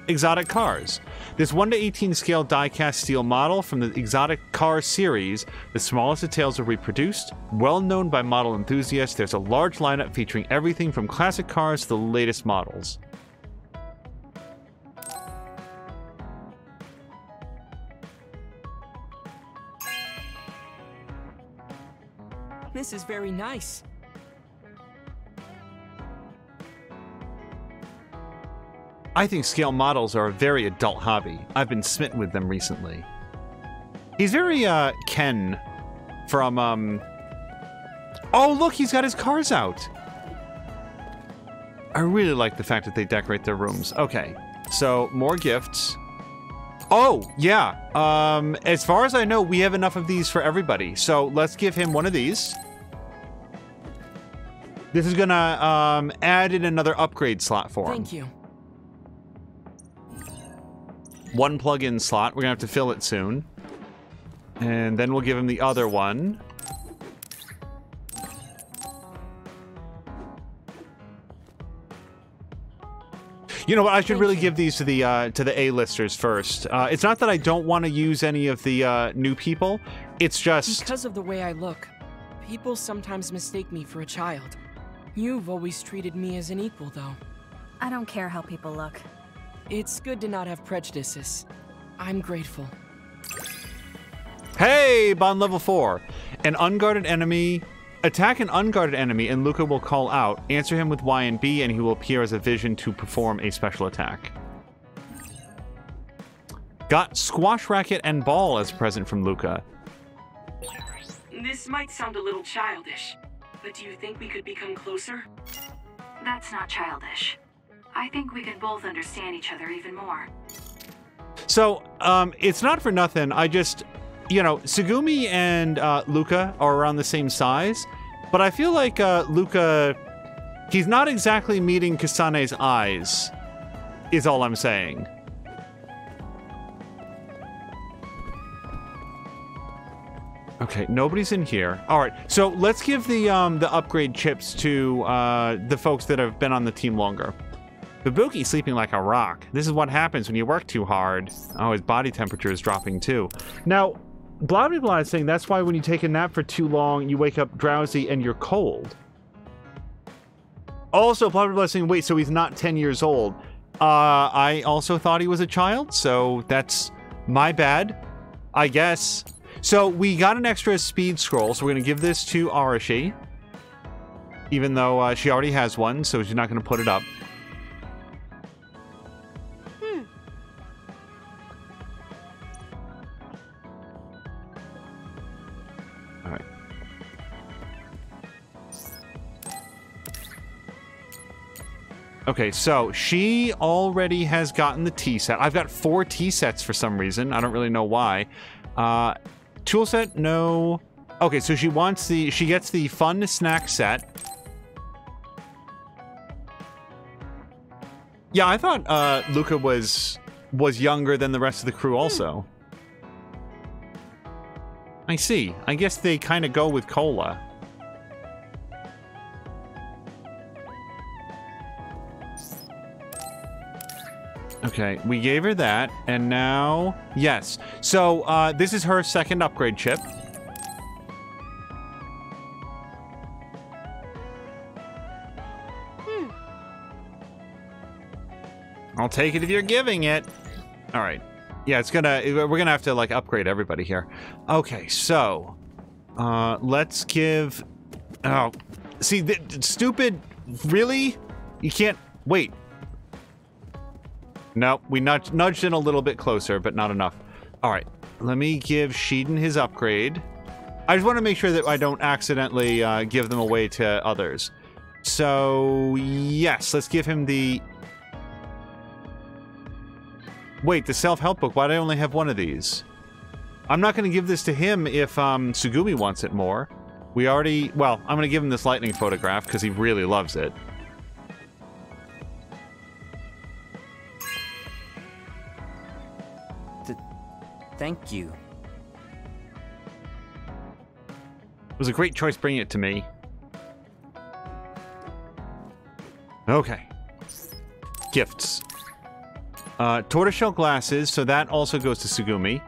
Speaker 1: exotic cars. This 1:18 scale die-cast steel model from the exotic car series, the smallest details are reproduced. Well known by model enthusiasts, there's a large lineup featuring everything from classic cars to the latest models.
Speaker 10: This is very nice.
Speaker 1: I think scale models are a very adult hobby. I've been smitten with them recently. He's very, Ken from, Oh, look, he's got his cars out! I really like the fact that they decorate their rooms. Okay, so, more gifts. Oh, yeah, as far as I know, we have enough of these for everybody. So, let's give him one of these. This is gonna, add in another upgrade slot for him.
Speaker 10: Thank you.
Speaker 1: One plug-in slot. We're gonna have to fill it soon. And then we'll give him the other one. You know what? I should really give these to the A-listers first. It's not that I don't want to use any of the new people. It's just
Speaker 10: because of the way I look, people sometimes mistake me for a child. You've always treated me as an equal, though.
Speaker 2: I don't care how people look.
Speaker 10: It's good to not have prejudices. I'm grateful.
Speaker 1: Hey, bond level 4. An unguarded enemy. Attack an unguarded enemy and Luca will call out. Answer him with Y and B and he will appear as a vision to perform a special attack. Got squash racket and ball as a present from Luca.
Speaker 5: This might sound a little childish, but do you think we could become closer?
Speaker 2: That's not childish. I think we could both understand each other even more.
Speaker 1: So, it's not for nothing. I just, you know, Tsugumi and Luca are around the same size, but I feel like Luca, he's not exactly meeting Kasane's eyes, is all I'm saying. Okay, nobody's in here. All right, so let's give the upgrade chips to the folks that have been on the team longer. Babuki's sleeping like a rock. This is what happens when you work too hard. Oh, his body temperature is dropping too. Now, blah blah blah is saying that's why when you take a nap for too long, you wake up drowsy and you're cold. Also, blah blah blah is saying, wait, so he's not 10 years old. I also thought he was a child, so that's my bad, I guess. So we got an extra speed scroll, so we're going to give this to Arashi. Even though she already has one, so she's not going to put it up. All right. Okay, so she already has gotten the tea set. I've got 4 tea sets for some reason. I don't really know why. Tool set, no. Okay, so she gets the fun snack set. Yeah, I thought Luca was younger than the rest of the crew also. I see. I guess they kind of go with cola. Okay, we gave her that, and now... Yes. So, this is her second upgrade chip. I'll take it if you're giving it. All right. Yeah, we're gonna have to, like, upgrade everybody here. Okay, so... let's give... Oh. See, stupid... Really? You can't... Wait. No, we nudged in a little bit closer, but not enough. All right, let me give Sheedon his upgrade. I just want to make sure that I don't accidentally give them away to others. So, yes, let's give him the... Wait, the self-help book. Why do I only have one of these? I'm not going to give this to him if Tsugumi wants it more. We already... Well, I'm going to give him this lightning photograph because he really loves it.
Speaker 11: Thank you.
Speaker 1: It was a great choice bringing it to me. Okay. Gifts. Tortoiseshell glasses, so that also goes to Tsugumi.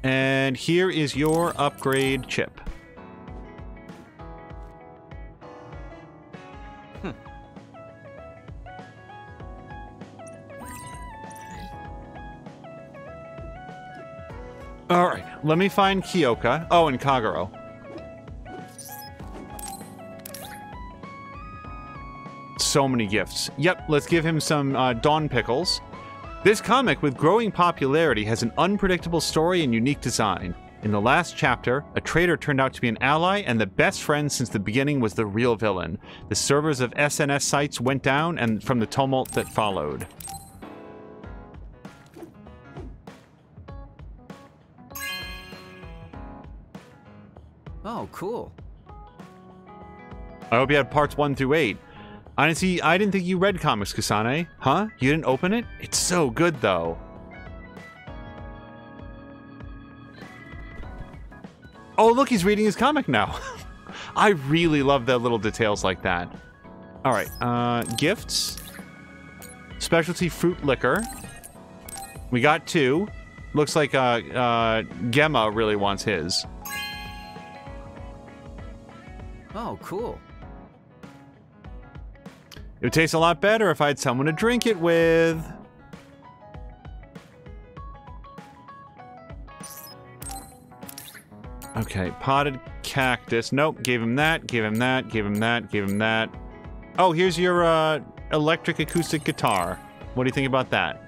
Speaker 1: And here is your upgrade chip. Alright, let me find Kyoka. Oh, and Kagero. So many gifts. Yep, let's give him some Dawn Pickles. This comic, with growing popularity, has an unpredictable story and unique design. In the last chapter, a traitor turned out to be an ally, and the best friend since the beginning was the real villain. The servers of SNS sites went down, and from the tumult that followed.
Speaker 11: Oh, cool.
Speaker 1: I hope you had parts 1 through 8. I didn't think you read comics, Kasane. Huh? You didn't open it? It's so good, though. Oh, look, he's reading his comic now. I really love the little details like that. All right, gifts. Specialty fruit liquor. We got 2. Looks like Gemma really wants his.
Speaker 11: Oh, cool.
Speaker 1: It would taste a lot better if I had someone to drink it with. Okay, potted cactus. Nope, gave him that, gave him that, gave him that, gave him that. Oh, here's your electric acoustic guitar. What do you think about that?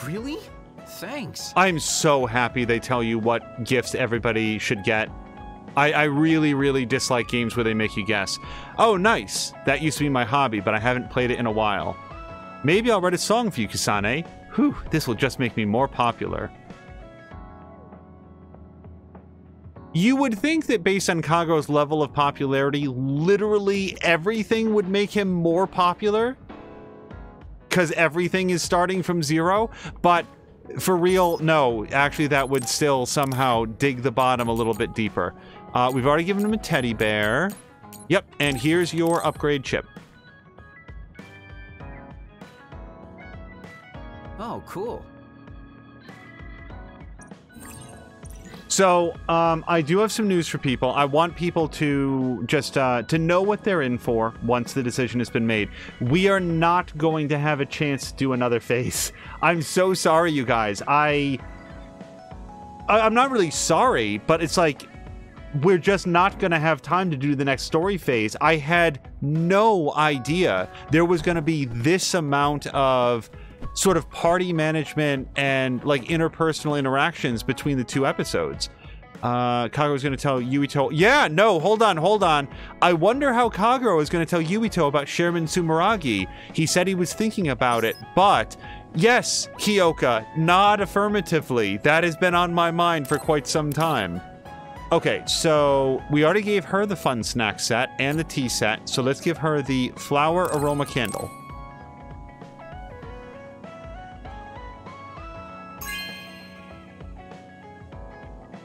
Speaker 3: Really? Thanks.
Speaker 1: I'm so happy they tell you what gifts everybody should get. I really, really dislike games where they make you guess. Oh, nice. That used to be my hobby, but I haven't played it in a while. Maybe I'll write a song for you, Kasane. Whew, this will just make me more popular. You would think that based on Kagero's level of popularity, literally everything would make him more popular. Because everything is starting from 0, but for real, no. Actually, that would still somehow dig the bottom a little bit deeper. We've already given him a teddy bear. Yep, and here's your upgrade chip.
Speaker 3: Oh, cool.
Speaker 1: So, I do have some news for people. I want people to just, to know what they're in for once the decision has been made. We are not going to have a chance to do another phase. I'm so sorry, you guys. I'm not really sorry, but it's like, we're just not going to have time to do the next story phase. I had no idea there was going to be this amount of sort of party management and like interpersonal interactions between the two episodes. Kagero's going to tell Yuito. Yeah, no, hold on. I wonder how Kagero is going to tell Yuito about Chairman Sumeragi. He said he was thinking about it, but yes, Kyoka, nod affirmatively. That has been on my mind for quite some time. Okay, so we already gave her the fun snack set and the tea set, so let's give her the flower aroma candle.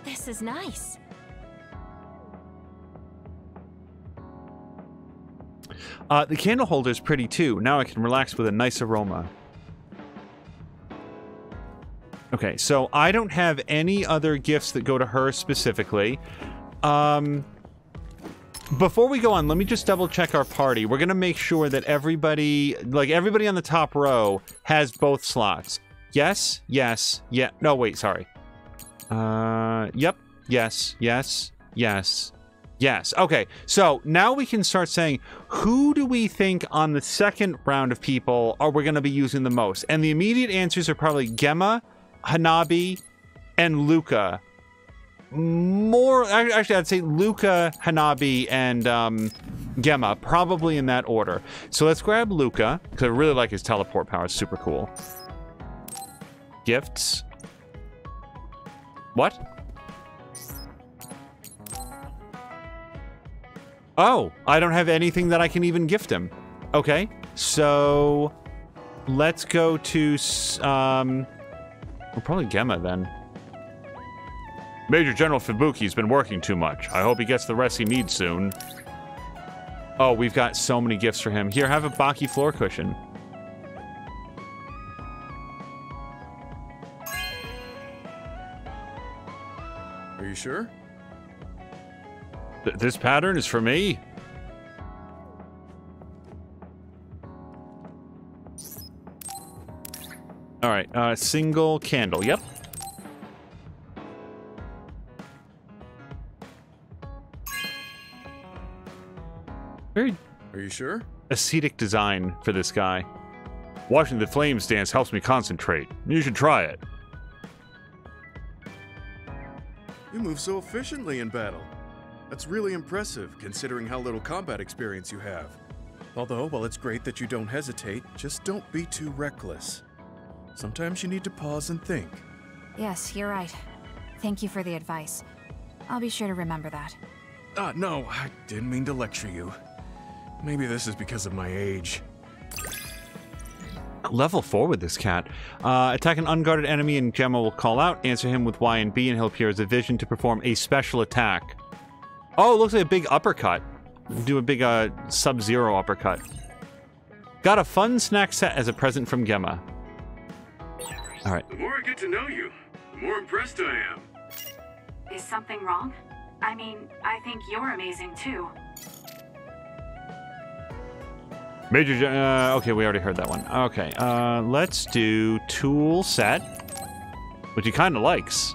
Speaker 12: This is nice.
Speaker 1: The candle holder is pretty too. Now I can relax with a nice aroma. Okay, so I don't have any other gifts that go to her specifically. Before we go on, let me just double check our party. We're gonna make sure that everybody, like everybody on the top row, has both slots. Yes, yes, yeah. No, wait, sorry. Yep, yes, yes, yes, yes. Okay, so now we can start saying, who do we think on the second round of people are we going to be using the most? And the immediate answers are probably Gemma, Hanabi, and Luca. Actually, I'd say Luca, Hanabi, and Gemma, probably in that order. So let's grab Luca, because I really like his teleport power. It's super cool. Gifts. What? Oh, I don't have anything that I can even gift him. Okay, so let's go to, well, probably Gemma then. Major General Fubuki's been working too much. I hope he gets the rest he needs soon. Oh, we've got so many gifts for him. Here, have a Baki floor cushion.
Speaker 7: Are you sure?
Speaker 1: This pattern is for me. All right, single candle. Yep. Very.
Speaker 7: Are you sure?
Speaker 1: Ascetic design for this guy. Watching the flames dance helps me concentrate. You should try it.
Speaker 7: You move so efficiently in battle. That's really impressive, considering how little combat experience you have. Although, while it's great that you don't hesitate, just don't be too reckless. Sometimes you need to pause and think.
Speaker 2: Yes, you're right. Thank you for the advice. I'll be sure to remember that.
Speaker 7: No, I didn't mean to lecture you. Maybe this is because of my age.
Speaker 1: Level 4 with this cat. Attack an unguarded enemy and Gemma will call out. Answer him with Y and B and he'll appear as a vision to perform a special attack. Oh, it looks like a big uppercut. Do a big Sub-Zero uppercut. Got a fun snack set as a present from Gemma. Alright.
Speaker 8: The more I get to know you, the more impressed I am.
Speaker 6: Is something wrong?
Speaker 2: I mean, I think you're amazing too.
Speaker 1: Major, okay, we already heard that one. Okay, let's do tool set, which he kind of likes.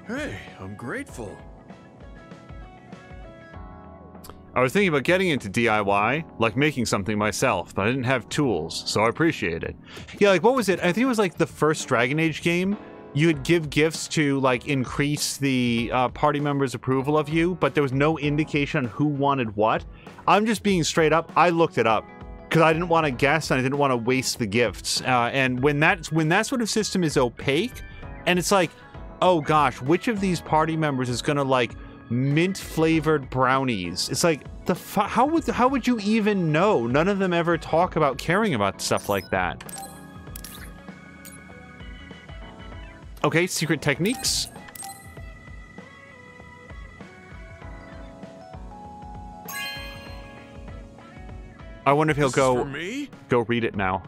Speaker 7: Hey, I'm grateful.
Speaker 1: I was thinking about getting into DIY, like making something myself, but I didn't have tools, so I appreciate it. Yeah, like, what was it? I think it was like the first Dragon Age game. You would give gifts to, like, increase the party members' approval of you, but there was no indication on who wanted what. I'm just being straight up. I looked it up because I didn't want to guess and I didn't want to waste the gifts. And when that sort of system is opaque, and it's like, oh gosh, which of these party members is gonna like mint flavored brownies? It's like how would you even know? None of them ever talk about caring about stuff like that. Okay, secret techniques. I wonder if he'll go read it now.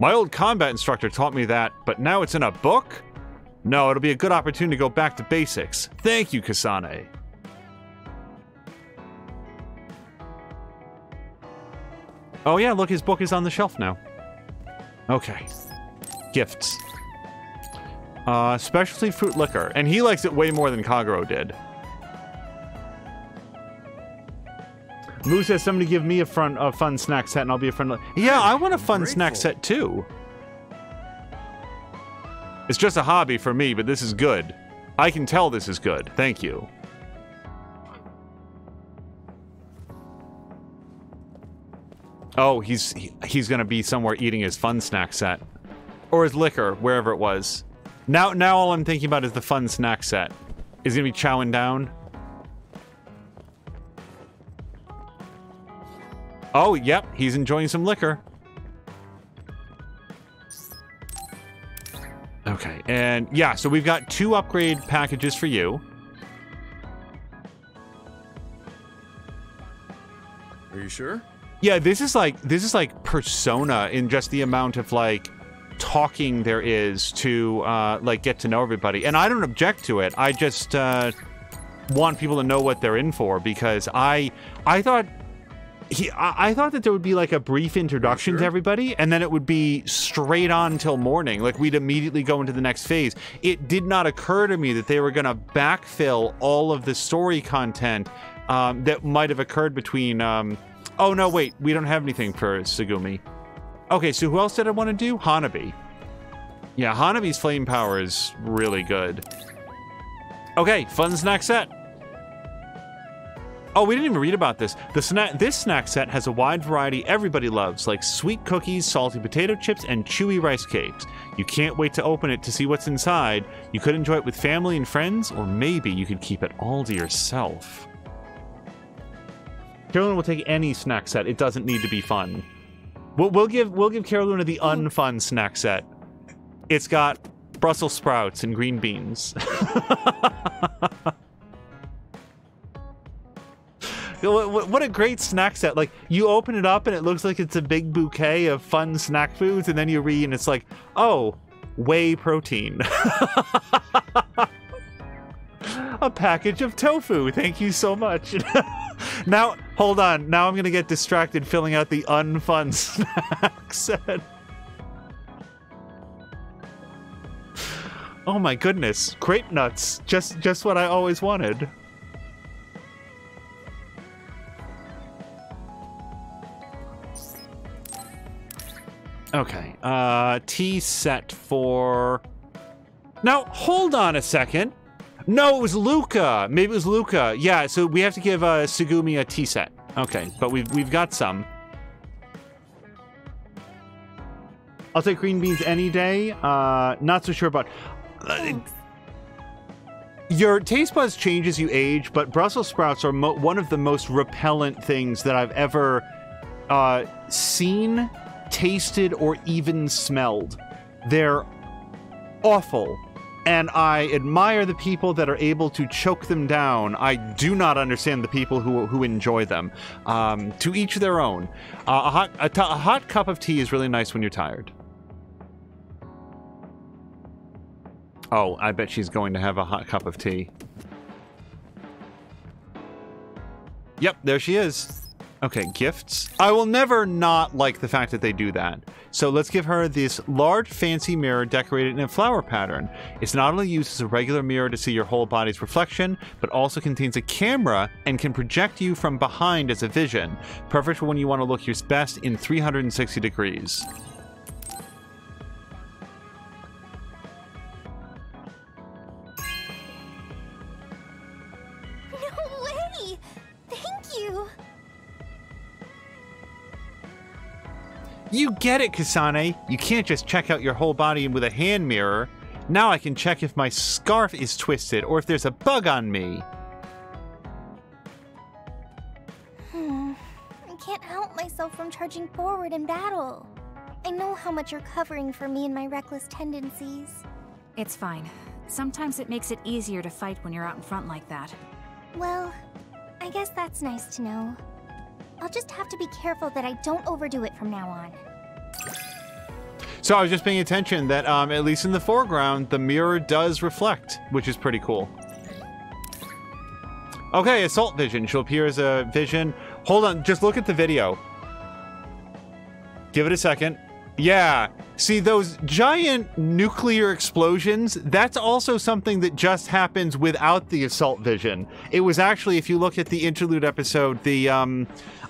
Speaker 1: My old combat instructor taught me that, but now it's in a book? No, it'll be a good opportunity to go back to basics. Thank you, Kasane. Oh yeah, look, his book is on the shelf now. Okay. Gifts. Specialty fruit liquor. And he likes it way more than Kagero did. Moo says somebody give me a fun snack set and I'll be a friend. Yeah, I want a fun snack set too. It's just a hobby for me, but this is good. I can tell this is good. Thank you. Oh, he's gonna be somewhere eating his fun snack set. Or his liquor, wherever it was. Now all I'm thinking about is the fun snack set. Is he gonna be chowing down? Oh, yep, he's enjoying some liquor. Okay, and yeah, so we've got 2 upgrade packages for you.
Speaker 7: Are you sure?
Speaker 1: Yeah, this is like Persona in just the amount of like talking there is to like get to know everybody. And I don't object to it. I just want people to know what they're in for, because I thought that there would be like a brief introduction to everybody, and then it would be straight on till morning. Like we'd immediately go into the next phase. It did not occur to me that they were going to backfill all of the story content that might have occurred between. Oh no, wait, we don't have anything for Tsugumi. Okay, so who else did I want to do? Hanabi. Yeah, Hanabi's flame power is really good. Okay, fun snack set. Oh, we didn't even read about this. This snack set has a wide variety everybody loves, like sweet cookies, salty potato chips, and chewy rice cakes. You can't wait to open it to see what's inside. You could enjoy it with family and friends, or maybe you could keep it all to yourself. Carolina will take any snack set. It doesn't need to be fun. We'll give Carolina the unfun snack set. It's got Brussels sprouts and green beans. What a great snack set. Like, you open it up and it looks like it's a big bouquet of fun snack foods, and then you read and it's like, oh, whey protein. A package of tofu. Thank you so much. Now, hold on. Now I'm going to get distracted filling out the unfun snack set. Oh my goodness. Grape nuts. Just what I always wanted. Okay, tea set for... Now, hold on a second. No, it was Luca. Maybe it was Luca. Yeah, so we have to give Tsugumi a tea set. Okay, but we've got some. I'll take green beans any day. Not so sure about... Your taste buds change as you age, but Brussels sprouts are one of the most repellent things that I've ever seen, tasted, or even smelled. They're awful. and I admire the people that are able to choke them down. I do not understand the people who enjoy them. To each their own. A hot cup of tea is really nice when you're tired. Oh, I bet she's going to have a hot cup of tea. Yep, there she is. Okay, gifts. I will never not like the fact that they do that. So let's give her this large fancy mirror decorated in a flower pattern. It's not only used as a regular mirror to see your whole body's reflection, but also contains a camera and can project you from behind as a vision. Perfect for when you want to look your best in 360 degrees.
Speaker 9: No way! Thank you!
Speaker 1: You get it, Kasane. You can't just check out your whole body with a hand mirror. Now I can check if my scarf is twisted or if there's a bug on me.
Speaker 9: I can't help myself from charging forward in battle. I know how much you're covering for me and my reckless tendencies.
Speaker 2: It's fine. Sometimes it makes it easier to fight when you're out in front like that.
Speaker 9: Well, I guess that's nice to know. I'll just have to be careful that I don't overdo it from now on.
Speaker 1: So I was just paying attention that, at least in the foreground, the mirror does reflect, which is pretty cool. Okay, Assault Vision. She'll appear as a vision. Hold on, just look at the video. Give it a second. Yeah, see those giant nuclear explosions? That's also something that just happens without the Assault Vision. It was actually, if you look at the interlude episode, the,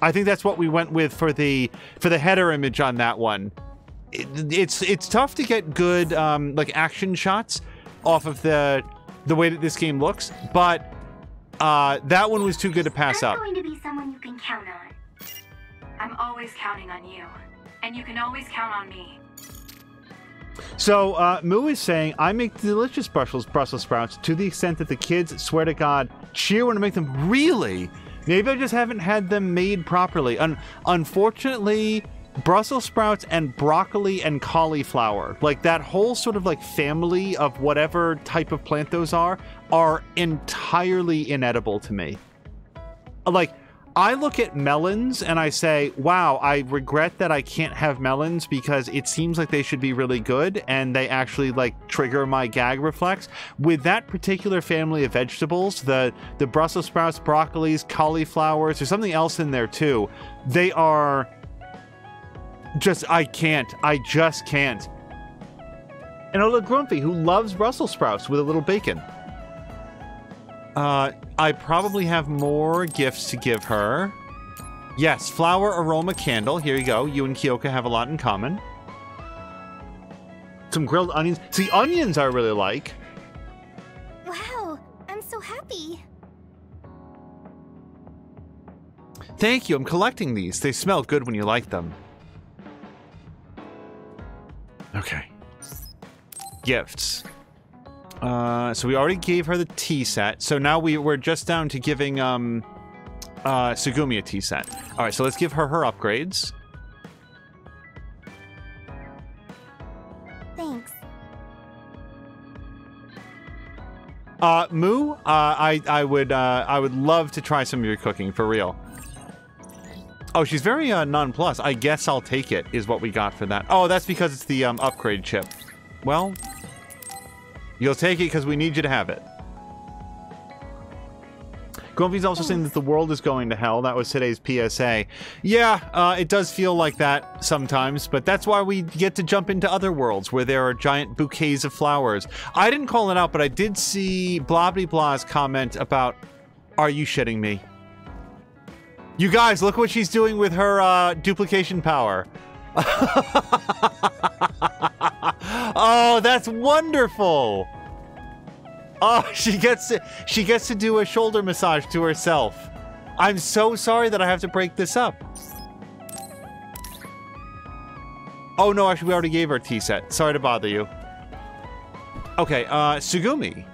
Speaker 1: I think that's what we went with for the header image on that one. It's tough to get good, like, action shots off of the way that this game looks, but that one was too good to pass up.
Speaker 6: I'm going to be someone you can count on.
Speaker 2: I'm always counting on you. And you can always count on me.
Speaker 1: So, Moo is saying, I make delicious Brussels sprouts to the extent that the kids, swear to God, cheer when I make them. Really? Maybe I just haven't had them made properly. Unfortunately, Brussels sprouts and broccoli and cauliflower, like that whole sort of like family of whatever type of plant those are entirely inedible to me. Like, I look at melons and I say, wow, I regret that I can't have melons because it seems like they should be really good and they actually like trigger my gag reflex. With that particular family of vegetables, the Brussels sprouts, broccolis, cauliflowers, there's something else in there too. They are just, I just can't. And a little Grumpy who loves Brussels sprouts with a little bacon. I probably have more gifts to give her. Yes, flower aroma candle. Here you go. You and Kyoka have a lot in common. Some grilled onions. See, onions I really like.
Speaker 9: Wow, I'm so happy.
Speaker 1: Thank you. I'm collecting these. They smell good when you like them. Okay. Gifts. So we already gave her the tea set. So now we're just down to giving Sugumi a tea set. All right, so let's give her upgrades.
Speaker 9: Thanks.
Speaker 1: Moo, I would love to try some of your cooking for real. Oh, she's very nonplussed. I guess I'll take it, is what we got for that. Oh, that's because it's the upgrade chip. Well, you'll take it because we need you to have it. Grumpy's also saying that the world is going to hell. That was today's PSA. Yeah, it does feel like that sometimes, but that's why we get to jump into other worlds where there are giant bouquets of flowers. I didn't call it out, but I did see Blobbly-Blah's comment about, are you shitting me? You guys, look what she's doing with her duplication power. Oh, that's wonderful. Oh, she gets to do a shoulder massage to herself. I'm so sorry that I have to break this up. Oh no, actually we already gave her a tea set. Sorry to bother you. Okay, Sugumi.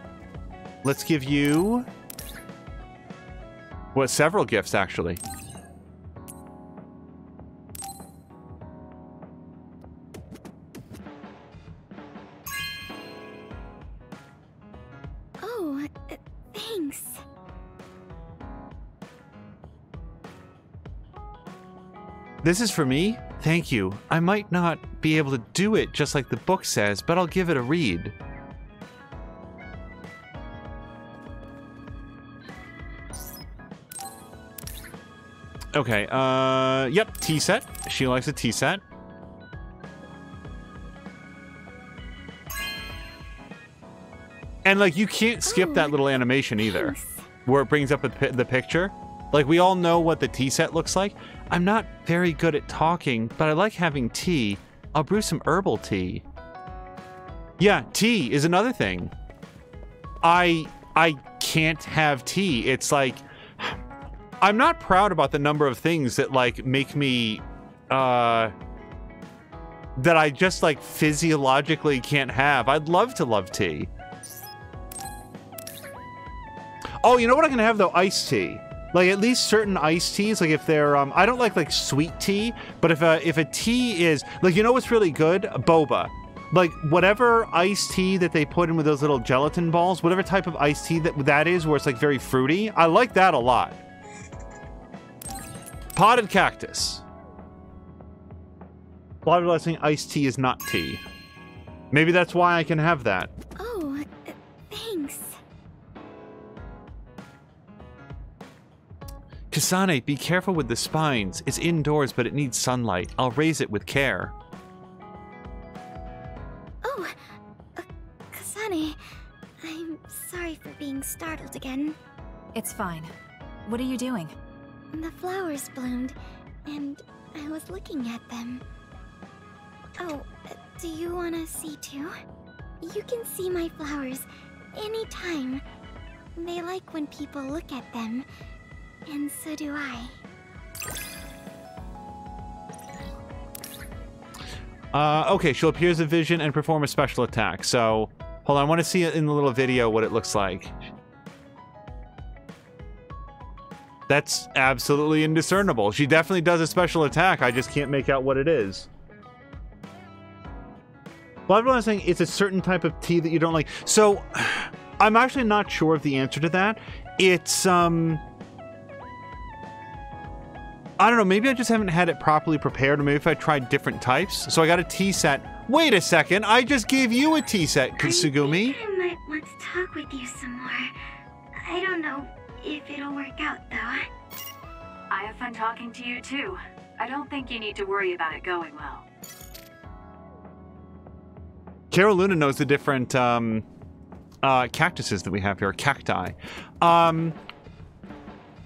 Speaker 1: Let's give you... well, several gifts actually. This is for me? Thank you. I might not be able to do it just like the book says, but I'll give it a read. Okay, yep, tea set. She likes a tea set. And, like, you can't skip that little animation either, where it brings up the picture. Like, we all know what the tea set looks like. I'm not very good at talking, but I like having tea. I'll brew some herbal tea. Yeah, tea is another thing. I can't have tea. It's like, I'm not proud about the number of things that, like, make me, that I just, like, physiologically can't have. I'd love to love tea. Oh, you know what I can have, though? Iced tea. Like, at least certain iced teas, like, if they're, I don't like sweet tea, but if a tea is, like, you know what's really good? Boba. Like, whatever iced tea that they put in with those little gelatin balls, whatever type of iced tea that is, where it's, like, very fruity, I like that a lot. Potted cactus. A lot of people are saying iced tea is not tea. Maybe that's why I can have that.
Speaker 14: Oh, thanks.
Speaker 1: Kasane, be careful with the spines. It's indoors, but it needs sunlight. I'll raise it with care.
Speaker 14: Oh, Kasane, I'm sorry for being startled again.
Speaker 2: It's fine. What are you doing?
Speaker 14: The flowers bloomed, and I was looking at them. Oh, do you want to see too? You can see my flowers anytime. They like when people look at them. And so do I.
Speaker 1: Okay, she'll appear as a vision and perform a special attack. So, hold on, I want to see it in the little video what it looks like. That's absolutely indiscernible. She definitely does a special attack, I just can't make out what it is. Well, everyone's saying it's a certain type of tea that you don't like. So, I'm actually not sure of the answer to that. It's, I don't know, maybe I just haven't had it properly prepared, or maybe if I tried different types. So I got a tea set. Wait a second, I just gave you a tea set, Kasugumi.
Speaker 14: I might want to talk with you some more. I don't know if it'll work out, though.
Speaker 6: I have fun talking to you, too. I don't think you need to worry about it going well.
Speaker 1: Carol Luna knows the different cactuses that we have here, cacti.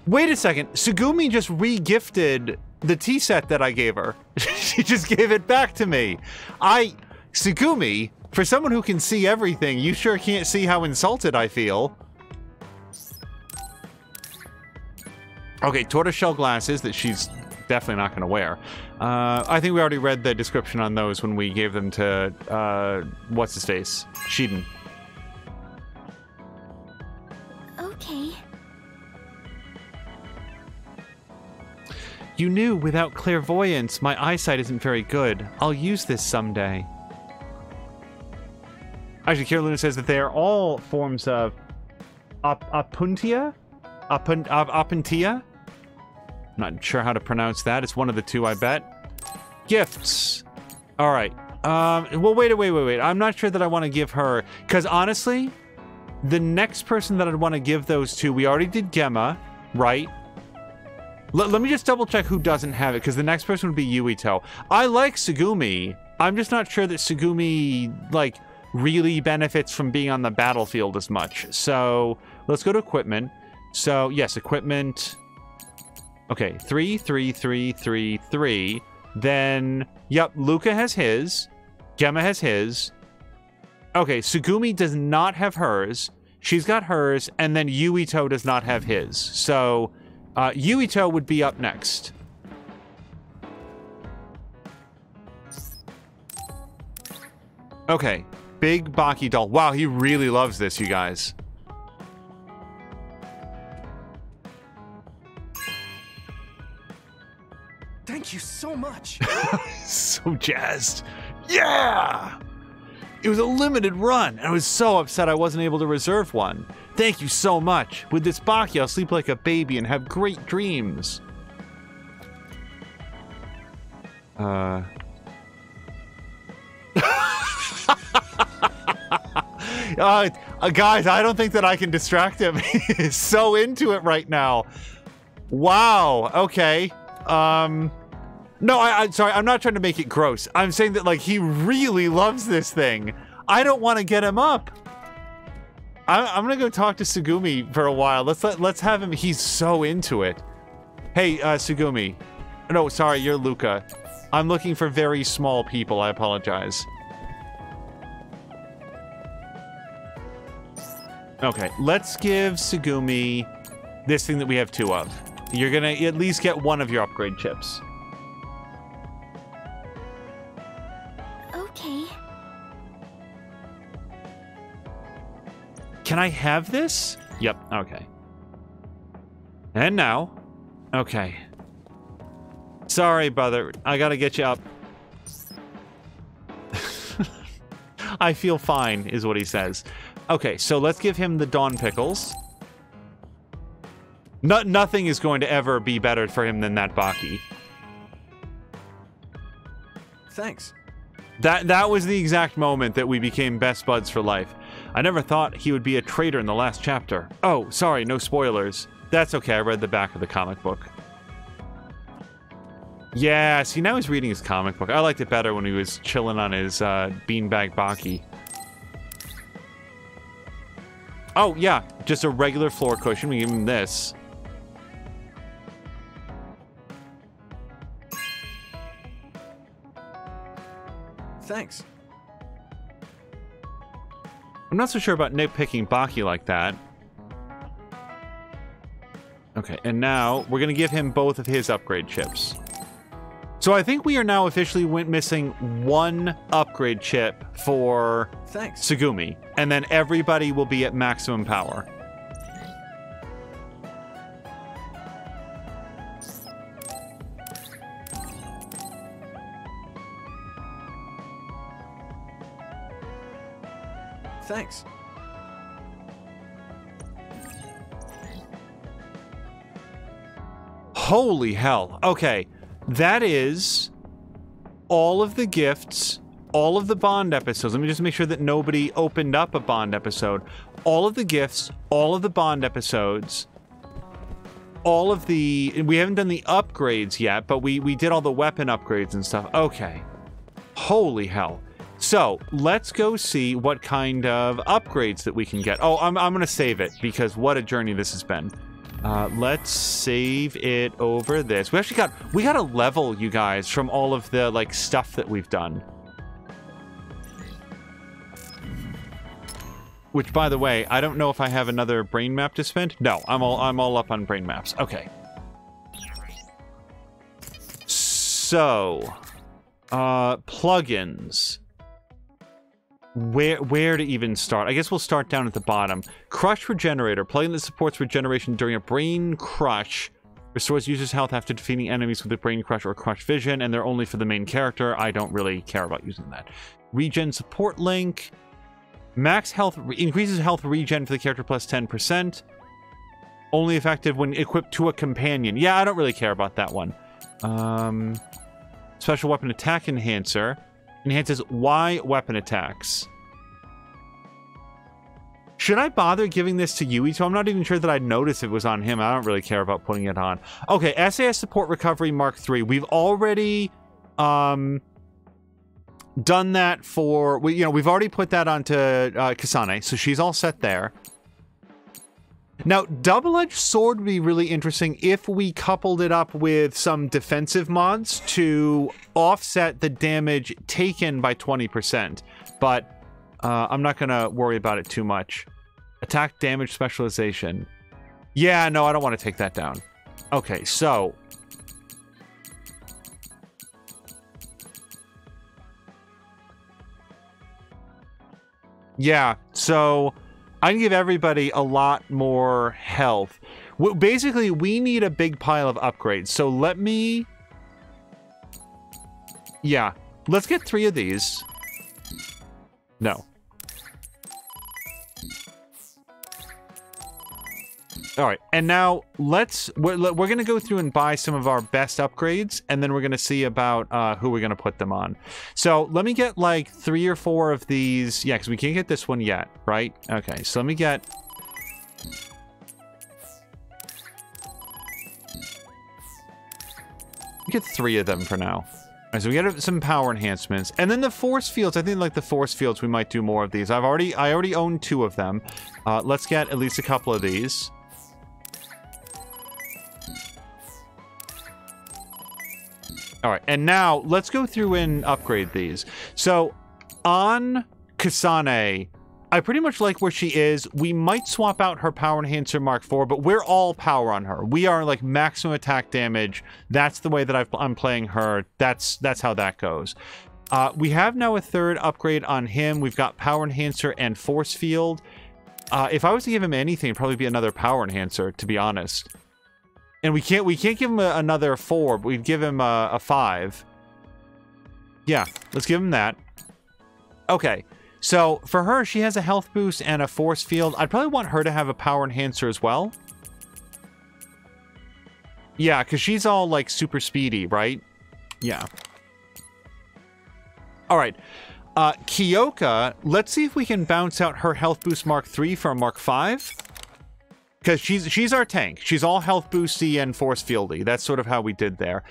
Speaker 1: Wait a second, Sugumi just re-gifted the tea set that I gave her. She just gave it back to me. Sugumi, for someone who can see everything, you sure can't see how insulted I feel. Okay, tortoiseshell glasses that she's definitely not going to wear. I think we already read the description on those when we gave them to, what's-his-face? Shiden.
Speaker 14: Okay.
Speaker 1: You knew without clairvoyance, my eyesight isn't very good. I'll use this someday. Actually, Kira Luna says that they are all forms of Apuntia? Apuntia? Not sure how to pronounce that. It's one of the two, I bet. Gifts. All right. Well, wait. I'm not sure that I want to give her... Because honestly, the next person that I'd want to give those to, we already did Gemma, right? Let me just double check who doesn't have it, because the next person would be Yuito. I like Sugumi. I'm just not sure that Sugumi, like, really benefits from being on the battlefield as much. So, let's go to equipment. So, yes, equipment. Okay, 3, 3, 3, 3, 3. Then, yep, Luca has his. Gemma has his. Okay, Sugumi does not have hers. She's got hers, and then Yuito does not have his. So... Yuito would be up next. Okay, big Baki doll. Wow, he really loves this, you guys.
Speaker 13: Thank you so much.
Speaker 1: So jazzed. Yeah! It was a limited run, and I was so upset I wasn't able to reserve one. Thank you so much. With this Baki, I'll sleep like a baby and have great dreams. Guys, I don't think that I can distract him. He's so into it right now. Wow. Okay. No, I'm sorry. I'm not trying to make it gross. I'm saying that, like, he really loves this thing. I don't want to get him up. I'm gonna go talk to Tsugumi for a while. Let's have him. He's so into it. Hey, Tsugumi. No, sorry, you're Luca. I'm looking for very small people. I apologize. Okay, let's give Tsugumi this thing that we have 2 of. You're gonna at least get 1 of your upgrade chips.
Speaker 14: Okay.
Speaker 1: Can I have this? Yep, okay. And now, okay. Sorry, brother, I gotta get you up. I feel fine, is what he says. Okay, so let's give him the Dawn Pickles. Nothing is going to ever be better for him than that Baki.
Speaker 13: Thanks.
Speaker 1: That was the exact moment that we became best buds for life. I never thought he would be a traitor in the last chapter. Oh, sorry, no spoilers. That's okay, I read the back of the comic book. Yeah, see, now he's reading his comic book. I liked it better when he was chilling on his beanbag Baki. Oh, yeah, just a regular floor cushion. We give him this.
Speaker 13: Thanks.
Speaker 1: I'm not so sure about nitpicking Baki like that. Okay, and now we're going to give him both of his upgrade chips. So I think we are now officially missing 1 upgrade chip for Tsugumi, and then everybody will be at maximum power.
Speaker 13: Thanks.
Speaker 1: Holy hell. Okay. That is all of the gifts, all of the Bond episodes. Let me just make sure that nobody opened up a Bond episode. All of the gifts, all of the Bond episodes, all of the... We haven't done the upgrades yet, but we did all the weapon upgrades and stuff. Okay. Holy hell. So, let's go see what kind of upgrades that we can get. Oh, I'm going to save it, because what a journey this has been. Let's save it over this. We got a level, you guys, from all of the, like, stuff that we've done. Which, by the way, I don't know if I have another brain map to spend. No, I'm all up on brain maps. Okay. So, plugins. Where to even start? I guess we'll start down at the bottom. Crush Regenerator. Plugin that supports regeneration during a brain crush. Restores users' health after defeating enemies with a brain crush or crush vision, and they're only for the main character. I don't really care about using that. Regen support link. Max health increases health regen for the character plus 10%. Only effective when equipped to a companion. Yeah, I don't really care about that one. Special weapon attack enhancer. Enhances Y weapon attacks. Should I bother giving this to Yuito? I'm not even sure that I'd notice it was on him. I don't really care about putting it on. Okay, SAS Support Recovery Mark III. We've already done that for... we've already put that onto Kasane, so she's all set there. Now, double-edged sword would be really interesting if we coupled it up with some defensive mods to offset the damage taken by 20%. But I'm not going to worry about it too much. Attack damage specialization. Yeah, no, I don't want to take that down. Okay, so... yeah, so... I can give everybody a lot more health. Basically, we need a big pile of upgrades. So let me... yeah. Let's get 3 of these. No. All right, and now we're going to go through and buy some of our best upgrades, and then we're going to see about who we're going to put them on. So let me get like 3 or 4 of these. Yeah, because we can't get this one yet, right? Okay, so let me get... Get 3 of them for now. All right, so we get some power enhancements, and then the force fields. I think like the force fields, we might do more of these. I already own 2 of them. Let's get at least a couple of these. All right, and now let's go through and upgrade these. So on Kasane, I pretty much like where she is. We might swap out her Power Enhancer Mark IV, but we're all power on her. We are like maximum attack damage. That's the way that I'm playing her. That's how that goes. We have now a 3rd upgrade on him. We've got Power Enhancer and Force Field. If I was to give him anything, it'd probably be another Power Enhancer, to be honest. And we can't give him another 4, but we'd give him a 5. Yeah, let's give him that. Okay. So, for her, she has a health boost and a force field. I'd probably want her to have a power enhancer as well. Yeah, because she's all, like, super speedy, right? Yeah. Alright. Kyoka, let's see if we can bounce out her health boost Mark III for a Mark V. Because she's our tank. She's all health boosty and force fieldy. That's sort of how we did there.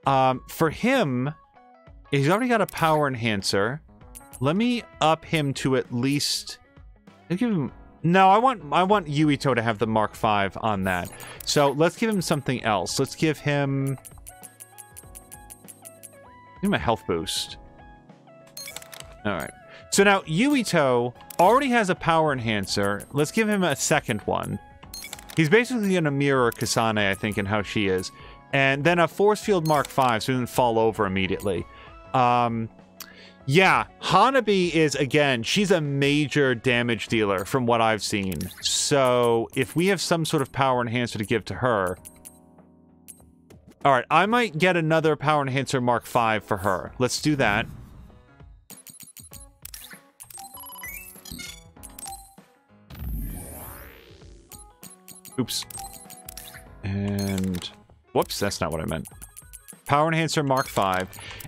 Speaker 1: For him, he's already got a power enhancer. Let me up him to at least... I'll give him... No, I want Yuito to have the Mark V on that. So let's give him something else. Let's give him... Give him a health boost. Alright. So now, Yuito already has a power enhancer. Let's give him a 2nd one. He's basically going to mirror Kasane, I think, in how she is. And then a force field Mark V, so he doesn't fall over immediately. Yeah, Hanabi is, again, she's a major damage dealer from what I've seen. So, if we have some sort of power enhancer to give to her... Alright, I might get another power enhancer Mark V for her. Let's do that. Oops. And... Whoops, that's not what I meant. Power Enhancer Mark V.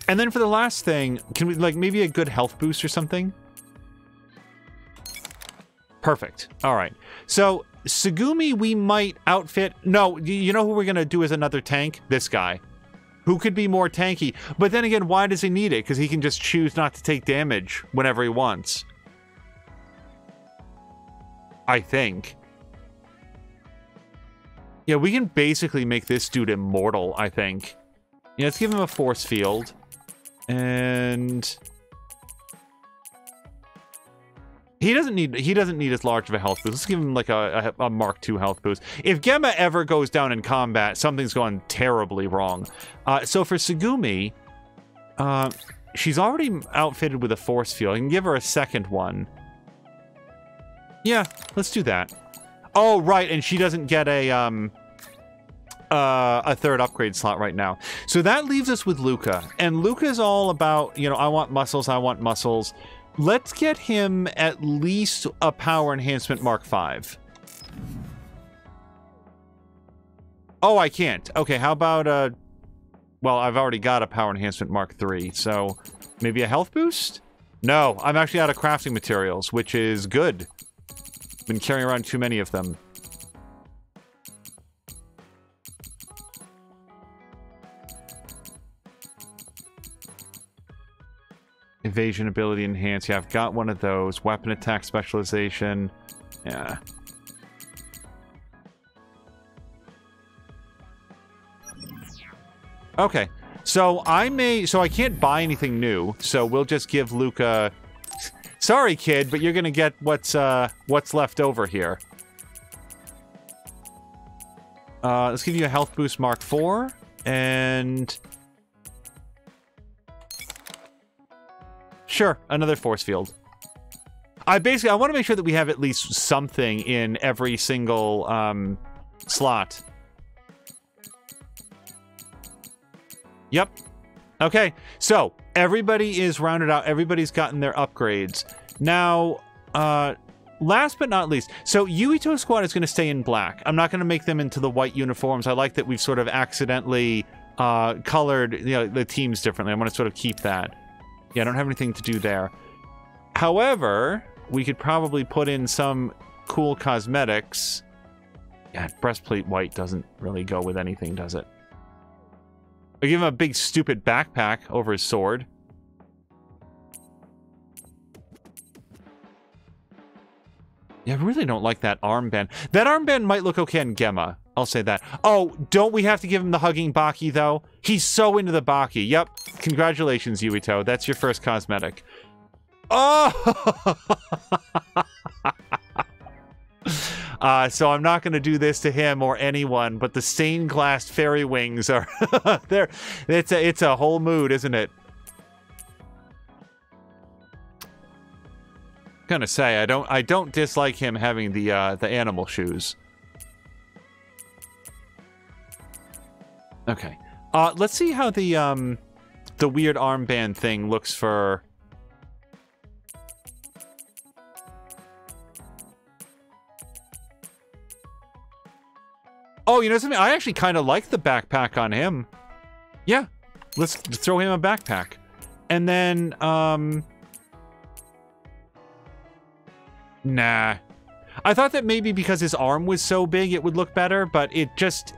Speaker 1: And then for the last thing, can we, like, maybe a good health boost or something? Perfect. All right. So, Tsugumi, we might outfit... No, you know who we're going to do as another tank? This guy. Who could be more tanky. But then again, why does he need it? Because he can just choose not to take damage whenever he wants. I think. Yeah, we can basically make this dude immortal, I think. Yeah, let's give him a force field. And... He doesn't need as large of a health boost. Let's give him like a Mark II health boost. If Gemma ever goes down in combat, something's gone terribly wrong. So for Tsugumi, she's already outfitted with a force field. I can give her a 2nd one. Yeah, let's do that. Oh, right, and she doesn't get a 3rd upgrade slot right now. So that leaves us with Luca. And Luca's all about, you know, I want muscles, I want muscles. Let's get him at least a power enhancement Mark V. Oh, I can't. Okay, how about well, I've already got a power enhancement Mark III, so maybe a health boost? No, I'm actually out of crafting materials, which is good. Been carrying around too many of them. Evasion ability enhanced. Yeah, I've got one of those. Weapon attack specialization. Yeah. Okay. So I can't buy anything new, so we'll just give Luca... Sorry, kid, but you're gonna get what's left over here. Let's give you a health boost Mark IV, and... Sure, another force field. I want to make sure that we have at least something in every single, slot. Yep. Okay, so, everybody is rounded out. Everybody's gotten their upgrades. Now, last but not least, so Yuito Squad is going to stay in black. I'm not going to make them into the white uniforms. I like that we've sort of accidentally colored, you know, the teams differently. I want to sort of keep that. Yeah, I don't have anything to do there. However, we could probably put in some cool cosmetics. Yeah, breastplate white doesn't really go with anything, does it? I give him a big stupid backpack over his sword. Yeah, I really don't like that armband. That armband might look okay on Gemma. I'll say that. Oh, don't we have to give him the hugging Baki, though? He's so into the Baki. Yep. Congratulations, Yuito. That's your first cosmetic. Oh! So I'm not going to do this to him or anyone, but the stained glass fairy wings are there. It's a whole mood, isn't it? Gonna say I don't dislike him having the animal shoes. Okay. Let's see how the weird armband thing looks for. Oh, you know something? I actually kind of like the backpack on him. Yeah. Let's throw him a backpack. And then, nah. I thought that maybe because his arm was so big it would look better, but it just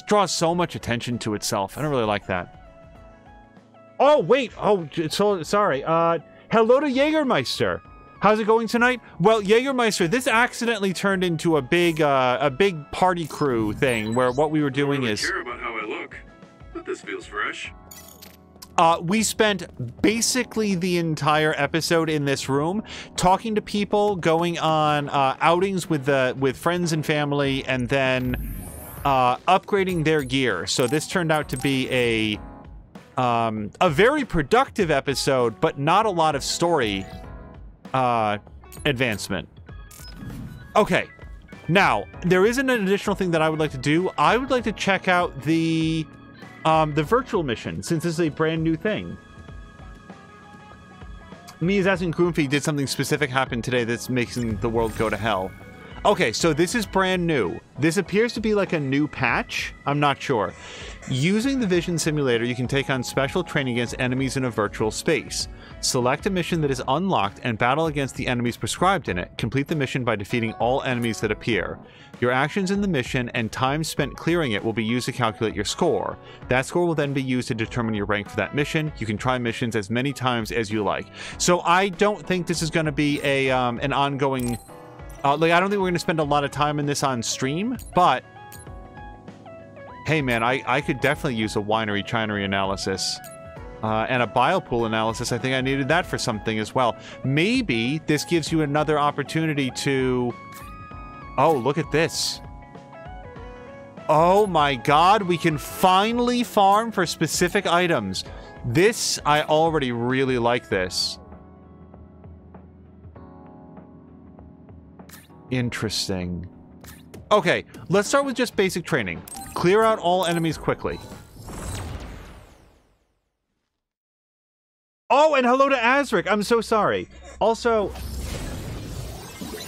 Speaker 1: draws so much attention to itself. I don't really like that. Oh, wait. Oh, so sorry. Hello to Jägermeister. How's it going tonight? Well, Jägermeister, this accidentally turned into a big party crew thing where what we were doing is.
Speaker 8: I don't really care about how I look, but this feels fresh.
Speaker 1: We spent basically the entire episode in this room talking to people, going on outings with friends and family, and then upgrading their gear. So this turned out to be a very productive episode, but not a lot of story advancement. Okay, now there is an additional thing that I would like to do. I would like to check out the virtual mission, since this is a brand new thing. Me is asking Groom if he did something specific happen today that's making the world go to hell. Okay, so this is brand new. This appears to be like a new patch. I'm not sure. Using the vision simulator, you can take on special training against enemies in a virtual space. Select a mission that is unlocked and battle against the enemies prescribed in it. Complete the mission by defeating all enemies that appear. Your actions in the mission and time spent clearing it will be used to calculate your score. That score will then be used to determine your rank for that mission. You can try missions as many times as you like. So I don't think this is going to be a an ongoing... like, I don't think we're going to spend a lot of time in this on stream, but... Hey man, I could definitely use a winery-chinery analysis. And a biopool analysis. I think I needed that for something as well. Maybe this gives you another opportunity to... Oh, look at this. Oh my god, we can finally farm for specific items. This, I already really like this. Interesting. Okay, let's start with just basic training. Clear out all enemies quickly. Oh, and hello to Azric. I'm so sorry. Also,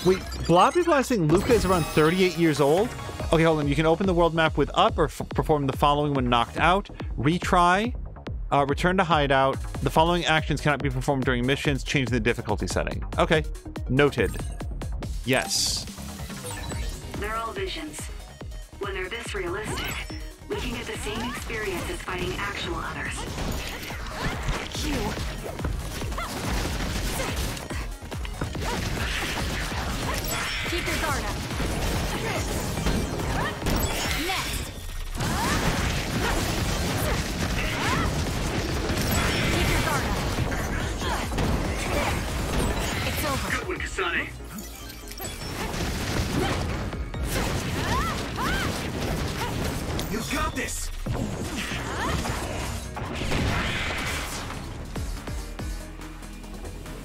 Speaker 1: wait, Blobby Blasting Luca is around 38 years old? Okay, hold on. You can open the world map with up or perform the following when knocked out. Retry. Return to hideout. The following actions cannot be performed during missions. Change the difficulty setting. Okay. Noted. Yes.
Speaker 6: They're all visions. When they're this realistic, we can get the same experience as fighting actual others. Q.
Speaker 4: Keep your guard up. Next. Keep your guard up. It's over.
Speaker 8: Good one, Kasane. You got this.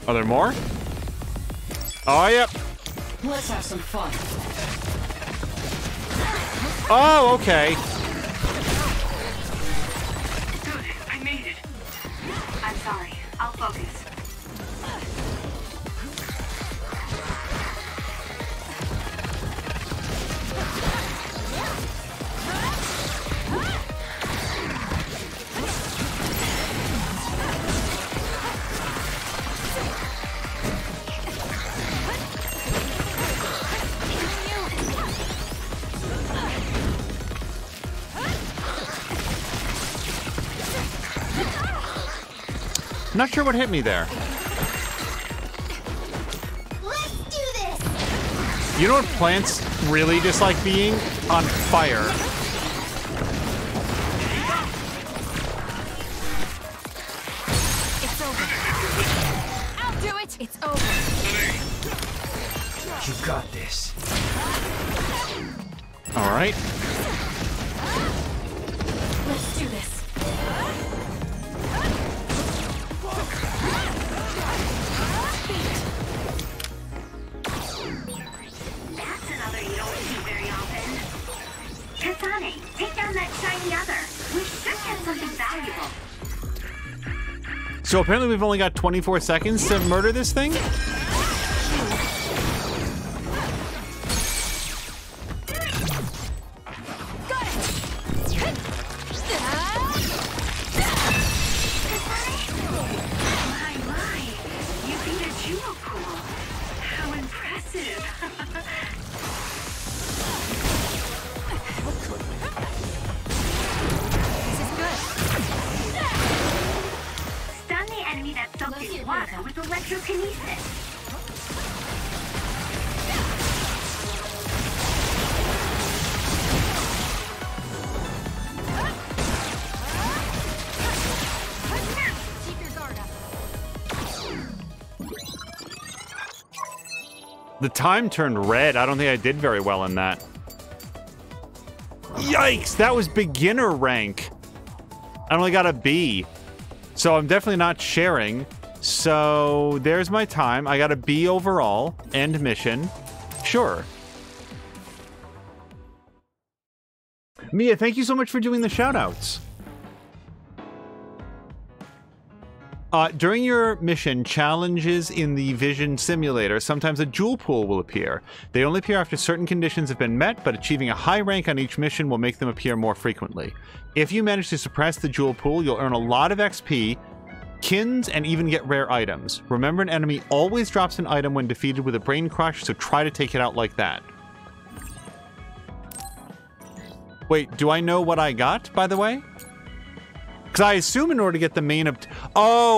Speaker 1: Are there more? Oh, yep.
Speaker 10: Let's have some fun.
Speaker 1: Oh, okay.
Speaker 6: Good, I made it. I'm sorry. I'll focus.
Speaker 1: Not sure what hit me there.
Speaker 9: Let's do this!
Speaker 1: You know what plants really dislike being? On fire.
Speaker 2: It's over. I'll do it. It's over.
Speaker 3: You got this.
Speaker 1: All right.
Speaker 2: Let's do this.
Speaker 6: That's another you don't see very often. Kasane, take down that shiny other. We should get something valuable.
Speaker 1: So apparently we've only got 24 seconds to murder this thing?
Speaker 6: With electrokinesis.
Speaker 2: Keep your guard up.
Speaker 1: The time turned red. I don't think I did very well in that. Yikes! That was beginner rank. I only got a B. So I'm definitely not sharing. So there's my time. I got a B overall. End mission. Sure. Mia, thank you so much for doing the shoutouts. During your mission, challenges in the Vision Simulator, sometimes a jewel pool will appear. They only appear after certain conditions have been met, but achieving a high rank on each mission will make them appear more frequently. If you manage to suppress the jewel pool, you'll earn a lot of XP, kins, and even get rare items. Remember, an enemy always drops an item when defeated with a brain crush, so try to take it out like that. Wait, do I know what I got, by the way? Because I assume in order to get the main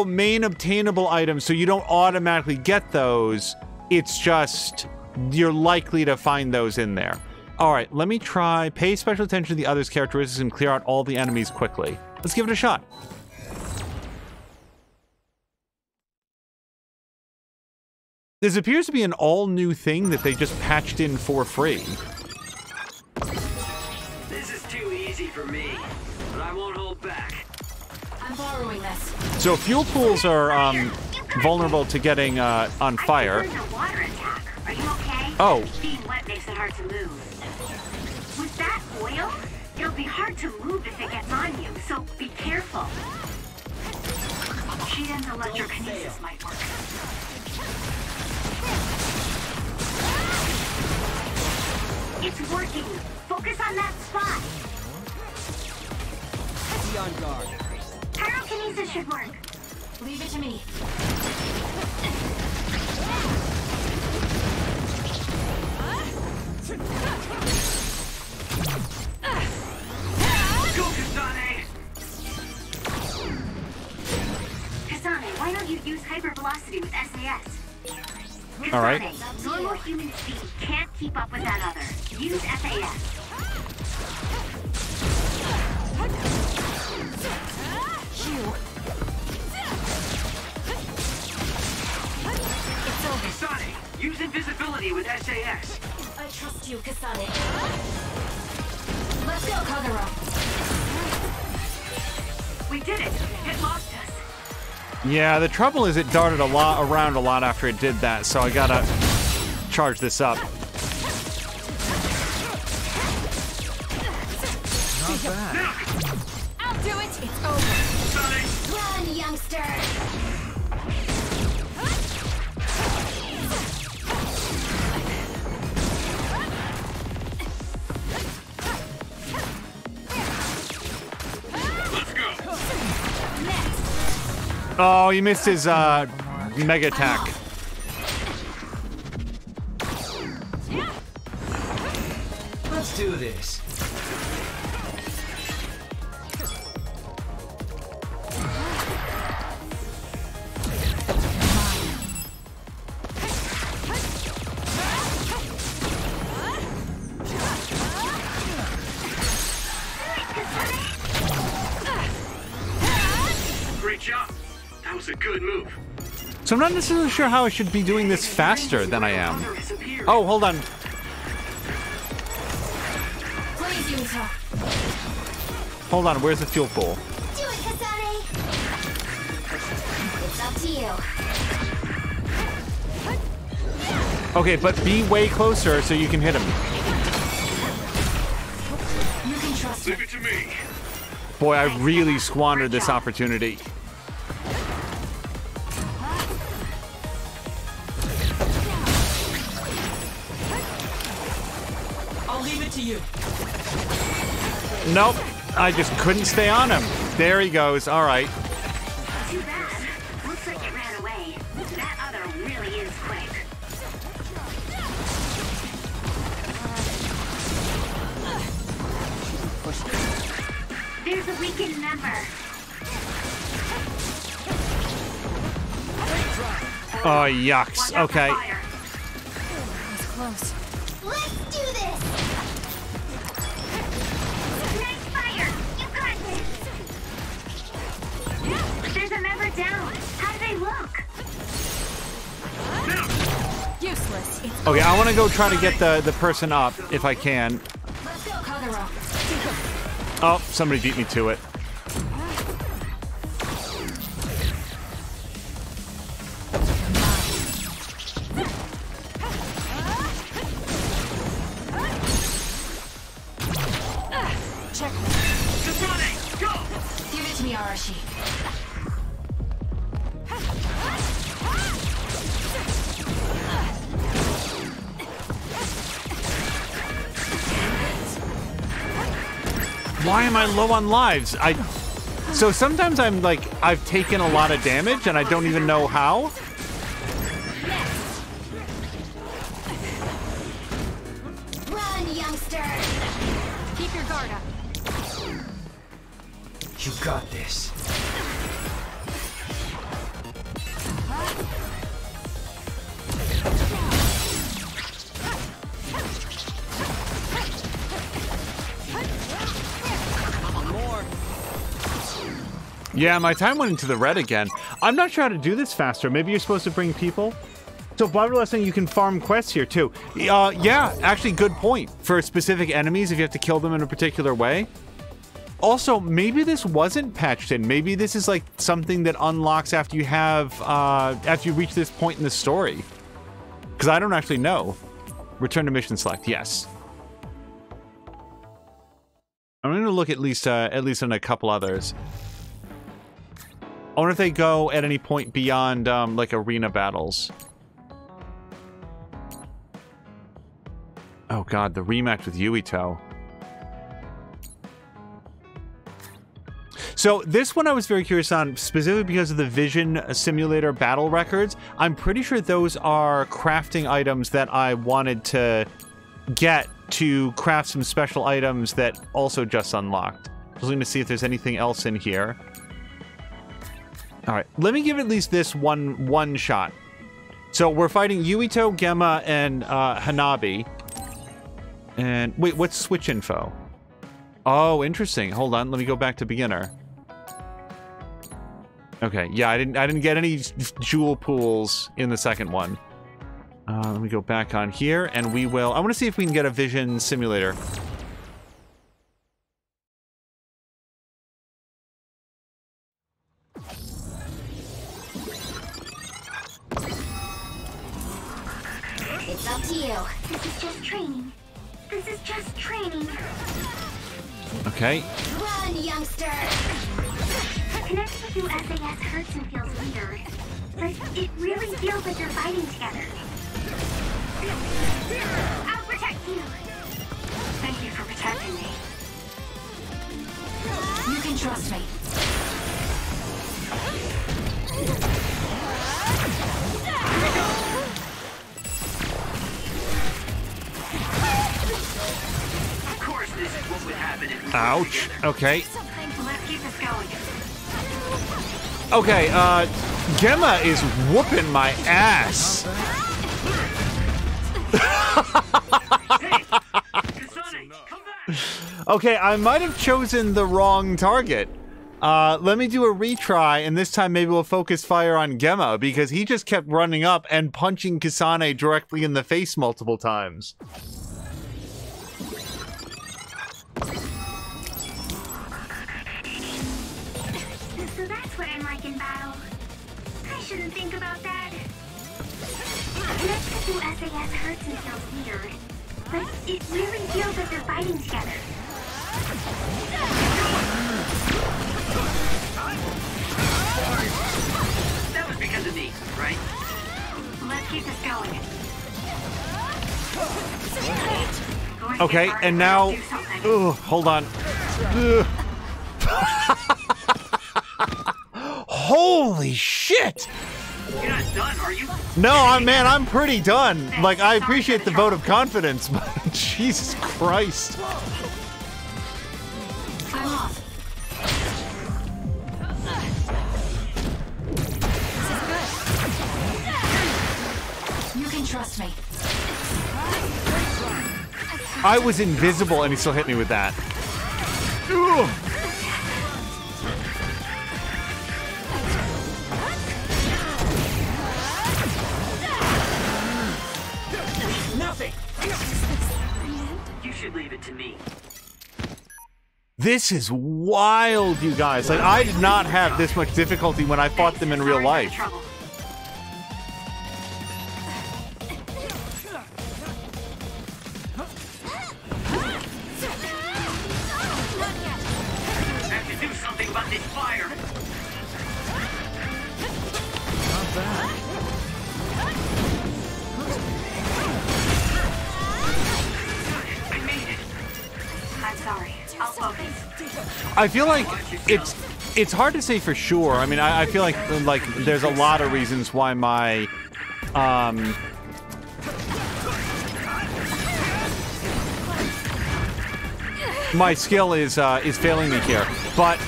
Speaker 1: main obtainable items, so you don't automatically get those. It's just you're likely to find those in there. All right, let me try. Pay special attention to the other's characteristics and clear out all the enemies quickly. Let's give it a shot. This appears to be an all-new thing that they just patched in for free.
Speaker 5: This is too easy for me, but I won't hold back.
Speaker 2: I'm borrowing this.
Speaker 1: So fuel pools are vulnerable to getting on fire.
Speaker 6: Water attack. Are you okay?
Speaker 1: Oh.
Speaker 6: Being wet makes it hard to move. With that oil, it'll be hard to move if it gets on you, so be careful. Shiden's electrokinesis might work. It's working. Focus on that spot.
Speaker 3: Be on guard.
Speaker 6: Pyrokinesis should work.
Speaker 2: Leave it to me.
Speaker 5: Go, Kasane!
Speaker 6: Kasane, why don't you use hypervelocity with SAS? Kasane,
Speaker 1: all right.
Speaker 6: Normal human speed can't keep up with that other. Use SAS.
Speaker 5: Kasane, use invisibility with SAS.
Speaker 2: I trust you, Kasane. Let's go, Kagura.
Speaker 6: We did it. It lost us.
Speaker 1: Yeah, the trouble is it darted around a lot after it did that, so I gotta charge this up.
Speaker 3: Not bad.
Speaker 2: I'll do it. It's over. Run, youngster.
Speaker 1: Oh, he missed his mega attack.
Speaker 3: Let's do this.
Speaker 8: Great job. That was a good move.
Speaker 1: So I'm not necessarily sure how I should be doing this faster than I am. Oh, hold on. Hold on, where's the fuel pool?
Speaker 9: Do it, Kasane! It's up to you.
Speaker 1: Okay, but be way closer so you can hit him.
Speaker 9: You can trust
Speaker 8: Leave it to me.
Speaker 1: Boy, I really squandered this opportunity.
Speaker 10: I'll leave it to you.
Speaker 1: Nope, I just couldn't stay on him. There he goes, all right.
Speaker 6: Too bad. Looks like it ran away. That other really is quick. There's a weakened member.
Speaker 1: Oh, yucks, okay.
Speaker 2: That was close.
Speaker 9: Let's do this!
Speaker 6: Nice fire! You got this! There's a member down. How do they look?
Speaker 2: Useless. It's
Speaker 1: Okay, I want to go try to get the person up, if I can.
Speaker 2: Let's go, Kagero.
Speaker 1: Oh, somebody beat me to it.
Speaker 2: Check. Give it to me, Arashi.
Speaker 1: Why am I low on lives? So sometimes I'm like, I've taken a lot of damage and I don't even know how.
Speaker 9: Run, youngster!
Speaker 2: Keep your guard up.
Speaker 11: You got this.
Speaker 1: Yeah, my time went into the red again. I'm not sure how to do this faster. Maybe you're supposed to bring people? So Barbara was saying you can farm quests here too. Yeah, actually good point. For specific enemies, if you have to kill them in a particular way. Also, maybe this wasn't patched in. Maybe this is like something that unlocks after you have, after you reach this point in the story. Because I don't actually know. Return to mission select, yes. I'm going to look at least on a couple others. I wonder if they go at any point beyond, like, arena battles. Oh god, the rematch with Yuito. So, this one I was very curious on, specifically because of the Vision Simulator battle records. I'm pretty sure those are crafting items that I wanted to get to craft some special items that also just unlocked. I was going to see if there's anything else in here. Alright, let me give at least this one shot. So we're fighting Yuito, Gemma, and Hanabi. And wait, what's switch info? Oh, interesting. Hold on, let me go back to beginner. Okay, yeah, I didn't get any jewel pools in the second one. Let me go back on here, and we will... I want to see if we can get a Vision Simulator.
Speaker 9: It's up to you.
Speaker 6: This is just training. This is just training.
Speaker 1: Okay.
Speaker 9: Run, youngster!
Speaker 6: Connecting to SAS hurts and feels weird. But it really feels like you're fighting together. I'll protect you. Thank you for protecting me.
Speaker 2: You can trust me.
Speaker 5: Of course, this is what would happen if we
Speaker 1: Ouch. Okay.
Speaker 6: Let's keep this going.
Speaker 1: Okay, Gemma is whooping my ass. Okay, I might have chosen the wrong target. Let me do a retry, and this time maybe we'll focus fire on Gemma, because he just kept running up and punching Kasane directly in the face multiple times.
Speaker 14: So that's what I'm like in battle. I shouldn't think about that. Nexus through SAS hurts and feels weird, but it really feels like they're fighting together.
Speaker 5: That was because of me, right?
Speaker 14: Let's keep this going.
Speaker 1: Okay, and now... Ugh, hold on. Ugh. Holy shit!
Speaker 5: You're not done, are you?
Speaker 1: No, man, I'm pretty done. Like, I appreciate the vote of confidence, but Jesus Christ.
Speaker 14: I'm off. This is good. You can trust me.
Speaker 1: I was invisible and he still hit me with that. Ugh.
Speaker 5: Nothing. You should leave it to me.
Speaker 1: This is wild, you guys. Like, I did not have this much difficulty when I fought them in real life.
Speaker 5: About this fire.
Speaker 3: Not bad.
Speaker 5: I made it.
Speaker 14: I'm sorry. I'll focus.
Speaker 1: I feel like it's hard to say for sure. I mean, I feel like there's a lot of reasons why my my skill is failing me here, but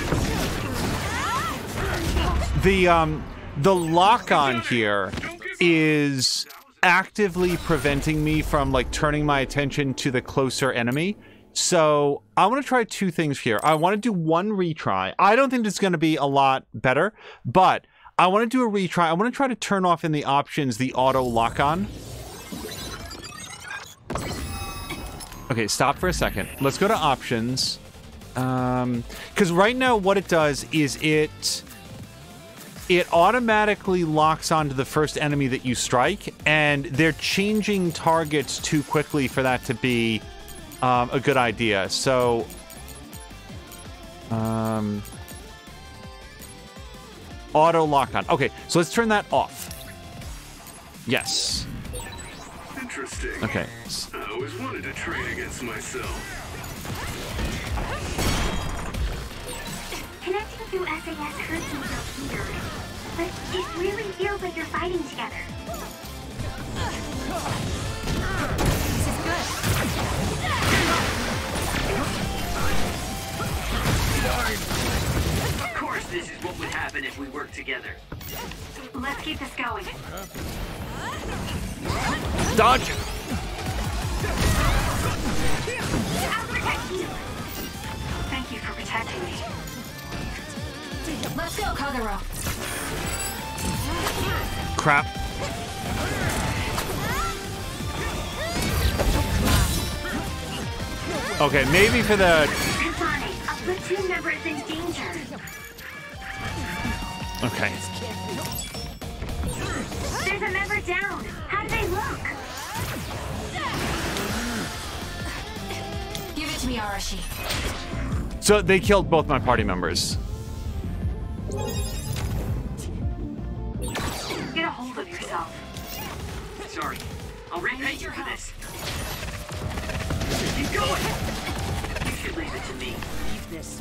Speaker 1: the lock-on here is actively preventing me from like turning my attention to the closer enemy. So I want to try two things here. I want to do one retry. I don't think it's going to be a lot better, but I want to do a retry. I want to try to turn off in the options the auto lock-on. Okay, stop for a second. Let's go to options. Because right now what it does is it automatically locks onto the first enemy that you strike, and they're changing targets too quickly for that to be a good idea. So, auto lock on. Okay, so let's turn that off. Yes.
Speaker 8: Interesting.
Speaker 1: Okay.
Speaker 8: I always wanted to train against myself.
Speaker 14: Connecting through SAS hurts and feels weird, but it really feels like you're fighting together. This is
Speaker 5: good. Of course, this is what would happen if we worked together.
Speaker 14: Let's keep this going.
Speaker 1: Dodge it.
Speaker 14: I'll protect you. Thank you for protecting me. Let's go, Kagero.
Speaker 1: Crap. Okay, maybe for the...
Speaker 14: A platoon member is in danger.
Speaker 1: Okay.
Speaker 14: There's a member down. How do they look? Give it to me, Arashi.
Speaker 1: So they killed both my party members.
Speaker 14: Get a hold of yourself.
Speaker 5: Sorry. I'll repay you for this. Keep going. You should leave it to me. Leave this.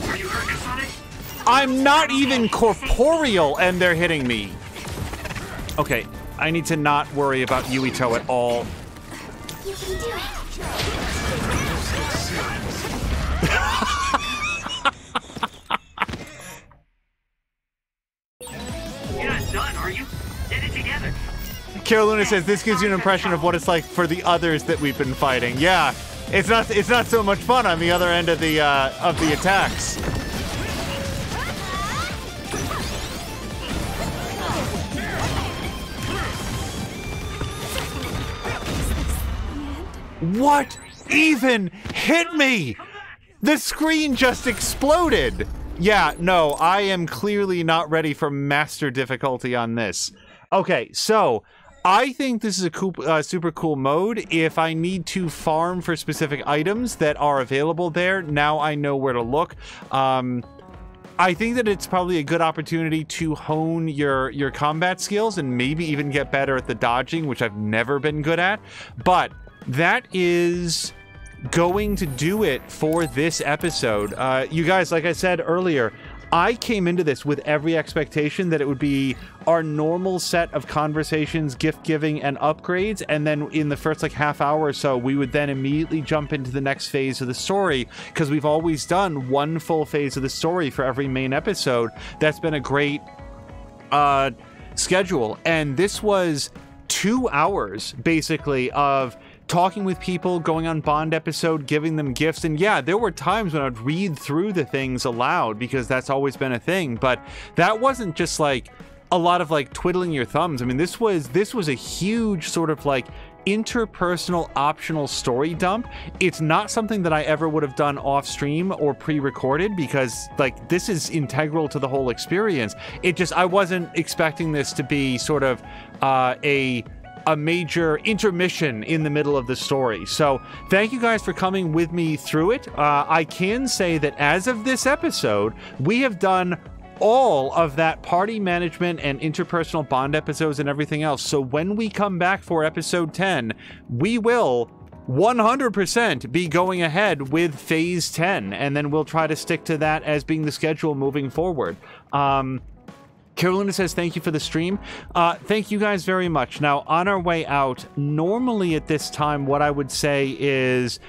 Speaker 5: Are you hurt, Kasane?
Speaker 1: I'm not even corporeal and they're hitting me. Okay, I need to not worry about Yuito at all.
Speaker 14: You can do it.
Speaker 5: are you? Did it together.
Speaker 1: Carolina says this gives you an impression of what it's like for the others that we've been fighting. Yeah, it's not so much fun on the other end of the attacks. What even hit me? The screen just exploded. Yeah, no, I am clearly not ready for master difficulty on this. Okay, so I think this is a cool, super cool mode. If I need to farm for specific items that are available there, now I know where to look. I think that it's probably a good opportunity to hone your combat skills and maybe even get better at the dodging, which I've never been good at. But that is going to do it for this episode. You guys, like I said earlier, I came into this with every expectation that it would be our normal set of conversations, gift giving, and upgrades, and then in the first like half hour or so, we would then immediately jump into the next phase of the story, because we've always done one full phase of the story for every main episode. That's been a great schedule, and this was 2 hours basically of talking with people, going on Bond episode, giving them gifts. And yeah, there were times when I'd read through the things aloud because that's always been a thing, but that wasn't just like a lot of like twiddling your thumbs. I mean, this was a huge sort of like interpersonal optional story dump. It's not something that I ever would have done off stream or pre-recorded because like this is integral to the whole experience. It just, I wasn't expecting this to be sort of a major intermission in the middle of the story. So thank you guys for coming with me through it. I can say that as of this episode, we have done all of that party management and interpersonal Bond episodes and everything else. So when we come back for episode 10, we will 100% be going ahead with phase 10, and then we'll try to stick to that as being the schedule moving forward. Carolina says, thank you for the stream. Thank you guys very much. Now, on our way out, normally at this time, what I would say is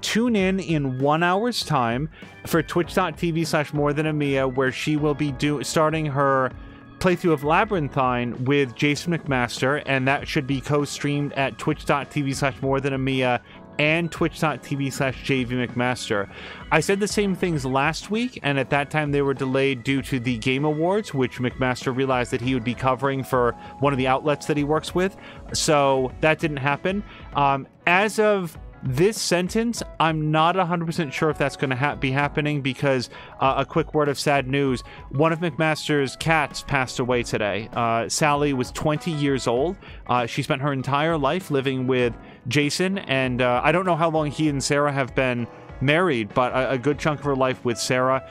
Speaker 1: tune in 1 hour's time for twitch.tv/morethanamia, where she will be starting her playthrough of Labyrinthine with Jason McMaster, and that should be co-streamed at twitch.tv/morethanamia and twitch.tv/JVMcMaster. I said the same things last week, and at that time they were delayed due to the Game Awards, which McMaster realized that he would be covering for one of the outlets that he works with, so that didn't happen. As of this sentence, I'm not 100% sure if that's going to be happening because a quick word of sad news. One of McMaster's cats passed away today. Sally was 20 years old. She spent her entire life living with Jason, and I don't know how long he and Sarah have been married, but a good chunk of her life with Sarah.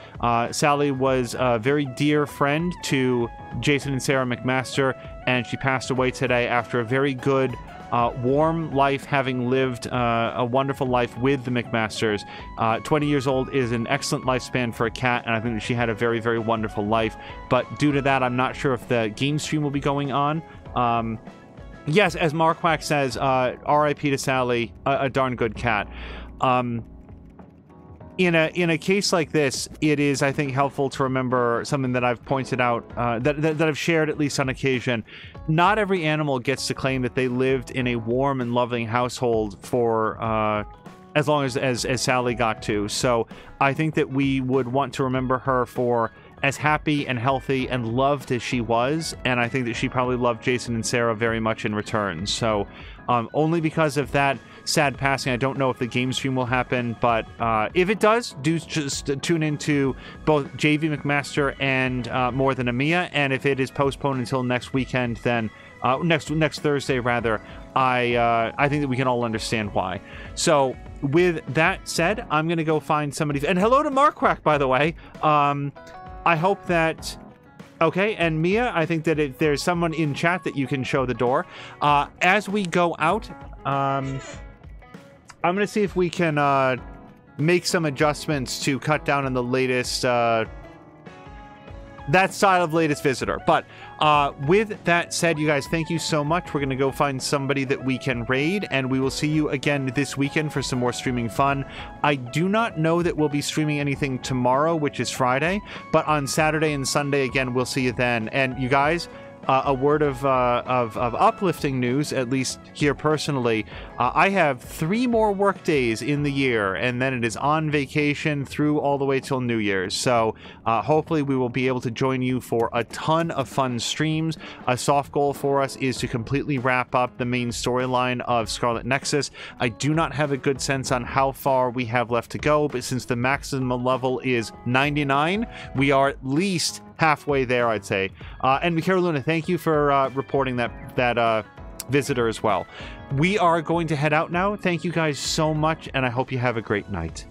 Speaker 1: Sally was a very dear friend to Jason and Sarah McMaster, and she passed away today after a very good warm life, having lived a wonderful life with the McMasters. 20 years old is an excellent lifespan for a cat, and I think that she had a very, very wonderful life. But due to that, I'm not sure if the game stream will be going on. Yes, as Marquack says, R.I.P. to Sally, a darn good cat. In a case like this, it is, I think, helpful to remember something that I've pointed out, that I've shared at least on occasion. Not every animal gets to claim that they lived in a warm and loving household for as long as Sally got to. So I think that we would want to remember her for as happy and healthy and loved as she was, and I think that she probably loved Jason and Sarah very much in return. So only because of that sad passing, I don't know if the game stream will happen, but if it does, do just tune into both JV McMaster and More Than a Mia, and if it is postponed until next weekend, then next Thursday rather, I think that we can all understand why. So with that said, I'm gonna go find somebody, and hello to Marquack, by the way. I hope that... Okay, and Mia, I think that if there's someone in chat that you can show the door. As we go out, I'm going to see if we can make some adjustments to cut down on the latest... that style of latest visitor. But with that said, you guys, thank you so much. We're going to go find somebody that we can raid, and we will see you again this weekend for some more streaming fun. I do not know that we'll be streaming anything tomorrow, which is Friday, but on Saturday and Sunday, again, we'll see you then. And you guys, a word of uplifting news, at least here personally. I have 3 more work days in the year, and then it is on vacation through all the way till New Year's. So hopefully we will be able to join you for a ton of fun streams. A soft goal for us is to completely wrap up the main storyline of Scarlet Nexus. I do not have a good sense on how far we have left to go, but since the maximum level is 99, we are at least halfway there, I'd say. And Mikhail Luna, thank you for reporting that visitor as well. We are going to head out now. Thank you guys so much, and I hope you have a great night.